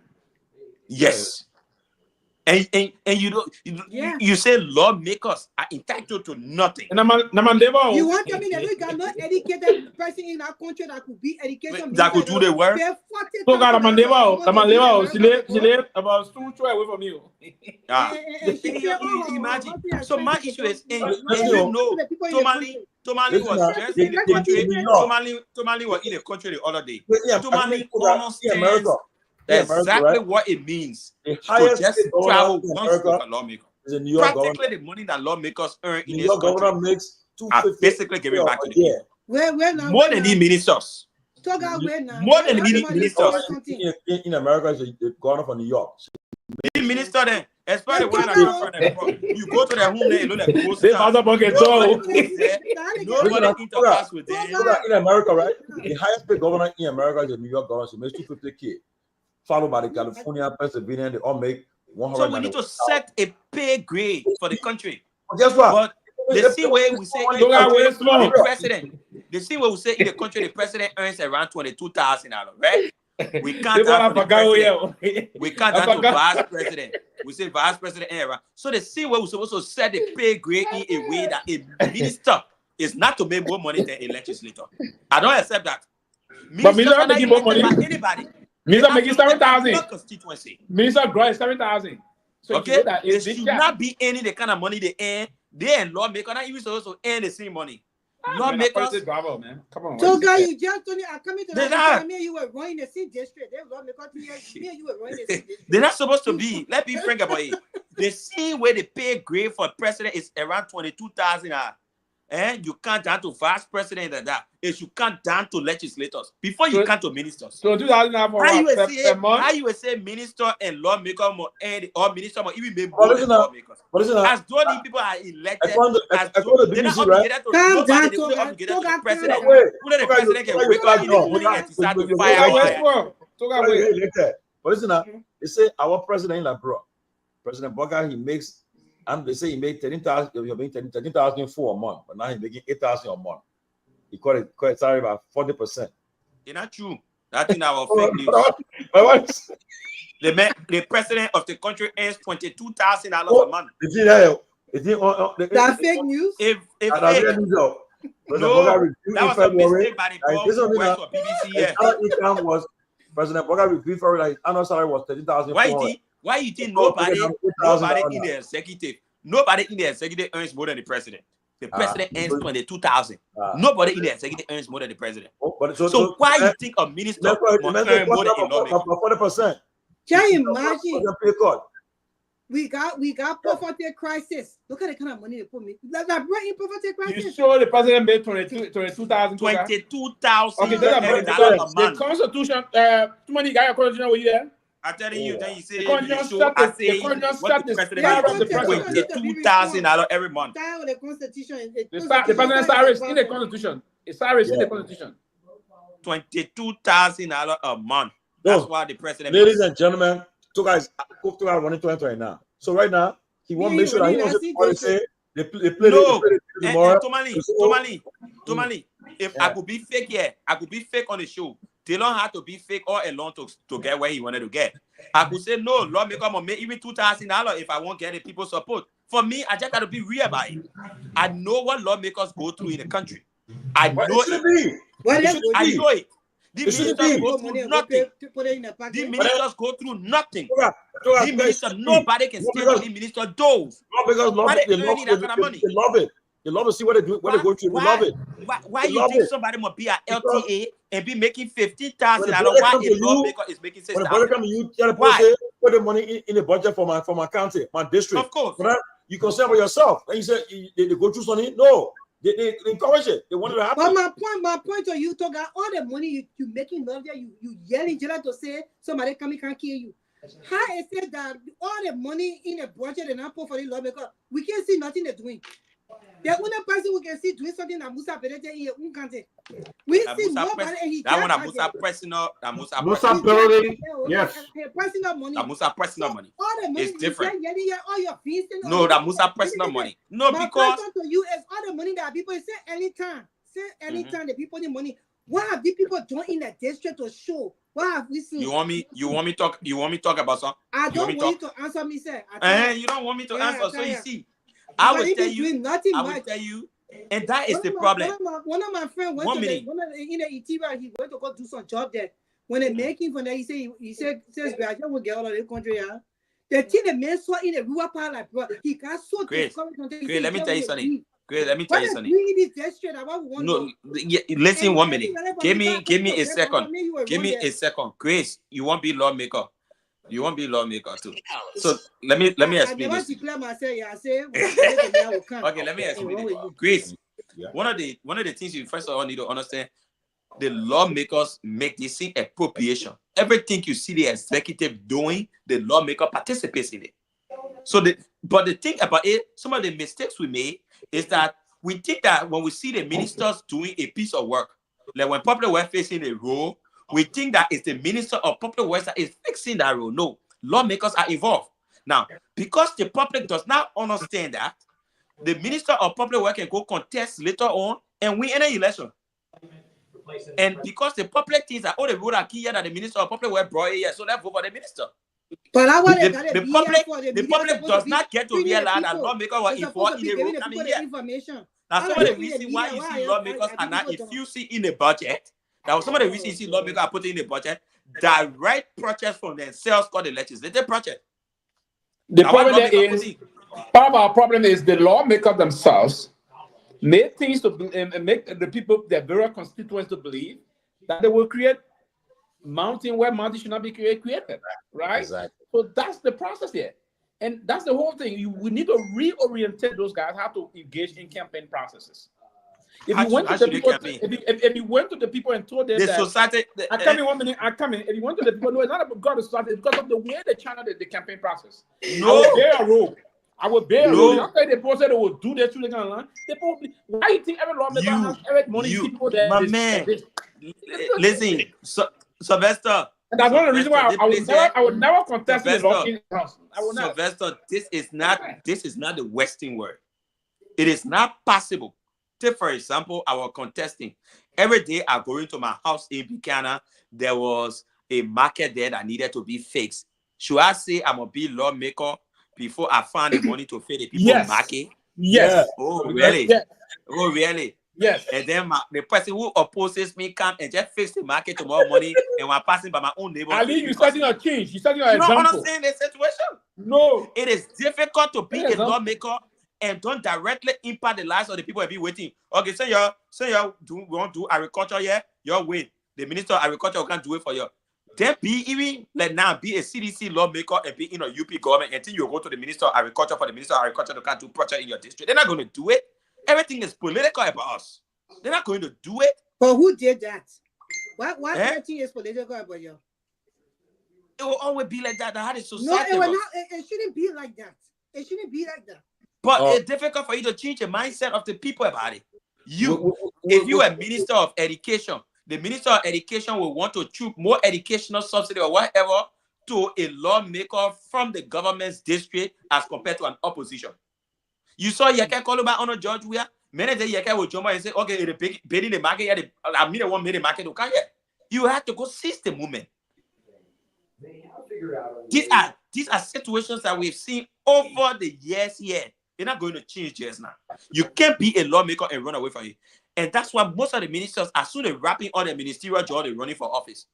Yes. And you say lawmakers are entitled to nothing. You want to tell me that we got no educated person in our country that could be education that could do the work? Togar, she live about 2 choice away from you. Imagine. So my issue is, Tomalin was just in the country. Tomalin was in the country the other day. Tomalin understands exactly what it means to just travel once with a lawmaker. Practically the money that lawmakers earn in this country makes are basically giving back to the people. More than the ministers. More than the ministers. In America, is the governor from New York. The minister then, especially when I come from the you go to the home there, you know that nobody interacts with them. In America, right? The highest paid governor in America is the New York governor. She makes $250K. Followed by the California, Pennsylvania, they all make 100. So we need to set a pay grade for the country. Guess what? But the same way we say in the president, the same way we say in the country, the president earns around $22,000, right? We can't down to vice president. We say vice president era. So the same way we supposed to set the pay grade in a way that a minister is not to make more money than a legislator. I don't accept that. But minister are making more money. Anybody. Minister making 7,000. Constituency. Minister growing 7,000. So okay, there should not be any the kind of money they earn. They and lawmakers not even supposed to earn the same money. Lawmakers, man. Come on. So guys, you just told me I come into that. Me and you were running the same district. They lawmakers me and you were running the same district. They're not supposed to be. Let's be frank about it. The same way the pay grade for president is around 22,000. And you count down to vice president and that. It should count down to legislators before you count to ministers. So 2,000 how you would say minister and lawmaker more and or minister more even make more than lawmakers. As though these people are elected, they're not obligated to the president. Who the president can wake up in the morning and decide to fire. But listen, they say our president in abroad, President Boga, he makes. And they say he made 13,000. You're making 13,000 for a month, but now he's making 8,000 a month. He caught it sorry about 40%. It's not true. That's in our fake news. The president of the country earns $22,000 a month. That's fake news. If no, that was a mistake by the government for BBC. Income was President Boga reviewed for like annual salary was 30,000. Why you think nobody in the executive earns more than the president? The president earns 22,000. Nobody in the executive earns more than the president. So why you think a minister must earn more than a lawmaker? 40%. Can you imagine? We got poverty crisis. Look at the kind of money they put me. Like poverty crisis. You sure the president made 22,000? 22,000 Okay, a month. The Constitution, too many guys are Constitution over here. I'm telling you, then you say the what the president makes $22,000 every month. The Constitution. The president's salary is in the Constitution. It's salary in the Constitution. $22,000 a month. That's why the president. Ladies and gentlemen, Togar running 2020 now. So right now, he won't make sure that he wants to say they play tomorrow. Tomali, if I could be fake here, I could be fake on the show. They don't have to be fake all along to get where he wanted to get. I could say no, lawmaker will make even $2,000 if I won't get the people's support. For me, I just got to be real about it. I know what lawmakers go through in the country. I know it. I know it. The ministers go through nothing. The ministers go through nothing. The minister, nobody can stay with the minister does. They love it. They love to see what they do, what they go through. They love it. Why you think somebody must be at LTA and be making $15,000? Why a lawmaker is making $6,000? When the budget comes to you, tell the say, put the money in the budget for my county, my district. Of course. But you concern about yourself. And you say they go through something. No. They encourage it. They want it to happen. But my point to you, Togar, all the money you making love there, you yelling to say somebody can't kill you. How is it that all the money in the budget and not put for the lawmaker, we can't see nothing they're doing? The only person who can see doing something that Musa Perete in your own country. We see nobody and he that one that Musa personal, Musa building, yes. Personal money. That Musa personal money. All the money it's different. All your fees. No, that Musa personal money. No, my because question to you is all the money that people say anytime. The people need money. What have the people done in the district to show? What have we seen? You want me talk about something? I don't want you to answer me, sir. You don't want me to answer, so you see. I will tell you, and that is the problem. One of my friends went in the Ethiopia, he went to go do some job there. When they make him from there, he says, I just will get out of the country. Yeah. The thing the man saw in the rural part, like, bro, he got so Great, let me tell you something. No, listen 1 minute. Give me a second. Give me a second. Grace, you won't be lawmaker. You won't be lawmaker too. So let me explain this. Okay, let me explain this. Grace, one of the things you first of all need to understand, the lawmakers make this thing appropriation. Everything you see the executive doing, the lawmaker participates in it. So but the thing about it, some of the mistakes we made is that we think that when we see the ministers doing a piece of work, like when public welfare facing a role, we think that it's the minister of public welfare that is fixing that role. No, lawmakers are involved. Now, because the public does not understand that, the minister of public work can go contest later on and win any election. And because the public thinks that the road are key that the minister of public work brought here, so let's vote for the minister. But the public does not get to realize that lawmakers were involved in the road coming here. Now, some of the reasons why you see lawmakers are not infusing in the budget, that was some of the reasons you see lawmakers are putting in the budget, direct projects from themselves called the legislative project. The problem is, part of our problem is the lawmakers themselves make things to make the people, their various constituents to believe that they will create mountain where mountain should not be created, right? Exactly. So that's the process here. And that's the whole thing. We need to reorientate those guys how to engage in campaign processes. If you went to the people, if you went to the people and told them the that society, I come in 1 minute, I come in. If you went to the people, no, it's not about the society, it's because of the way they channel the campaign process. No, I will bear a role. I will bear a role. After the process, they will do that through the kind of line. They probably, why you think every lawmaker has every money people there? My man, listen, Sylvester. And that's one of the reasons why I would never contest the law in the house. I will not. Sylvester, this is not the Western word. It is not possible. Take for example, our contesting. Every day I go into my house in Buchanan, there was a market there that needed to be fixed. Should I say I'm a big lawmaker before I find the money to feed the people market? Yes. Oh, really? Yes. Oh, really? Yes. And then the person who opposes me come and just fix the market tomorrow morning, and while passing by my own neighbor. Ali, you're starting a change. You're starting an example. You don't understand the situation. No. It is difficult to be a lawmaker and don't directly impact the lives of the people who be waiting. Okay, say y'all want to do agriculture here, y'all win. The Minister of Agriculture can't do it for you. Then be even like now be a CDC lawmaker and be in a UP government until you go to the Minister of Agriculture for the Minister of Agriculture to can't do project in your district. They're not going to do it. Everything is political about us. They're not going to do it. But who did that? Why everything is political about you? It will always be like that. That's how the society. No, it will not. It shouldn't be like that. It shouldn't be like that. But it's difficult for you to change the mindset of the people about it. If you are Minister of Education, the Minister of Education will want to choose more educational subsidy or whatever to a lawmaker from the government's district as compared to an opposition. You saw Yeke Koluba on a judge where many days Yeke will jump and say, okay, the bidding the market, I mean, the one made the market to come here. You have to go seize the movement. These are situations that we've seen over the years here. They're not going to change just now. You can't be a lawmaker and run away from it. And that's why most of the ministers, as soon as they're wrapping all their ministerial job, they're running for office.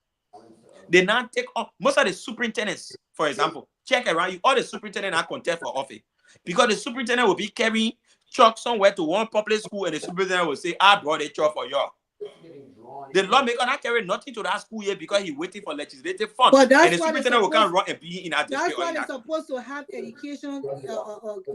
They now take off. Most of the superintendents, for example, check around you, all the superintendents are contest for office. Because the superintendent will be carrying chalk somewhere to one public school and the superintendent will say, I brought a chalk for y'all. The lawmaker not carry nothing to that school yet because he's waiting for legislative funds. And the superintendent will come run and be in that district. That's why they're supposed to have education.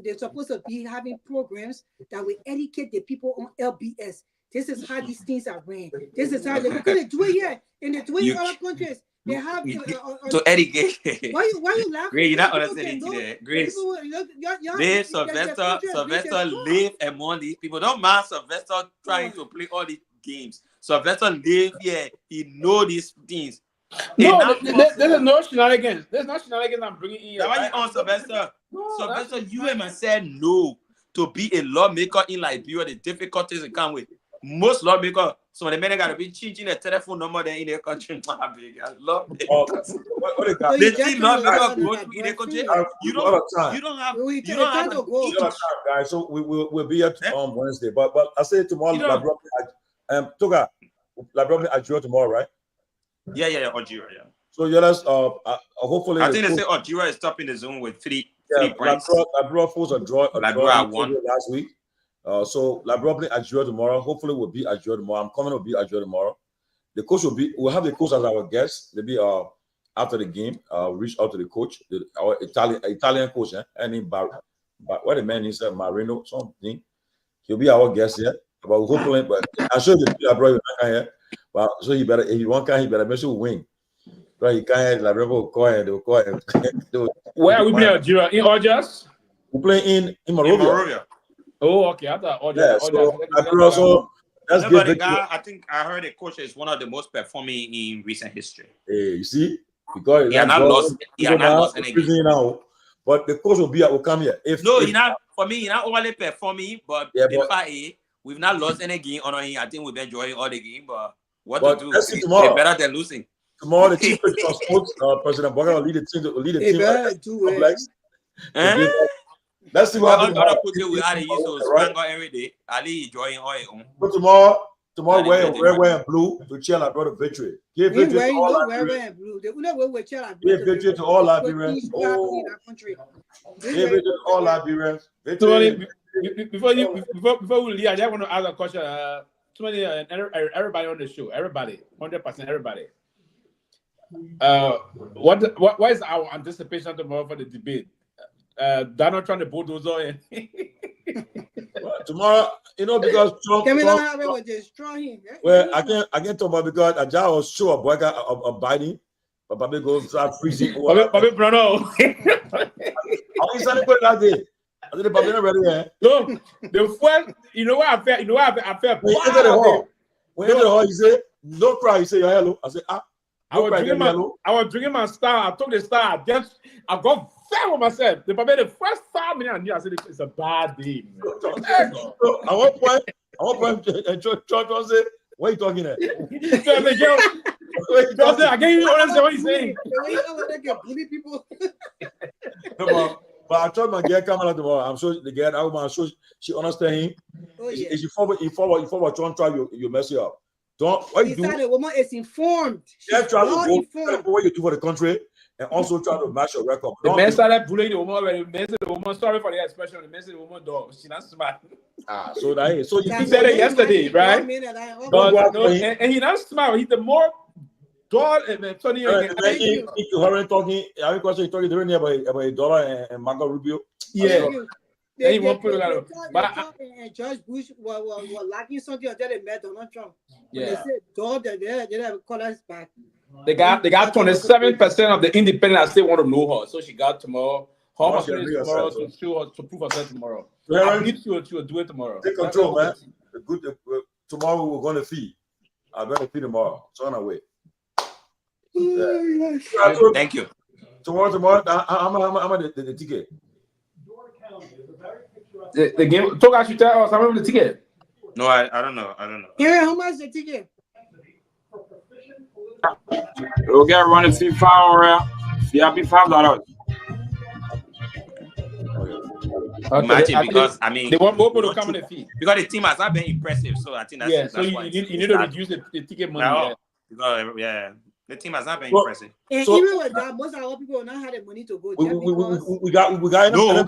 They're supposed to be having programs that will educate the people on LBS. This is how these things are ran. This is how they're going to do it here. And they do it in other countries. They have to educate. Why you laughing? Great, you're not understanding today. Grace. Live Sylvester live among these people. Don't mind Sylvester trying to play all these games. Sylvester live here. He know these things. No, there's no shenanigans. There's no shenanigans I'm bringing in. That's why you on Sylvester. Sylvester, you and I said no to be a lawmaker in Liberia. The difficulties it come with. Most lawmakers, some of the men got to be changing their telephone number there in their country. I love it. They see lawmakers go through in their country. You don't have to go. Guys, so we'll be here on Wednesday. But I say tomorrow, Togar, probably Algeria tomorrow, right? Yeah, Algeria, yeah. So yeah, let's hopefully. I think they say Algeria is stopping the zone with three points. Liberia forced a draw won last week. So probably Algeria tomorrow. Hopefully we'll be Algeria tomorrow. I'm coming to be Algeria tomorrow. The coach we'll have the coach as our guest. Maybe after the game, reach out to the coach, our Italian coach, and what the man is Marino something. He'll be our guest here. But hopefully, but I'm sure the Liberia can here. But so he better if you want he better make sure we win. But he can't Liberia will call and where are we playing Algeria? In Algiers? We play in Monrovia. Oh, okay. I thought Algiers. Yeah, so that's good. I think I heard the coach is one of the most performing in recent history. Hey, you see, because he has not lost any game now. But the coach will come here. For me, he's not only performing, but we've not lost any game on him. I think we've been enjoying all the game, but to do? It's better than losing. Tomorrow, the chief of sports, President Boga will lead the team. Let's see what every day. Ali enjoying all. But tomorrow wear blue to cheer our brother victory. Give victory to all Liberians. Give victory to all Liberians. Give victory to all Liberians. Before we leave, I just want to ask a question. Everybody on the show, everybody, 100%, everybody. What is our anticipation tomorrow for the debate? Donald Trump, the bulldozer. Tomorrow, because Trump will destroy him. Well, I can't talk about because I was sure of Biden, but Bobby goes start freezing. Bobby Bruno. How is that put that day? I did Bobby not ready here. No, the first, I felt. When you enter the hall, he said, "Don't cry." He said, "Hello." I said, I was drinking my star. I took the star. I got fair with myself. The first 5 minutes I knew, I said it's a bad day. So at one point, Church said, "What are you talking at?" I can't even understand what he's saying. But I told my girl coming out tomorrow. I'm sure the girl, I'm sure she understand him. If you forward, don't try you mess it up. Don't what you do. The woman is informed. Try to go what you do for the country. and also try to match your record. The man started bullying the woman already. The man said the woman, sorry for the expression. The man said the woman dog. She's not smart. So that so he said it yesterday, right? But no, and he not smart. He's the more dog and funny. He talking. Every question he talking during about $1 and Marco Rubio. Yeah. Then he won't put it out. But George Bush was lacking something until they met Donald Trump. When they said dog, they have call us back. They got 27% of the independent still want to know her, so she got tomorrow. How much is tomorrow to show her to prove herself tomorrow? I need to do it tomorrow. Take control, man. Tomorrow we're going to feed. I'm going to feed tomorrow. It's on our way. Thank you. Tomorrow. How much the ticket? The game. Togar should tell us how much the ticket. No, I don't know. Yeah, how much the ticket? We'll get running FIFA around. Yeah, be $5. Imagine, because I mean they want more people to come on the fee because the team has not been impressive. So I think that's so why you need to reduce the ticket money. Because, the team has not been impressive. And even with that, most of our people not have the money to go. We got no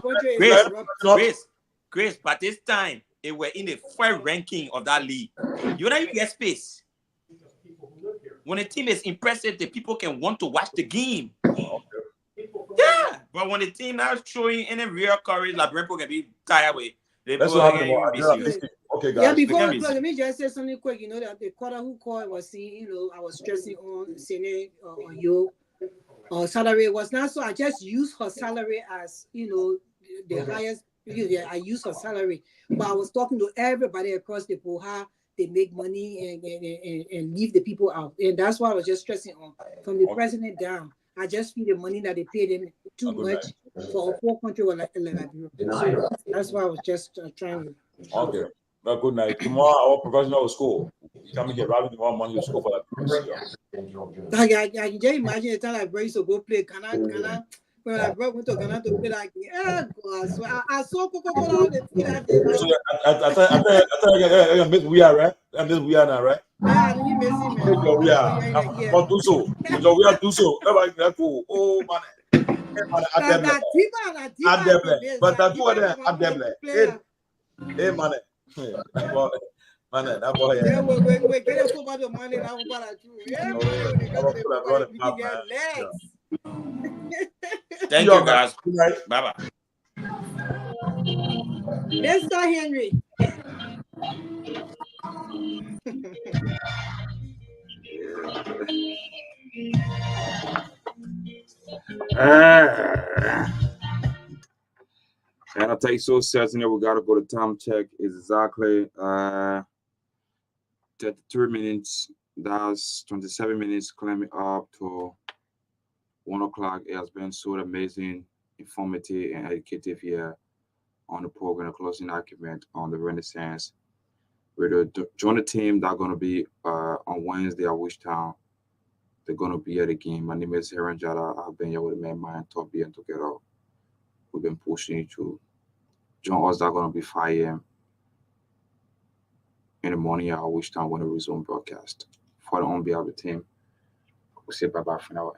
Grace. But this time they were in the first ranking of that league. You don't even get space. When a team is impressive, the people can want to watch the game. Yeah, but when the team not showing any real courage, like people can be tired with. That's what happened. Okay, guys. Yeah, before let me just say something quick. You know that the caller who called was saying, I was stressing on saying on your salary was not so. I just used her salary as the highest. I used her salary, but I was talking to everybody across the board how they make money and leave the people out, and that's why I was just stressing on from the president down. I just feel the money that they pay them too much for a poor country like Liberia. So that's why I was just trying to. Okay. Well, good night. Tomorrow, our professional school. You come here, Robin, tomorrow morning, you school for that. I can just imagine the time I bring to go play Ghana. When I brought to Ghana to play like, so I saw Coca-Cola on the field. So I miss we are right. I miss we are now, right? Yeah, you miss him. We are. But do so. We are do so. Everybody cool. Oh man. But that two of them are them. Hey man. Man, that boy. Yeah, we get a couple of money now. Thank you, guys. Bye bye. Mr. Henry. And I'll take so certain that we gotta go to time check. Is exactly 33 minutes. That's 27 minutes climbing up to 1 o'clock. It has been so amazing, informative, and educative here on the program, a closing argument on the Renaissance. We're to join the team that's going to be on Wednesday at Wishtown. They're going to be at the game. My name is Heron Jada. I've been here with the man, Mind, Top B, and together we've been pushing you to join us. That's going to be 5 a.m. in the morning at Wishtown when we resume broadcast. For the on behalf of the team, we'll say bye-bye for now.